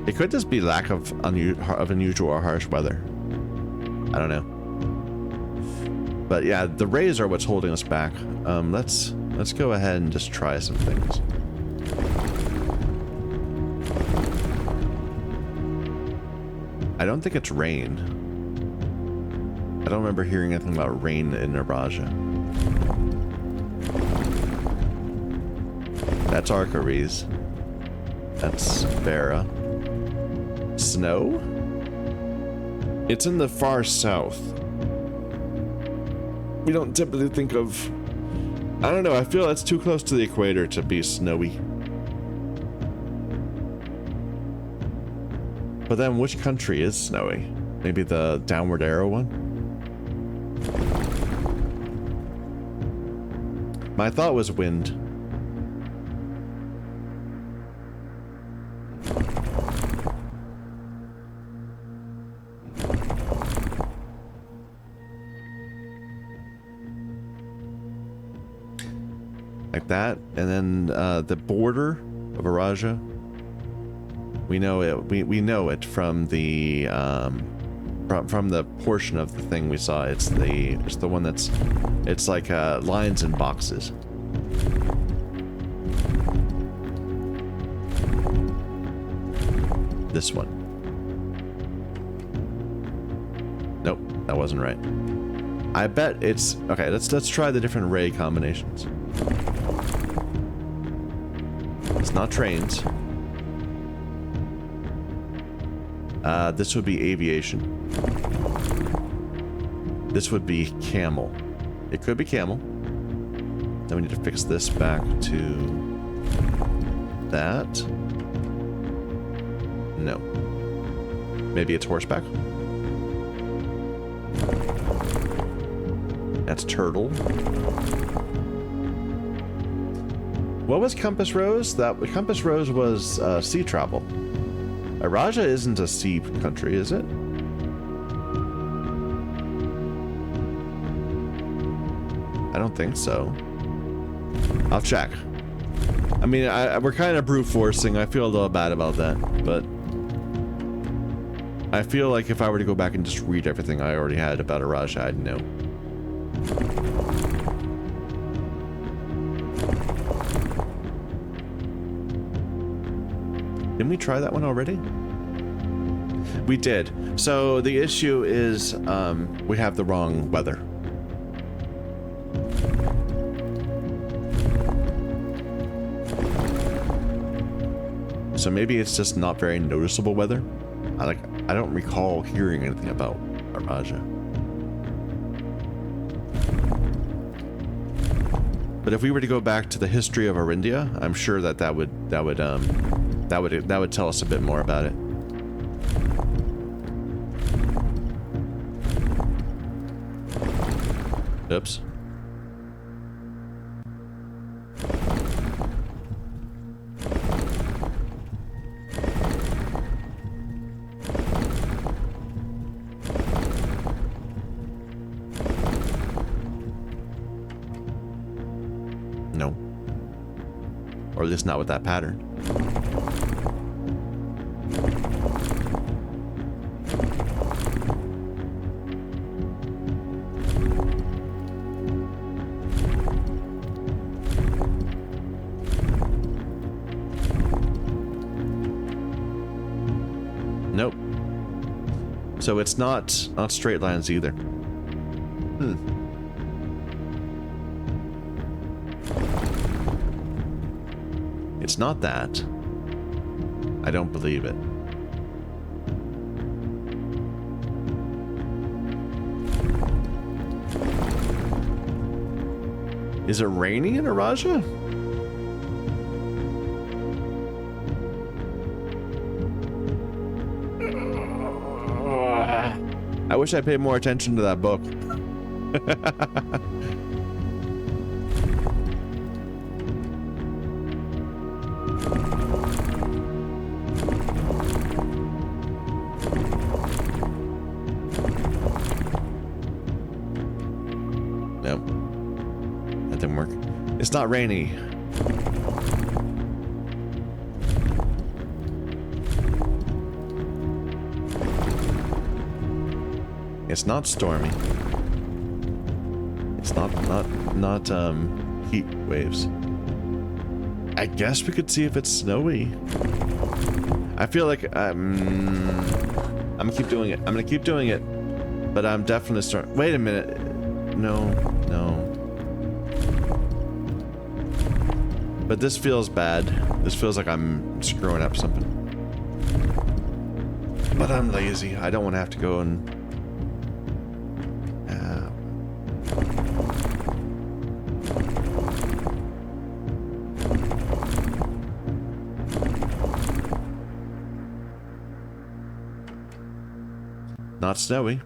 It could just be lack of unusual or harsh weather. I don't know. But yeah, the rays are what's holding us back. Let's go ahead and just try some things. I don't think it's rain. I don't remember hearing anything about rain in Naraja. That's Arcaries. That's Vera. Snow? It's in the far south. We don't typically think of... I don't know, I feel that's too close to the equator to be snowy. But then which country is snowy? Maybe the downward arrow one? My thought was wind. Like that, and then the border of Araja. We know it. We know it from the from the portion of the thing we saw. It's the one that's like lines and boxes. This one. Nope, that wasn't right. I bet it's okay. Let's try the different ray combinations. It's not trains. This would be aviation. This would be camel. It could be camel. Then we need to fix this back to that. No. Maybe it's horseback. That's turtle. What was Compass Rose? Compass Rose was sea travel. Araja isn't a sea country, is it? I don't think so. I'll check. I mean, we're kind of brute forcing. I feel a little bad about that, but I feel like if I were to go back and just read everything I already had about Araja, I'd know. Didn't we try that one already? We did. So the issue is we have the wrong weather. So maybe it's just not very noticeable weather. I don't recall hearing anything about Araja. But if we were to go back to the history of Arindia, I'm sure that would tell us a bit more about it. Oops. No. Or at least not with that pattern. Nope. So it's not straight lines either. It's not that. I don't believe it. Is it raining in Araja? I wish I paid more attention to that book. Nope. That didn't work. It's not rainy. It's not stormy. It's not heat waves. I guess we could see if it's snowy. I feel like I'm gonna keep doing it. I'm gonna keep doing it, but I'm definitely starting. Wait a minute. No. But this feels bad. This feels like I'm screwing up something. But I'm lazy. I don't want to have to go and. Not snowy.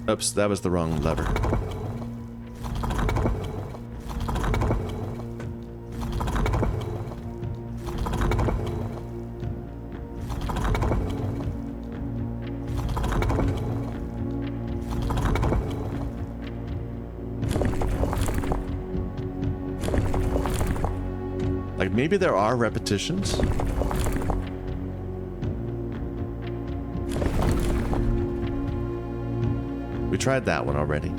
Oops, that was the wrong lever. Like, maybe there are repetitions. We tried that one already.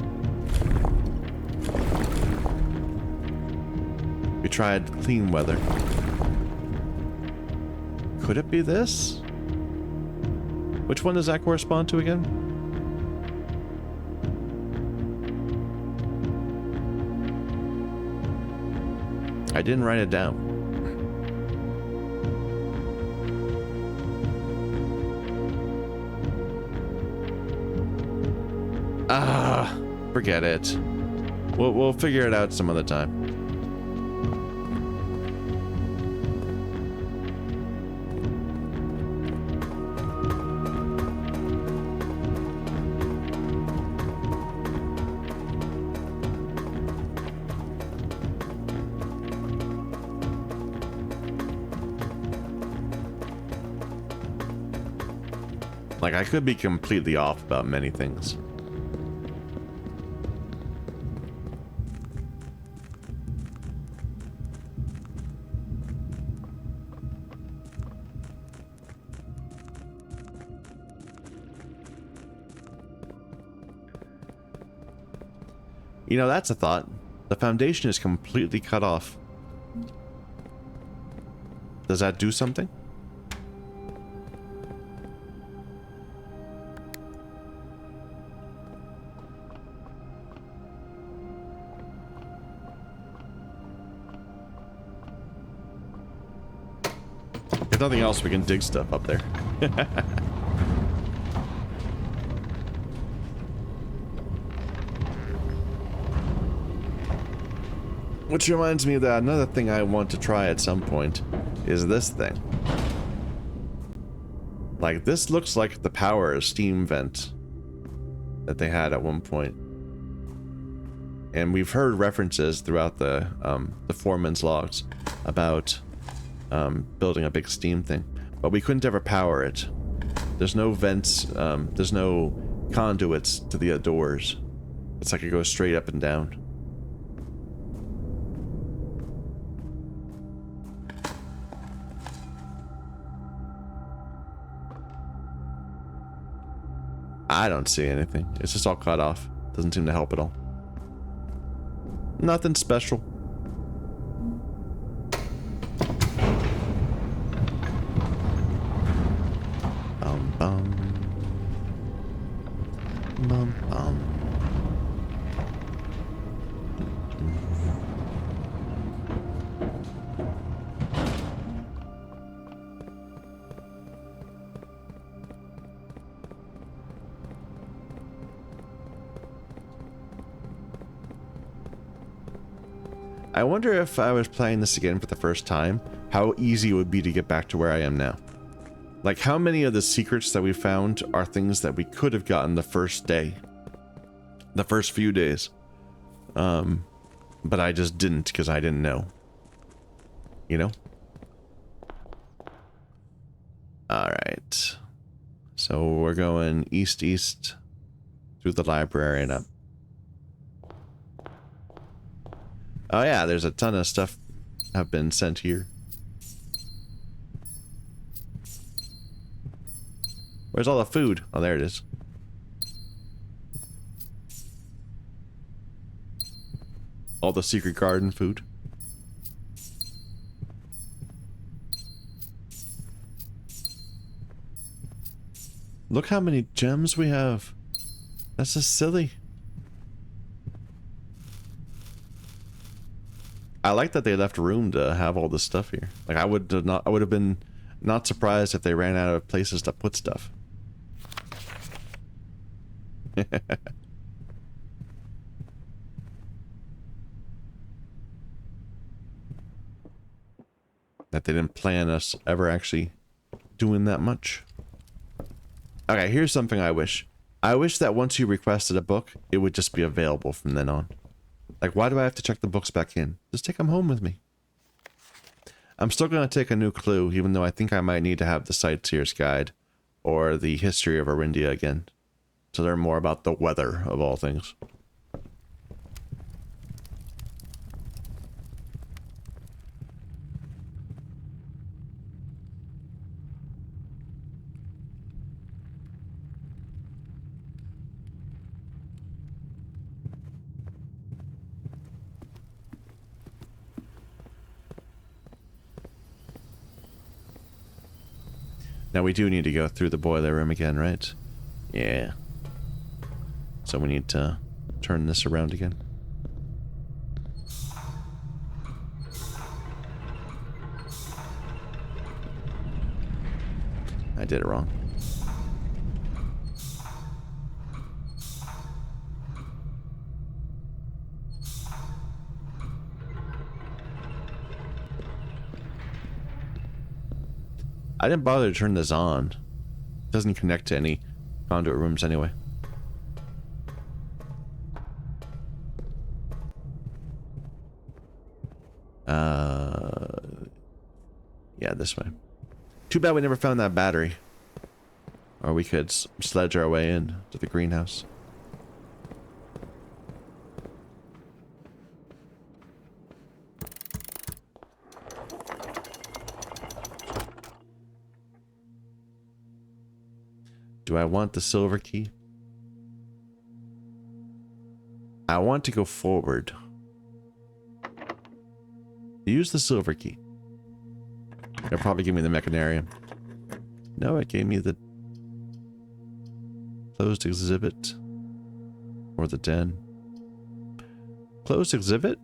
We tried clean weather. Could it be this? Which one does that correspond to again? I didn't write it down. Forget it. We'll figure it out some other time. Like, I could be completely off about many things. You know, that's a thought. The foundation is completely cut off. Does that do something? If nothing else, we can dig stuff up there. Which reminds me that another thing I want to try at some point is this thing. Like, this looks like the power steam vent that they had at one point. And we've heard references throughout the foreman's logs about building a big steam thing. But we couldn't ever power it. There's no vents, there's no conduits to the doors. It's like it goes straight up and down. I don't see anything. It's just all cut off. Doesn't seem to help at all. Nothing special. Bum bum. Bum bum. I wonder if I was playing this again for the first time, how easy it would be to get back to where I am now. Like, how many of the secrets that we found are things that we could have gotten the first day, the first few days, but I just didn't because I didn't know, you know? All right, so we're going east through the library and up. Oh yeah, there's a ton of stuff have been sent here. Where's all the food? Oh, there it is. All the secret garden food. Look how many gems we have. That's just silly. I like that they left room to have all this stuff here. Like, I would have been not surprised if they ran out of places to put stuff. That they didn't plan us ever actually doing that much. Okay, here's something I wish. I wish that once you requested a book, it would just be available from then on. Like, why do I have to check the books back in? Just take them home with me. I'm still going to take a new clue, even though I think I might need to have the Sightseer's Guide or the History of Arindia again to learn more about the weather of all things. Now we do need to go through the boiler room again, right? Yeah. So we need to turn this around again. I did it wrong. I didn't bother to turn this on. It doesn't connect to any conduit rooms anyway. Yeah, this way. Too bad we never found that battery. Or we could sledge our way in to the greenhouse. Do I want the silver key? I want to go forward. Use the silver key. It'll probably give me the mechanarium. No, it gave me the closed exhibit. Or the den. Closed exhibit?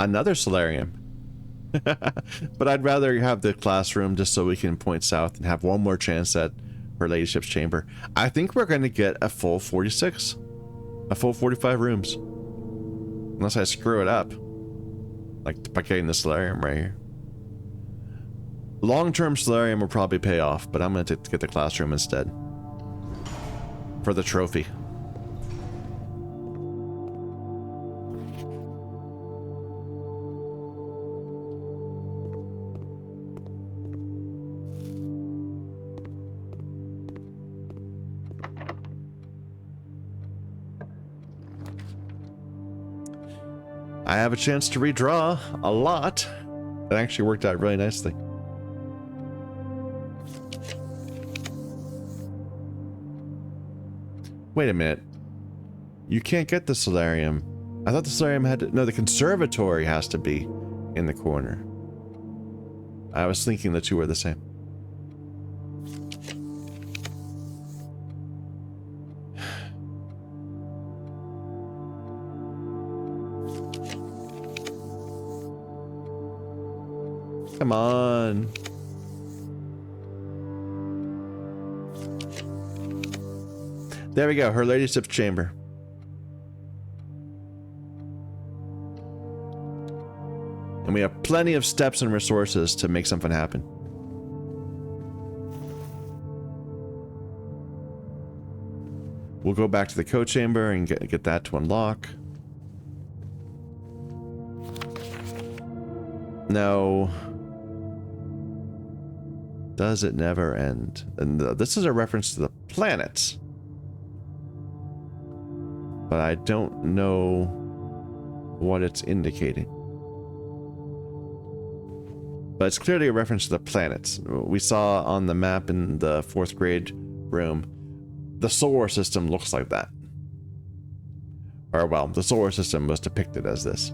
Another solarium. But I'd rather have the classroom just so we can point south and have one more chance at her ladyship's chamber. I think we're going to get a full 46. A full 45 rooms. Unless I screw it up. Like by getting the solarium right here. Long-term solarium will probably pay off, but I'm going to get the classroom instead. For the trophy. I have a chance to redraw a lot. It actually worked out really nicely. Wait a minute. You can't get the solarium. I thought the solarium had to... No, the conservatory has to be in the corner. I was thinking the two are the same. Come on. There we go, her ladyship's chamber. And we have plenty of steps and resources to make something happen. We'll go back to the code chamber and get that to unlock. No. Does it never end? And this is a reference to the planets. But I don't know what it's indicating. But it's clearly a reference to the planets. We saw on the map in the 4th grade room, the solar system looks like that. Or, well, the solar system was depicted as this.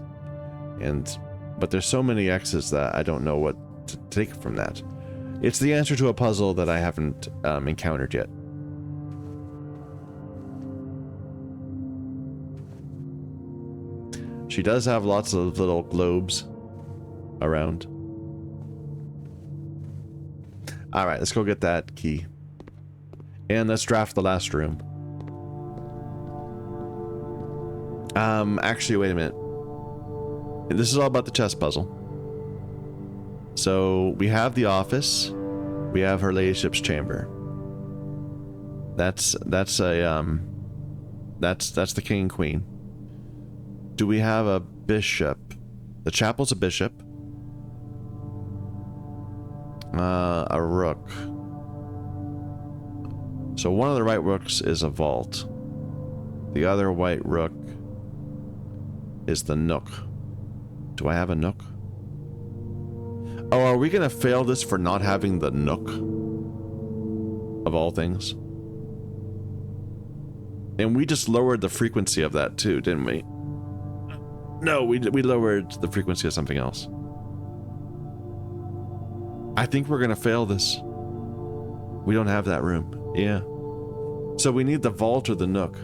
But there's so many X's that I don't know what to take from that. It's the answer to a puzzle that I haven't encountered yet. She does have lots of little globes around. Alright, let's go get that key. And let's draft the last room. Actually, wait a minute. This is all about the chess puzzle. So, we have the office. We have her ladyship's chamber. That's the king and queen. Do we have a bishop? The chapel's a bishop. A rook. So one of the white rooks is a vault. The other white rook is the nook. Do I have a nook? Oh, are we gonna fail this for not having the nook? Of all things. And we just lowered the frequency of that too, didn't we? No, we lowered the frequency of something else. I think we're gonna fail this. We don't have that room. Yeah. So we need the vault or the nook.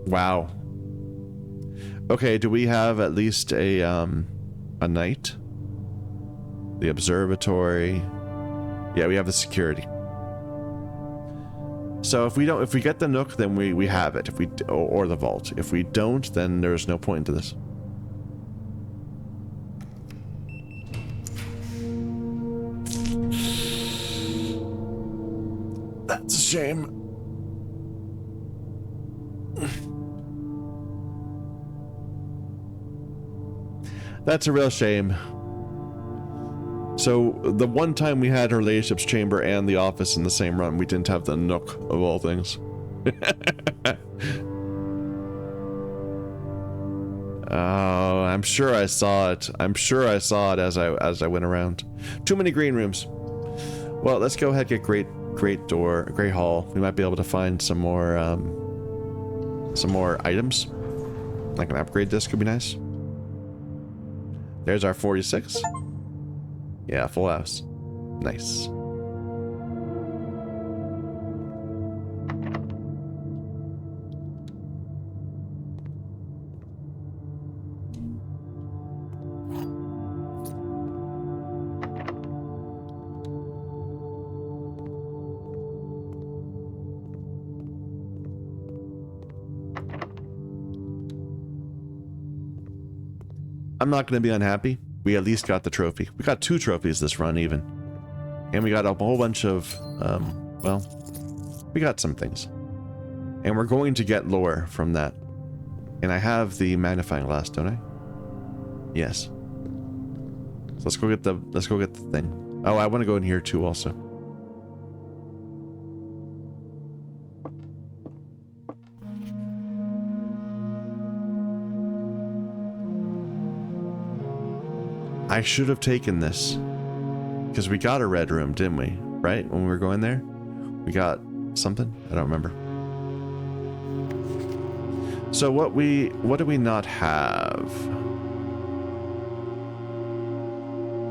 Wow. Okay, do we have at least a knight? The observatory. Yeah, we have the security. So if we get the nook, then we have it. Or the vault. If we don't, then there's no point to this. That's a shame. That's a real shame. So, the one time we had her ladyship's chamber and the office in the same run, we didn't have the nook, of all things. Oh, I'm sure I saw it. I'm sure I saw it as I went around. Too many green rooms. Well, let's go ahead and get Great Hall. We might be able to find some more items. Like an upgrade disc would be nice. There's our 46. Yeah, full house. Nice. I'm not going to be unhappy. We at least got the trophy. We got 2 trophies this run even. And we got a whole bunch of, well, we got some things. And we're going to get lore from that. And I have the magnifying glass, don't I? Yes. So let's go get the thing. Oh, I want to go in here too also. I should have taken this. Because we got a red room, didn't we? Right? When we were going there? We got something? I don't remember. So what do we not have?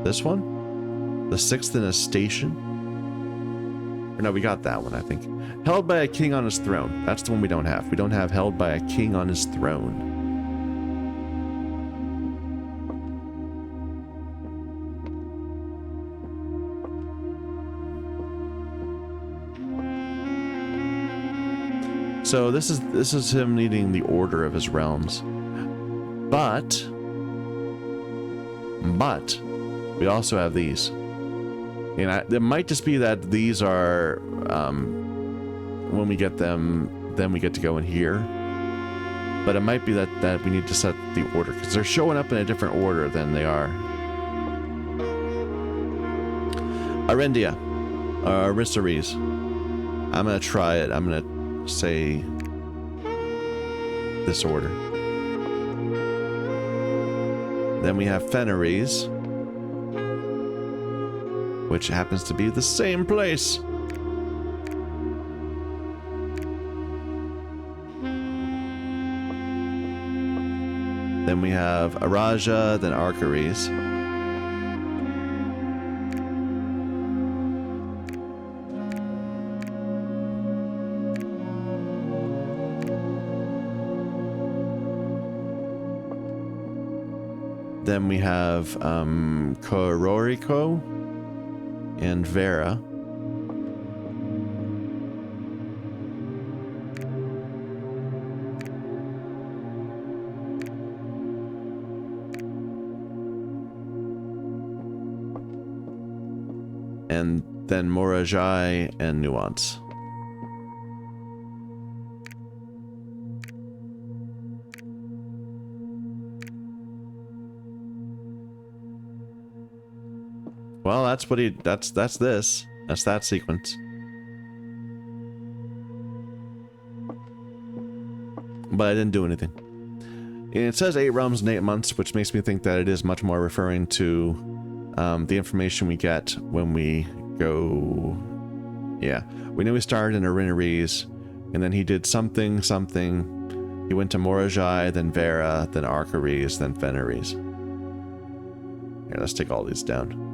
This one? The 6th in a station? Or no, we got that one, I think. Held by a king on his throne. That's the one we don't have. We don't have held by a king on his throne. So this is him needing the order of his realms. But we also have these. And it might just be that these are, when we get them, then we get to go in here. But it might be that we need to set the order, because they're showing up in a different order than they are. Arendia, Rissaries. I'm going to try it. I'm going to say this order. Then we have Fenris, which happens to be the same place. Then we have Araja, then Arcaries. Then we have Kororiko and Vera. And then Morajai and Nuance. Well, that's what he, that's this. That's that sequence. But I didn't do anything. And it says 8 realms in 8 months, which makes me think that it is much more referring to the information we get when we go... Yeah, we knew we started in Arinari's, and then he did something. He went to Morajai, then Vera, then Arcaries, then Fenris. Here, let's take all these down.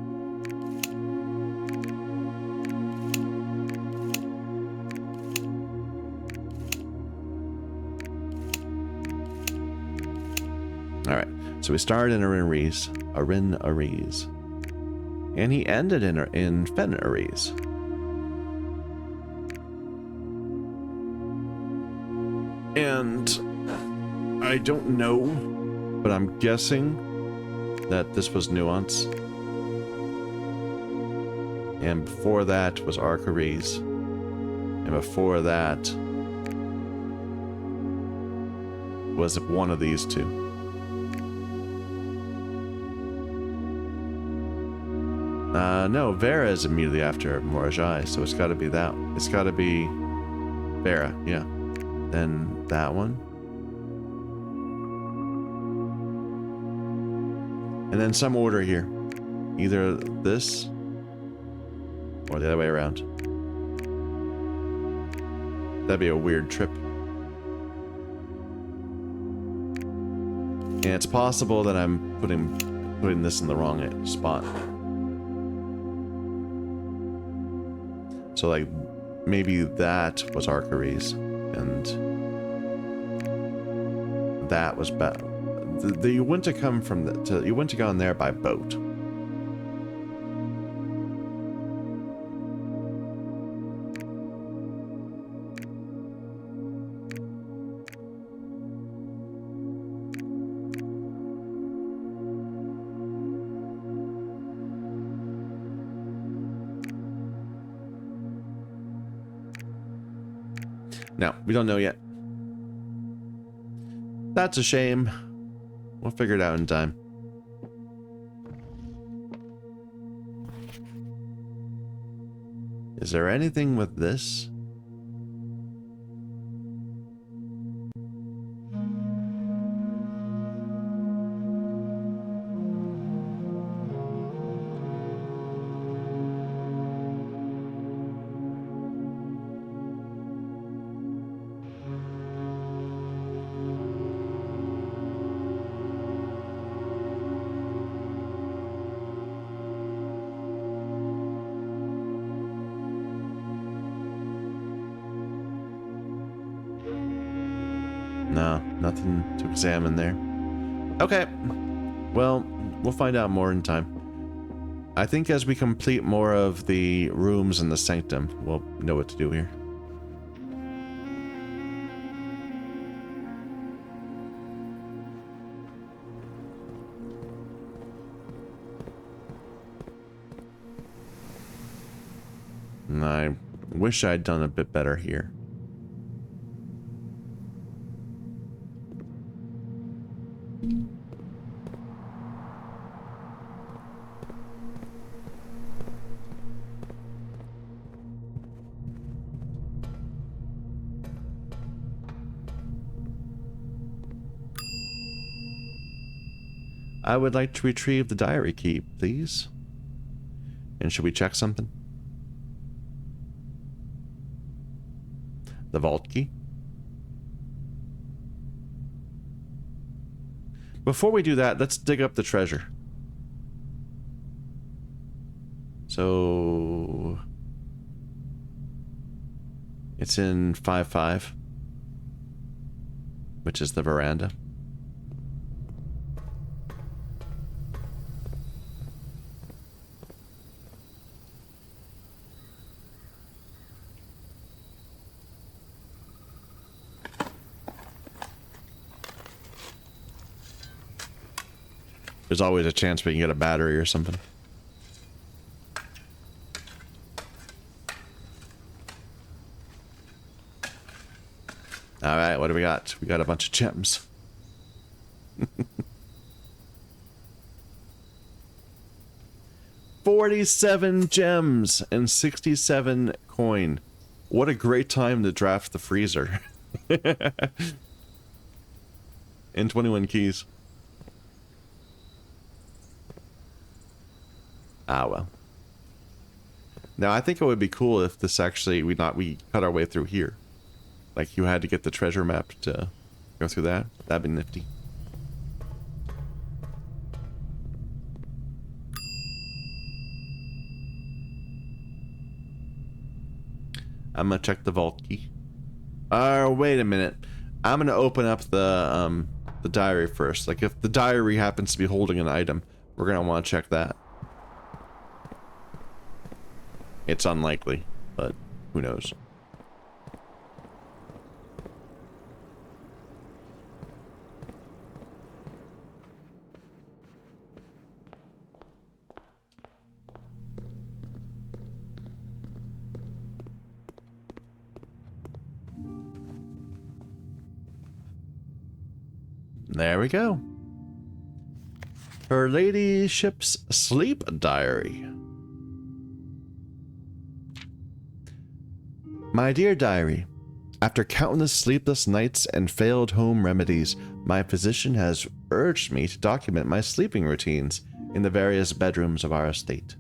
Alright, so we started in Arinari's, and he ended in Fenris. And I don't know, but I'm guessing that this was Nuance. And before that was Arcaries. And before that was one of these two. No, Vera is immediately after Morajai, so it's got to be that. It's got to be Vera, yeah. Then that one. And then some order here. Either this or the other way around. That'd be a weird trip. And it's possible that I'm putting this in the wrong spot. So like maybe that was Arcaries and that was you wouldn't have come from you wouldn't have gone there by boat. No, we don't know yet. That's a shame. We'll figure it out in time. Is there anything with this? No, nothing to examine there. Okay. Well, we'll find out more in time. I think as we complete more of the rooms in the sanctum, we'll know what to do here. And I wish I'd done a bit better here. I would like to retrieve the diary key, please. And should we check something? The vault key? Before we do that, let's dig up the treasure. So... it's in 5-5, which is the veranda. There's always a chance we can get a battery or something. Alright, what do we got? We got a bunch of gems. 47 gems and 67 coin. What a great time to draft the freezer. And 21 keys. Ah, well. Now, I think it would be cool if this actually, we cut our way through here. Like, you had to get the treasure map to go through that. That'd be nifty. I'm gonna check the vault key. Wait a minute. I'm gonna open up the diary first. Like, if the diary happens to be holding an item, we're gonna want to check that. It's unlikely, but who knows? There we go. Her ladyship's sleep diary. My dear diary, after countless sleepless nights and failed home remedies, my physician has urged me to document my sleeping routines in the various bedrooms of our estate.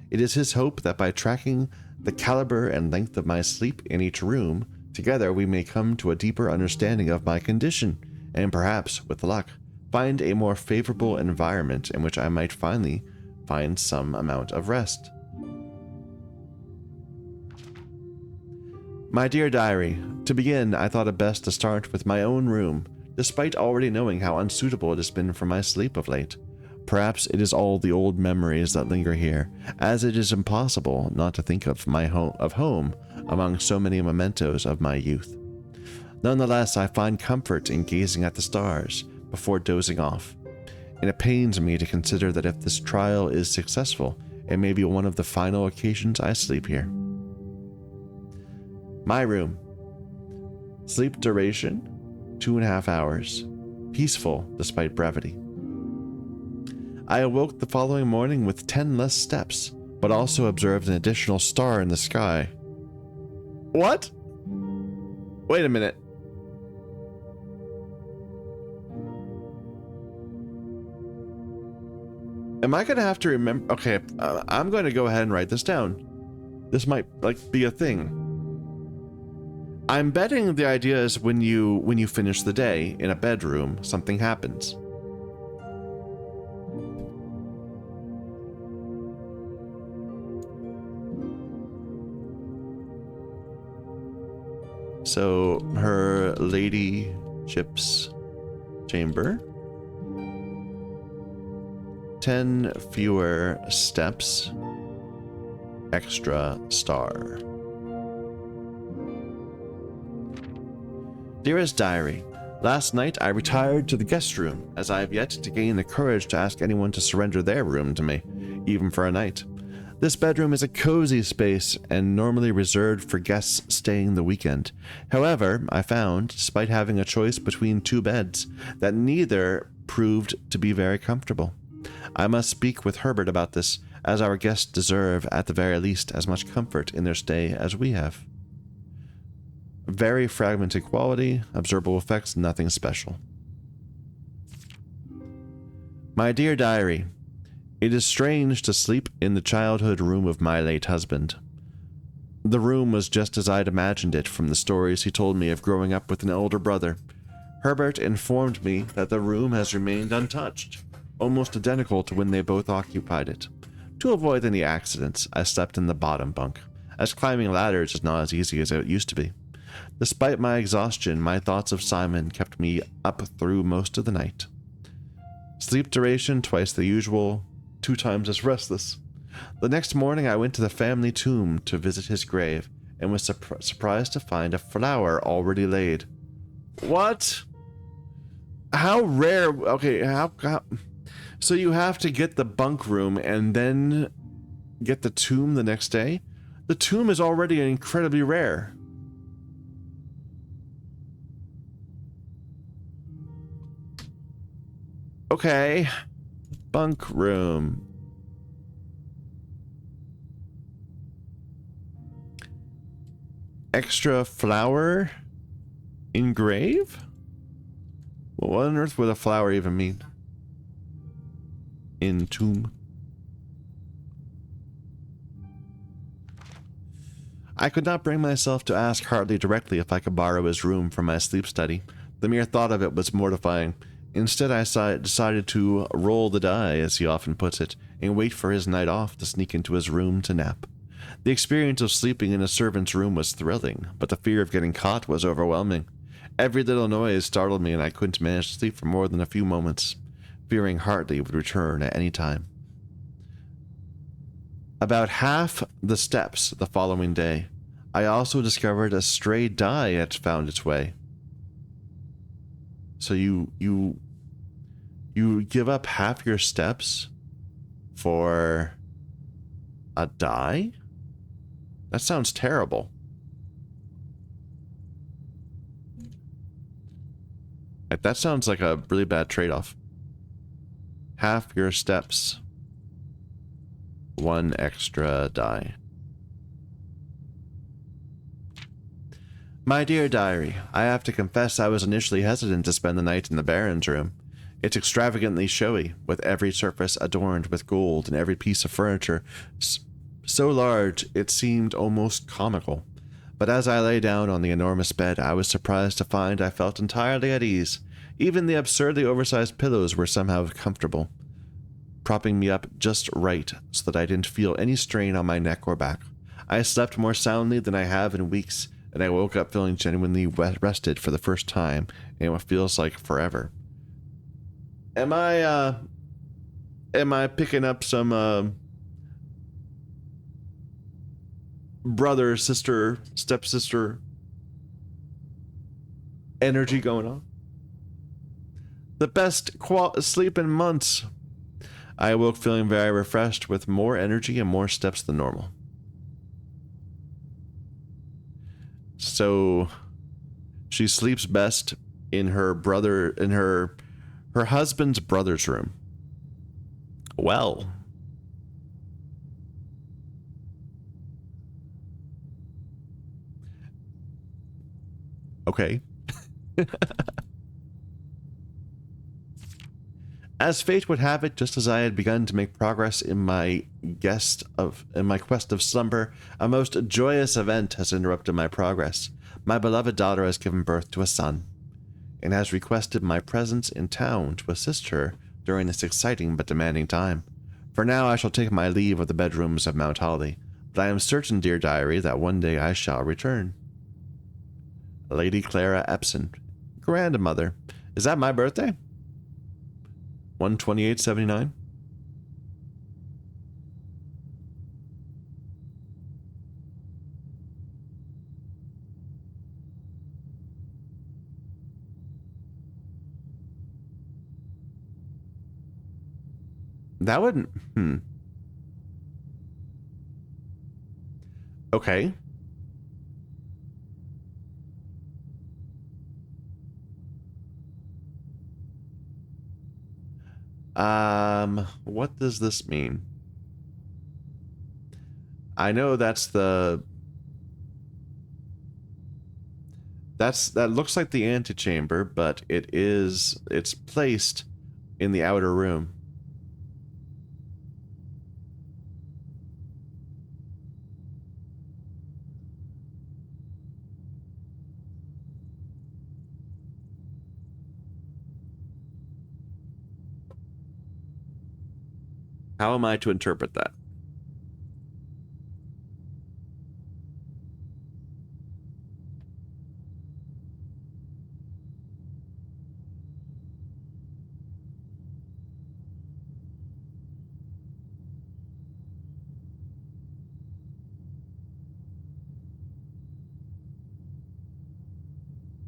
It is his hope that by tracking the caliber and length of my sleep in each room, together we may come to a deeper understanding of my condition, and perhaps, with luck, find a more favorable environment in which I might finally find some amount of rest. My dear diary, to begin, I thought it best to start with my own room, despite already knowing how unsuitable it has been for my sleep of late. Perhaps it is all the old memories that linger here, as it is impossible not to think of home among so many mementos of my youth. Nonetheless, I find comfort in gazing at the stars before dozing off, and it pains me to consider that if this trial is successful, it may be one of the final occasions I sleep here. My room. Sleep duration, 2.5 hours. Peaceful despite brevity. I awoke the following morning with 10 less steps, but also observed an additional star in the sky. What? Wait a minute. Am I going to have to remember? Okay, I'm going to go ahead and write this down. This might be a thing. I'm betting the idea is when you finish the day in a bedroom, something happens. So her ladyship's chamber. 10 fewer steps. Extra star. Dearest Diary, last night I retired to the guest room, as I have yet to gain the courage to ask anyone to surrender their room to me, even for a night. This bedroom is a cozy space and normally reserved for guests staying the weekend. However, I found, despite having a choice between 2 beds, that neither proved to be very comfortable. I must speak with Herbert about this, as our guests deserve, at the very least, as much comfort in their stay as we have. Very fragmented quality, observable effects, nothing special. My dear diary, it is strange to sleep in the childhood room of my late husband. The room was just as I'd imagined it from the stories he told me of growing up with an older brother. Herbert informed me that the room has remained untouched, almost identical to when they both occupied it. To avoid any accidents, I slept in the bottom bunk, as climbing ladders is not as easy as it used to be. Despite my exhaustion, my thoughts of Simon kept me up through most of the night. Sleep duration, twice the usual, 2 times as restless. The next morning I went to the family tomb to visit his grave, and was surprised to find a flower already laid. What? How rare? Okay, how so you have to get the bunk room and then get the tomb the next day? The tomb is already incredibly rare. Okay. Bunk room. Extra flower engrave? Well, what on earth would a flower even mean? In tomb. I could not bring myself to ask Hartley directly if I could borrow his room for my sleep study. The mere thought of it was mortifying. Instead, I decided to roll the die, as he often puts it, and wait for his night off to sneak into his room to nap. The experience of sleeping in a servant's room was thrilling, but the fear of getting caught was overwhelming. Every little noise startled me, and I couldn't manage to sleep for more than a few moments, fearing Hartley would return at any time. About half the steps the following day, I also discovered a stray die had found its way. So you give up half your steps for a die? That sounds terrible. That sounds like a really bad trade-off. Half your steps, 1 extra die. My dear diary, I have to confess I was initially hesitant to spend the night in the Baron's room. It's extravagantly showy, with every surface adorned with gold and every piece of furniture so large it seemed almost comical. But as I lay down on the enormous bed, I was surprised to find I felt entirely at ease. Even the absurdly oversized pillows were somehow comfortable, propping me up just right so that I didn't feel any strain on my neck or back. I slept more soundly than I have in weeks, and I woke up feeling genuinely rested for the first time in what feels like forever. Am I picking up some brother, sister, stepsister energy going on? The best sleep in months. I awoke feeling very refreshed, with more energy and more steps than normal. So, She sleeps best in her husband's brother's room. Well. Okay. As fate would have it, just as I had begun to make progress in my quest of slumber, a most joyous event has interrupted my progress. My beloved daughter has given birth to a son, and has requested my presence in town to assist her during this exciting but demanding time. For now I shall take my leave of the bedrooms of Mount Holly, but I am certain, dear diary, that one day I shall return. Lady Clara Epson. Grandmother. Is that my birthday? 128.79. That wouldn't. Okay. What does this mean? I know that looks like the antechamber, but it's placed in the outer room. How am I to interpret that?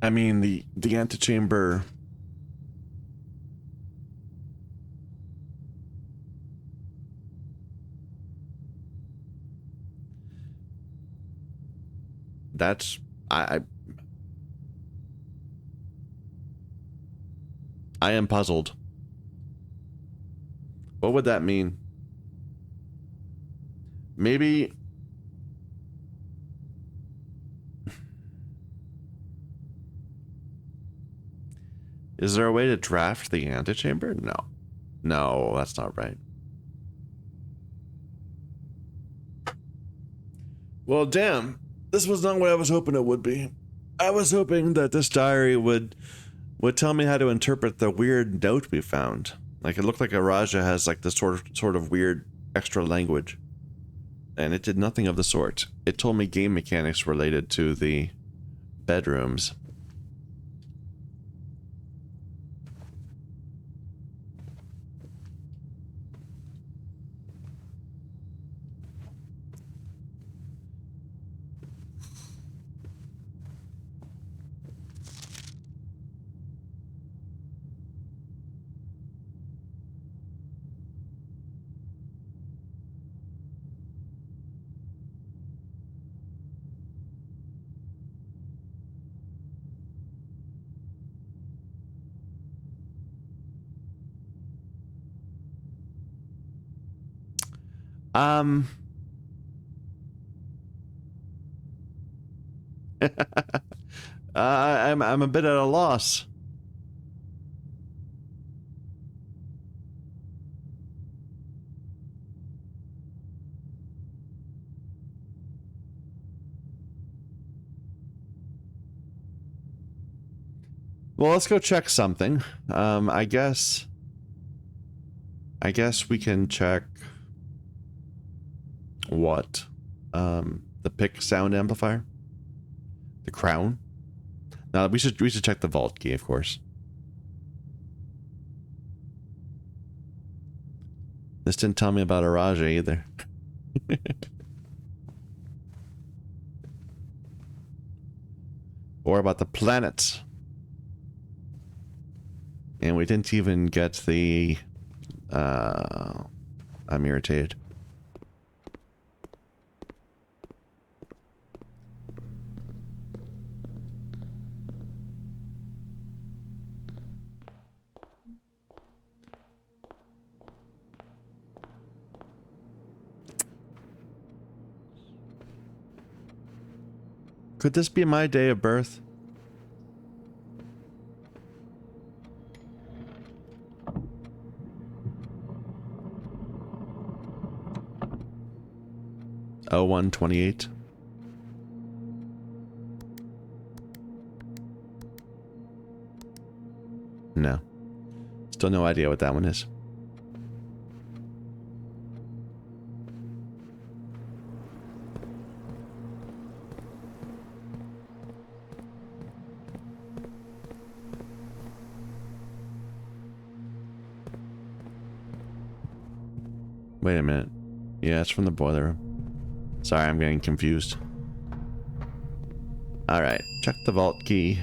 I mean, the antechamber. That's I am puzzled. What would that mean? Maybe. Is there a way to draft the antechamber? No. No, that's not right. Well, damn. This was not what I was hoping it would be. I was hoping that this diary would tell me how to interpret the weird note we found. Like, it looked like Araja has like this sort of weird extra language. And it did nothing of the sort. It told me game mechanics related to the bedrooms. I'm a bit at a loss. Well, let's go check something. I guess we can check what? The pick sound amplifier? The crown? Now we should check the vault key, of course. This didn't tell me about Araja either. Or about the planets. And we didn't even get the... I'm irritated. Could this be my day of birth? Oh, 128. No. Still no idea what that one is. Wait a minute. Yeah, it's from the boiler room. Sorry, I'm getting confused. Alright, check the vault key.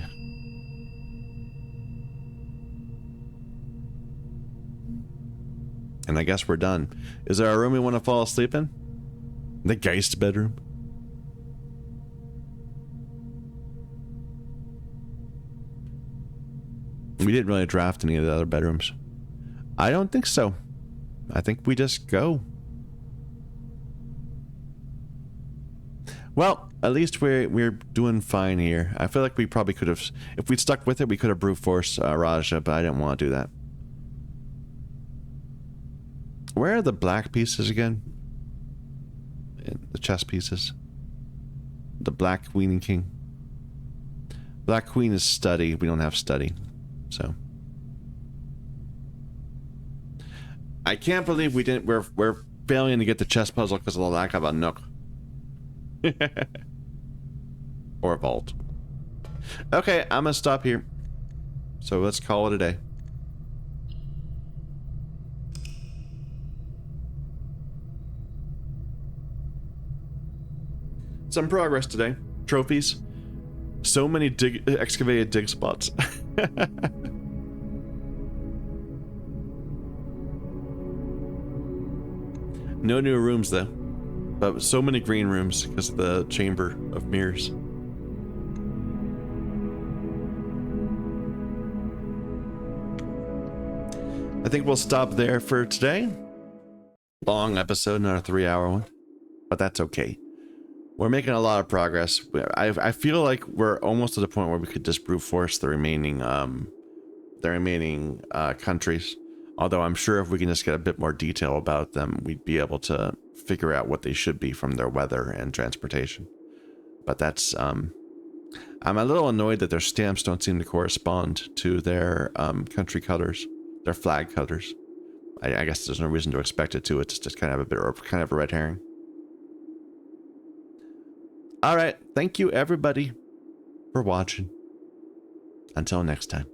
And I guess we're done. Is there a room we want to fall asleep in? The Geist bedroom? We didn't really draft any of the other bedrooms. I don't think so. I think we just go. Well, at least we're doing fine here. I feel like we probably could have, if we'd stuck with it, we could have brute force Raja, but I didn't want to do that. Where are the black pieces again? The chess pieces. The Black Queen and King. Black Queen is study. We don't have study, so. I can't believe we didn't. We're failing to get the chess puzzle because of the lack of a nook. Or a vault. Okay, I'm gonna stop here. So let's call it a day. Some progress today. Trophies. So many excavated dig spots. No new rooms though, but so many green rooms because of the Chamber of Mirrors. I think we'll stop there for today. Long episode, not a 3-hour one, but that's okay. We're making a lot of progress. I feel like we're almost to the point where we could just brute force the remaining countries. Although I'm sure if we can just get a bit more detail about them, we'd be able to figure out what they should be from their weather and transportation. But that's, I'm a little annoyed that their stamps don't seem to correspond to their country colors, their flag colors. I guess there's no reason to expect it to. It's just kind of a red herring. All right, thank you everybody for watching. Until next time.